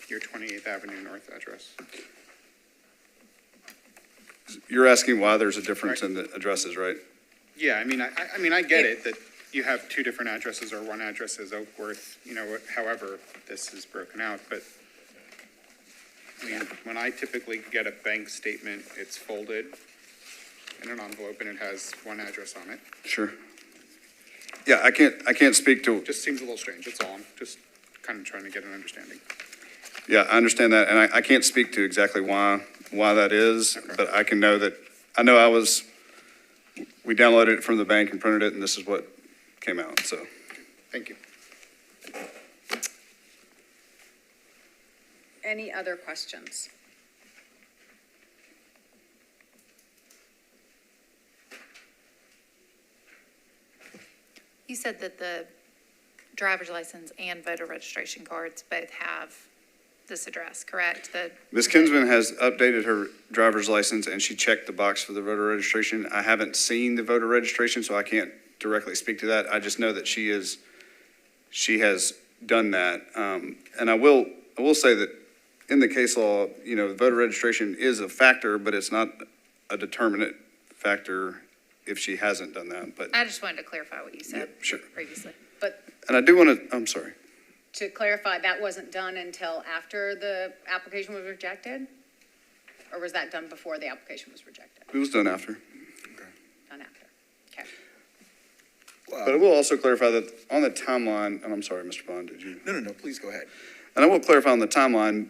your 28th Avenue North address? You're asking why there's a difference in the addresses, right? Yeah, I get it, that you have 2 different addresses, or one address is Oakworth, however this is broken out, but, when I typically get a bank statement, it's folded in an envelope and it has one address on it. Sure. Yeah, I can't speak to, Just seems a little strange, that's all, I'm just kind of trying to get an understanding. yeah, I understand that, and I can't speak to exactly why that is, but I know we downloaded it from the bank and printed it, and this is what came out, so. Thank you. Any other questions? You said that the driver's license and voter registration cards both have this address, correct? Ms. Kinsman has updated her driver's license, and she checked the box for the voter registration. I haven't seen the voter registration, so I can't directly speak to that. I just know that she has done that. And I will say that in the case law, voter registration is a factor, but it's not a determinate factor if she hasn't done that, but, I just wanted to clarify what you said sure. previously. But And I do want to, I'm sorry. to clarify, that wasn't done until after the application was rejected? Or was that done before the application was rejected? It was done after. Done after, okay. But I will also clarify that on the timeline, and I'm sorry, Mr. Bond, did you? No, please go ahead. And I will clarify on the timeline,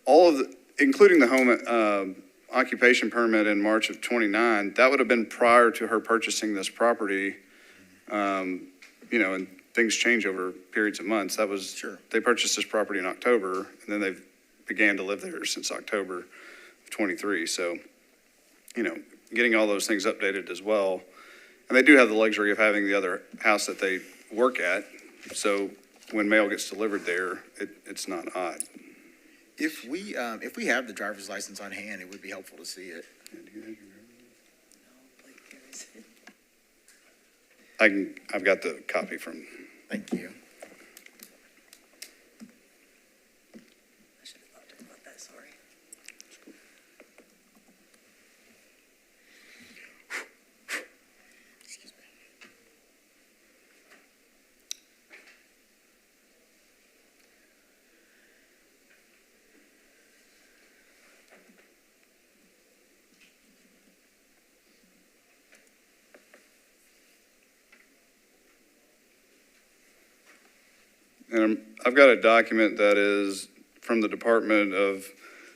all of the, including the home occupation permit in March of '29, that would have been prior to her purchasing this property. And things change over periods of months. That was, Sure. They purchased this property in October, and then they began to live there since October of '23. So, getting all those things updated as well. And they do have the luxury of having the other house that they work at. So when mail gets delivered there, it's not odd. If we have the driver's license on hand, it would be helpful to see it. I've got the copy from. Thank you. I should have talked about that, sorry. Excuse me. And I've got a document that is from the Department of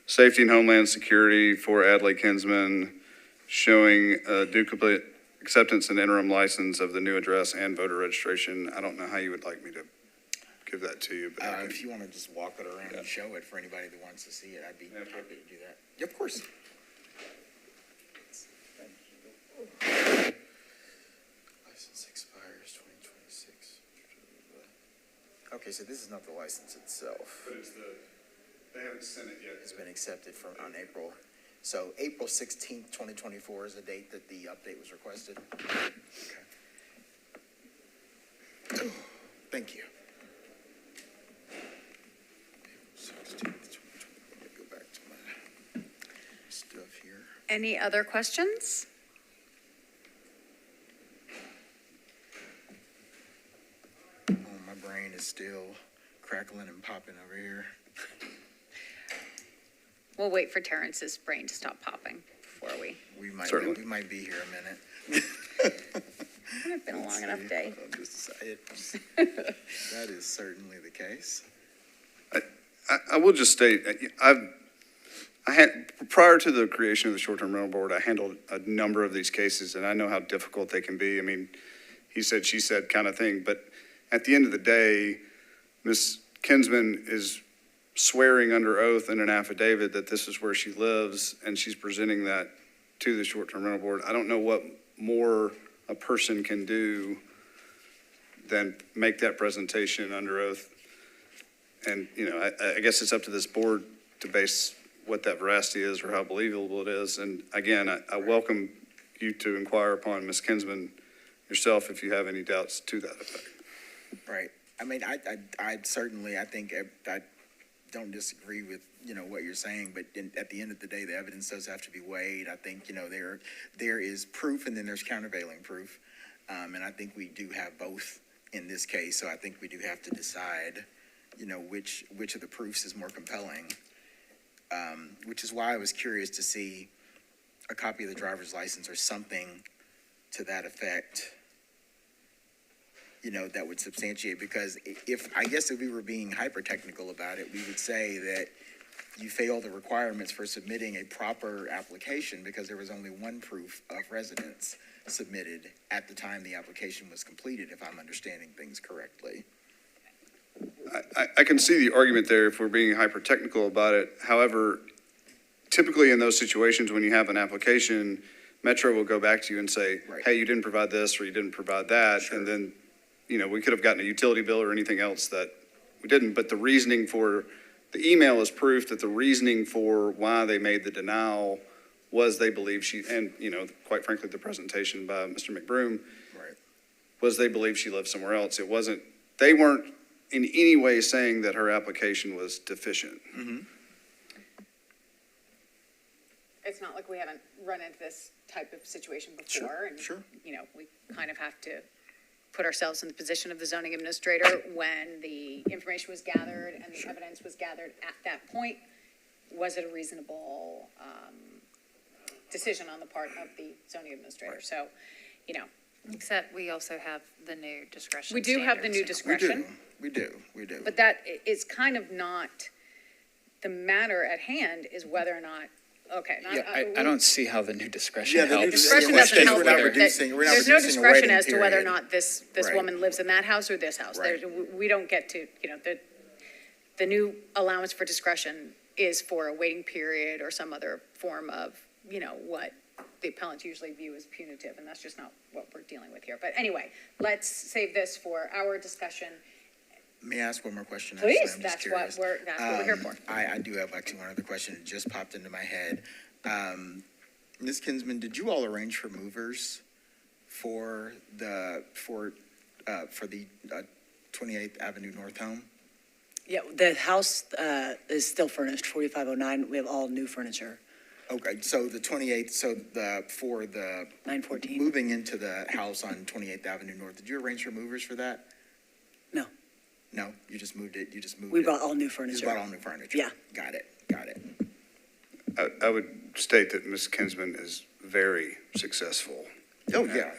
Safety and Homeland Security for Adlai Kinsman showing duplicate acceptance and interim license of the new address and voter registration. I don't know how you would like me to give that to you, but If you want to just walk it around and show it for anybody that wants to see it, I'd be happy to do that. Yeah, of course. License expires 2026. Okay, so this is not the license itself. But they haven't sent it yet. It's been accepted on April. So April 16th, 2024 is the date that the update was requested. Okay. Thank you. April 16th, 2024. Let me go back to my stuff here. Any other questions? Oh, my brain is still crackling and popping over here. We'll wait for Terrence's brain to stop popping before we. We might be here a minute. It's been a long enough day. That is certainly the case. I will just state, prior to the creation of the short-term rental board, I handled a number of these cases, and I know how difficult they can be. I mean, he said, she said kind of thing, but at the end of the day, Ms. Kinsman is swearing under oath in an affidavit that this is where she lives, and she's presenting that to the short-term rental board. I don't know what more a person can do than make that presentation under oath. And, I guess it's up to this board to base what that veracity is or how believable it is. And again, I welcome you to inquire upon Ms. Kinsman yourself if you have any doubts to that effect. Right. I mean, I certainly, I think I don't disagree with, what you're saying, but at the end of the day, the evidence does have to be weighed. I think, there is proof and then there's countervailing proof. And I think we do have both in this case. So I think we do have to decide, which of the proofs is more compelling. Which is why I was curious to see a copy of the driver's license or something to that effect, that would substantiate, because if we were being hyper-technical about it, we would say that you fail the requirements for submitting a proper application because there was only one proof of residence submitted at the time the application was completed, if I'm understanding things correctly. I can see the argument there if we're being hyper-technical about it. However, typically in those situations when you have an application, Metro will go back to you and say, Right. hey, you didn't provide this or you didn't provide that. Sure. And then, we could have gotten a utility bill or anything else that we didn't. But the reasoning for, the email is proof that the reasoning for why they made the denial was they believe and, quite frankly, the presentation by Mr. McBroom Right. was they believe she lived somewhere else. It wasn't, they weren't in any way saying that her application was deficient. It's not like we haven't run into this type of situation before. And, you know, we kind of have to put ourselves in the position of the zoning administrator when the information was gathered and the evidence was gathered at that point. Was it a reasonable decision on the part of the zoning administrator? So, you know. Except we also have the new discretion. We do have the new discretion. We do. But that is kind of not, the matter at hand is whether or not, okay. Yeah, I don't see how the new discretion Yeah, the new helps. Discretion doesn't help. We're not That- reducing a There's no waiting discretion as to whether or period. not this Right. woman lives in that house or this house. Right. We don't get to, you know, the new allowance for discretion is for a waiting period or some other form of, you know, what the appellants usually view as punitive, and that's just not what we're dealing with here. But anyway, let's save this for our discussion. May I ask one more question? Please, Actually, I'm just that's what curious. we're here for. I do have actually one other question that just popped into my head. Ms. Kinsman, did you all arrange for movers for the 28th Avenue North home? Yeah, the house is still furnished, 4509. We have all new furniture. Okay, so the 28th, for the 914. moving into the house on 28th Avenue North, did you arrange for movers for that? No. No, you just moved it, We it. brought all new You furniture. just bought all new furniture? Yeah. Got it. I would state that Ms. Kinsman is very successful. Oh, yeah.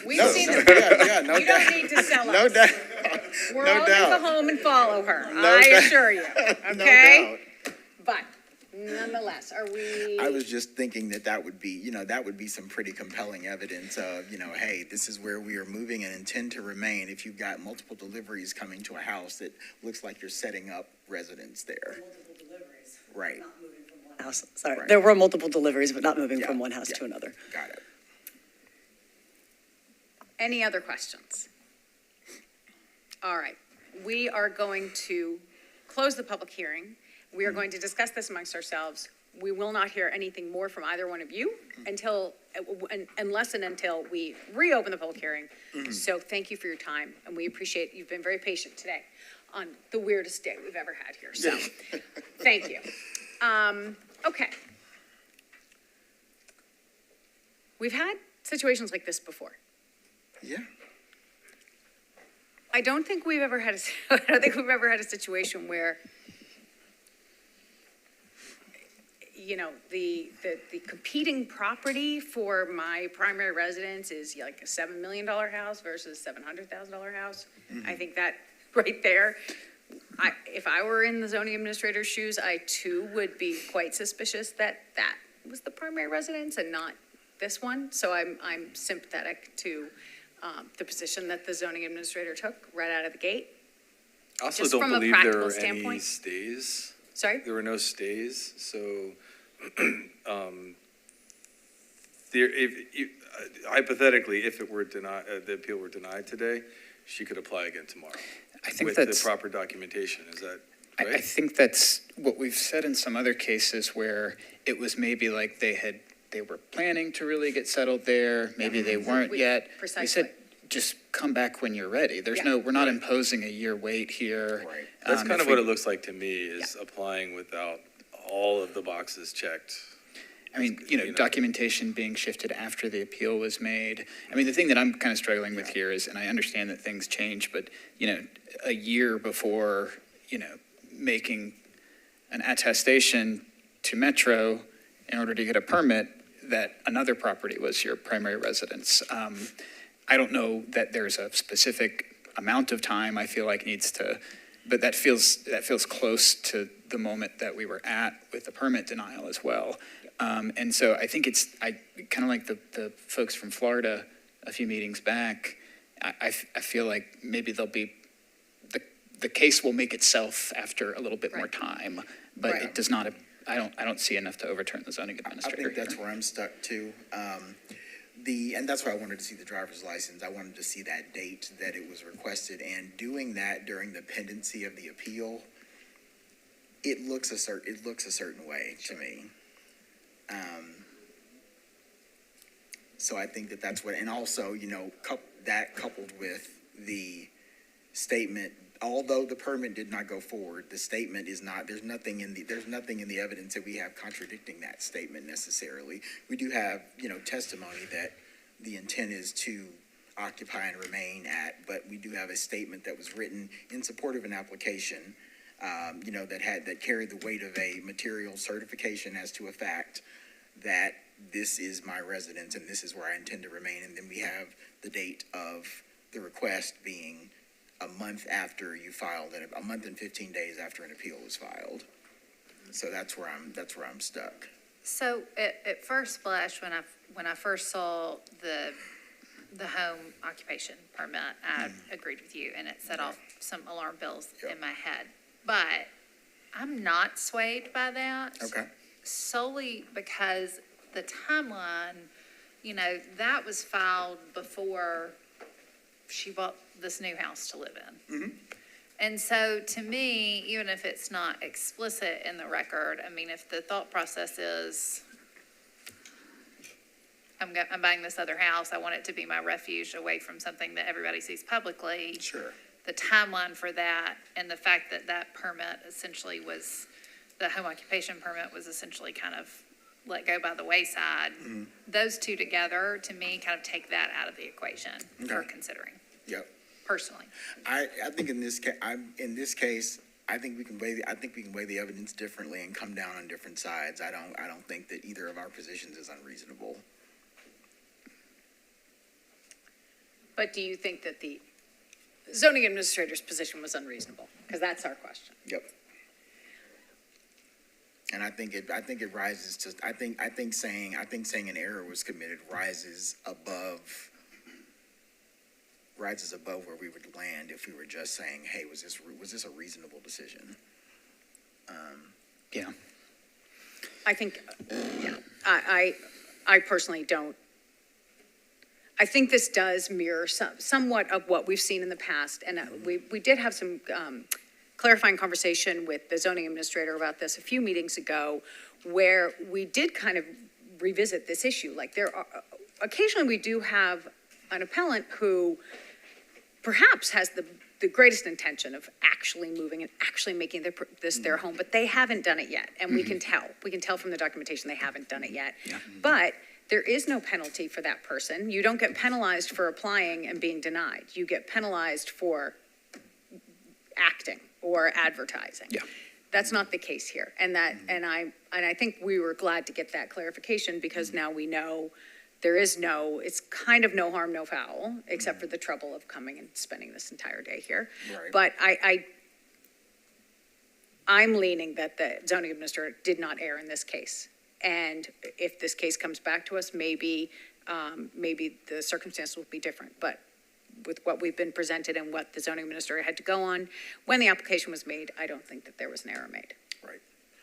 We've No, seen no, it. yeah, no You doubt. don't need to sell us. No doubt. We're no all going to doubt. go home and follow her, No I doubt. assure you, No okay? doubt. But nonetheless, are we? I was just thinking that would be, that would be some pretty compelling evidence of, hey, this is where we are moving and intend to remain if you've got multiple deliveries coming to a house that looks like you're setting up residents there. Multiple deliveries. Right. Not moving from one house. Sorry, Right. there were multiple deliveries, but not moving Yeah, from one house yeah. to another. Got it. Any other questions? All right, we are going to close the public hearing. We are going to discuss this amongst ourselves. We will not hear anything more from either one of you unless and until we reopen the public hearing. So thank you for your time, and we appreciate, you've been very patient today on the weirdest day we've ever had here, so, thank you. Okay. We've had situations like this before. Yeah. I don't think we've ever had a situation where, you know, the competing property for my primary residence is like a $7 million house versus $700,000 house. I think that right there, if I were in the zoning administrator's shoes, I too would be quite suspicious that that was the primary residence and not this one. So I'm sympathetic to the position that the zoning administrator took right out of the gate. I also Just don't from a believe there practical were any standpoint. stays. Sorry? There were no stays, so, hypothetically, if it were denied, the appeal were denied today, she could apply again tomorrow. I think with that's. the proper documentation, is that I right? think that's what we've said in some other cases where it was maybe like they were planning to really get settled there, maybe they weren't yet. We Precisely. said, just come back when you're ready. Yeah. We're not imposing a year wait here. Right. That's kind if of we- what it looks like to me, is applying without all of the boxes checked. I mean, documentation being shifted after the appeal was made. I mean, the thing that I'm kind of struggling with here is, and I understand that things change, but, a year before, making an attestation to Metro in order to get a permit, that another property was your primary residence. I don't know that there's a specific amount of time I feel like needs to, but that feels close to the moment that we were at with the permit denial as well. And so I think I kind of like the folks from Florida a few meetings back. I feel like maybe there'll be, the case will make itself after a little bit more time, but Right. it does not, I don't see enough to overturn the zoning I administrator think that's here. where I'm stuck too. And that's why I wanted to see the driver's license. I wanted to see that date that it was requested, and doing that during the pendency of the appeal, it looks a certain way to me. So I think that's what, and also, that coupled with the statement although the permit did not go forward, the statement is not, there's nothing in the evidence that we have contradicting that statement necessarily. We do have, testimony that the intent is to occupy and remain at, but we do have a statement that was written in support of an application, that carried the weight of a material certification as to a fact that this is my residence and this is where I intend to remain. And then we have the date of the request being a month after you filed it, a month and 15 days after an appeal was filed. So that's where I'm stuck. So at first blush, when I first saw the home occupation permit, I agreed with you, and it set off some alarm bells in my head. But I'm not swayed by that. Okay. Solely because the timeline, that was filed before she bought this new house to live in. Mm-hmm. And so to me, even if it's not explicit in the record, I mean, if the thought process is, I'm buying this other house, I want it to be my refuge away from something that everybody sees publicly. Sure. The timeline for that and the fact that that permit essentially was, the home occupation permit was essentially kind of let go by the wayside. Mm-hmm. Those two together, to me, kind of take that out of the equation for considering. Yep. Personally. I think in this case, I think we can weigh the evidence differently and come down on different sides. I don't think that either of our positions is unreasonable. But do you think that the zoning administrator's position was unreasonable? Because that's our question. Yep. And I think it rises to, I think saying an error was committed rises above where we would land if we were just saying, hey, was this a reasonable decision? Yeah. I think, I personally don't. I think this does mirror somewhat of what we've seen in the past, and we did have some clarifying conversation with the zoning administrator about this a few meetings ago, where we did kind of revisit this issue. Like occasionally we do have an appellant who perhaps has the greatest intention of actually moving and actually making this their home, but they haven't done it yet, and we can tell from the documentation they haven't done it yet. Yeah. But there is no penalty for that person. You don't get penalized for applying and being denied. You get penalized for acting or advertising. Yeah. That's not the case here. And I think we were glad to get that clarification, because now we know it's kind of no harm, no foul, except for the trouble of coming and spending this entire day here. Right. But I'm leaning that the zoning administrator did not err in this case. And if this case comes back to us, maybe the circumstances will be different. But with what we've been presented and what the zoning administrator had to go on when the application was made, I don't think that there was an error made. Right.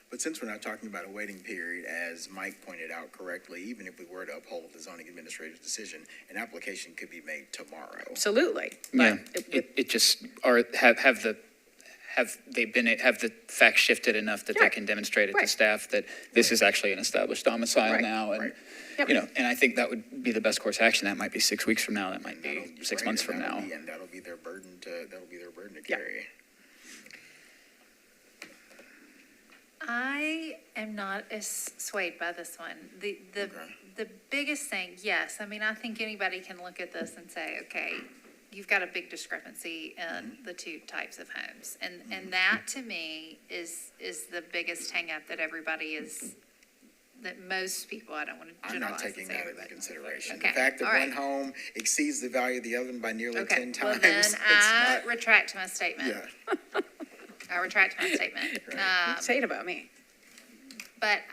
But since we're not talking about a waiting period, as Mike pointed out correctly, even if we were to uphold the zoning administrator's decision, an application could be made tomorrow. Absolutely. Yeah, But it just, have the facts shifted enough that they Right. can demonstrate it to Right. staff that this is actually an established domicile Right. now, and, Right. Yep. and I think that would be the best course of action. That might be 6 weeks from now, that might be That'll- 6 right, months and from now. And that'll be their burden to Yeah. carry. I am not as swayed by this one. The biggest thing, yes, I mean, I think anybody can look at this and say, okay, you've got a big discrepancy in the two types of homes. And that, to me, is the biggest hang-up that that most people, I don't want to I'm generalize not and taking say that into everybody. consideration. Okay, The fact that all right. one home exceeds the value of the other by nearly Okay, 10 well times. then it's I not- retract my statement. Yeah. I retract my statement. say it about me. But,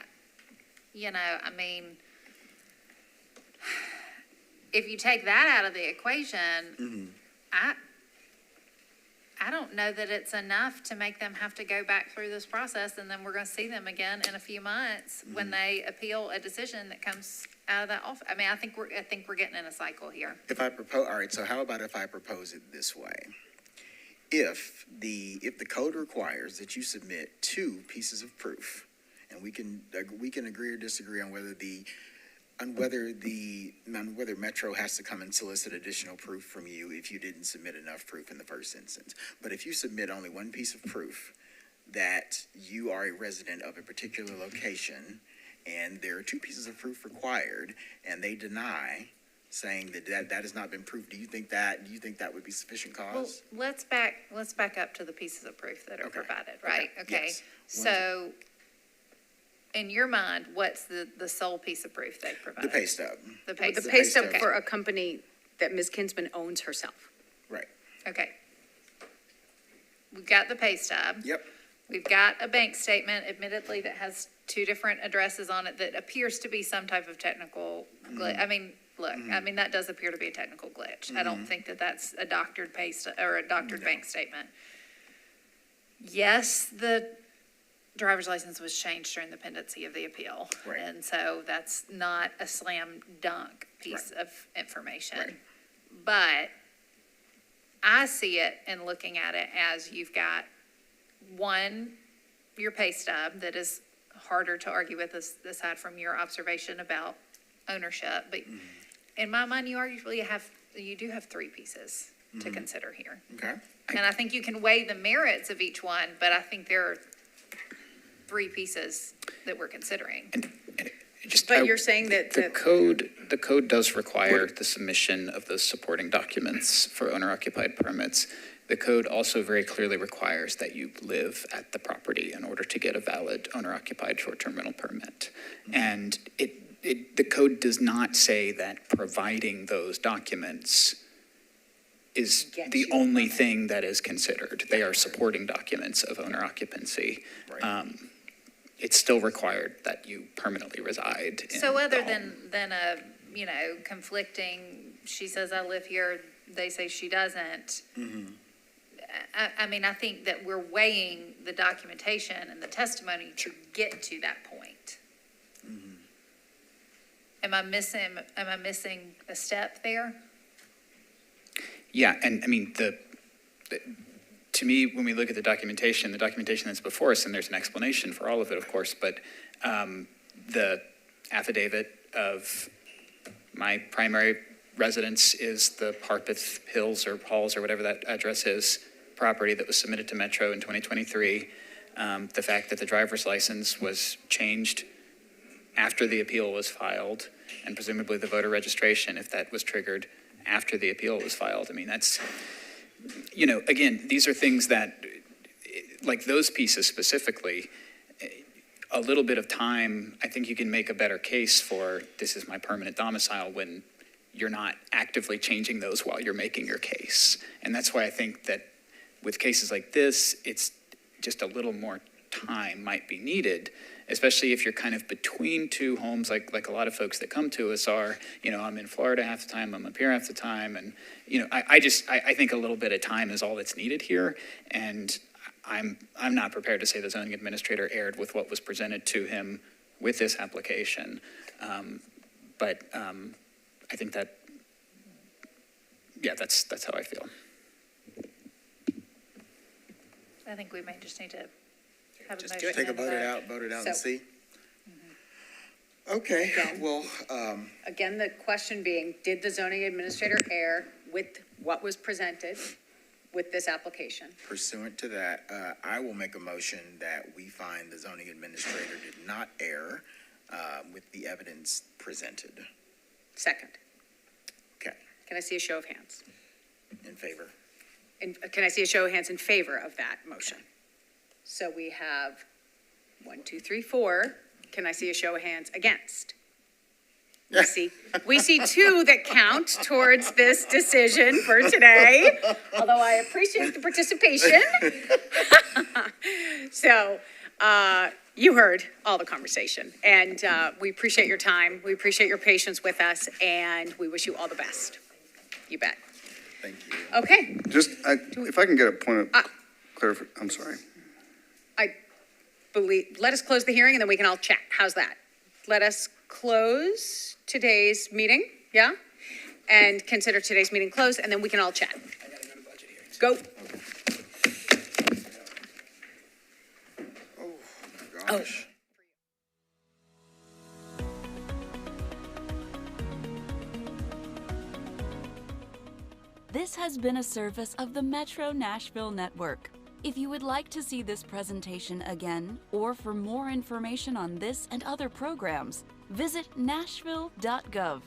I mean, if you take that out of the equation, I don't know that it's enough to make them have to go back through this process, and then we're gonna see them again in a few months when they appeal a decision that comes out of that office. I mean, I think we're getting in a cycle here. If I propose, all right, so how about if I propose it this way? If the code requires that you submit 2 pieces of proof, and we can agree or disagree on whether the on whether Metro has to come and solicit additional proof from you if you didn't submit enough proof in the first instance. But if you submit only one piece of proof that you are a resident of a particular location, and there are two pieces of proof required, and they deny, saying that has not been proved, do you think that would be sufficient Well, cause? let's back up to the pieces of proof that are Okay. provided, right? Okay, Yes. so in your mind, what's the sole piece of proof they provided? The pay stub. The pay The stub. pay stub Okay. for a company that Ms. Kinsman owns herself. Right. Okay. We've got the pay stub. Yep. We've got a bank statement admittedly that has two different addresses on it that appears to be some type of technical glitch. I mean, look, I mean, that does appear to be a technical glitch. I don't think that that's a doctored pay or a doctored bank statement. Yes, the driver's license was changed during the pendency of the appeal. Right. And so that's not a slam dunk piece of information. Right. But I see it and looking at it as you've got one, your pay stub that is harder to argue with aside from your observation about ownership. But in my mind, you do have three pieces to consider here. Okay. And I think you can weigh the merits of each one, but I think there are three pieces that we're considering. But you're saying that The code does require the submission of those supporting documents for owner-occupied permits. The code also very clearly requires that you live at the property in order to get a valid owner-occupied short-term rental permit. And the code does not say that providing those documents is Gets the you a only permit. thing that is considered. They are supporting documents of owner occupancy. Right. It's still required that you permanently reside in So other the home. than a, conflicting, she says I live here, they say she doesn't. I mean, I think that we're weighing the documentation and the testimony to get to that point. Am I missing a step there? Yeah, and I mean, to me, when we look at the documentation that's before us, and there's an explanation for all of it, of course, but the affidavit of my primary residence is the Harpeth Hills or Halls or whatever that address is, property that was submitted to Metro in 2023. The fact that the driver's license was changed after the appeal was filed, and presumably the voter registration, if that was triggered after the appeal was filed. I mean, that's, again, these are things that, like those pieces specifically, a little bit of time, I think you can make a better case for this is my permanent domicile when you're not actively changing those while you're making your case. And that's why I think that with cases like this, it's just a little more time might be needed, especially if you're kind of between two homes, like a lot of folks that come to us are, I'm in Florida half the time, I'm up here half the time. And, I think a little bit of time is all that's needed here. And I'm not prepared to say the zoning administrator erred with what was presented to him with this application. But I think that, that's how I feel. I think we may just need to have a Just motion. Take a and vote it out So- and see. Okay, Again. well, Again, the question being, did the zoning administrator err with what was presented with this application? pursuant to that, I will make a motion that we find the zoning administrator did not err with the evidence presented. Second. Okay, Can I see a show of hands? in favor. Can I see a show of hands in favor of that motion? So we have 1, 2, 3, 4. Can I see a show of hands against? We see 2 that count towards this decision for today, although I appreciate the participation. So, you heard all the conversation, and we appreciate your time. We appreciate your patience with us, and we wish you all the best. You bet. Thank you. Okay, Just, if I can get a point of clarification, I'm sorry. let us close the hearing and then we can all chat. How's that? Let us close today's meeting, yeah? And consider today's meeting closed, and then we can all chat. I gotta go to budget hearings. Go. Oh, my gosh. This has been a service of the Metro Nashville Network. If you would like to see this presentation again, or for more information on this and other programs, visit nashville.gov.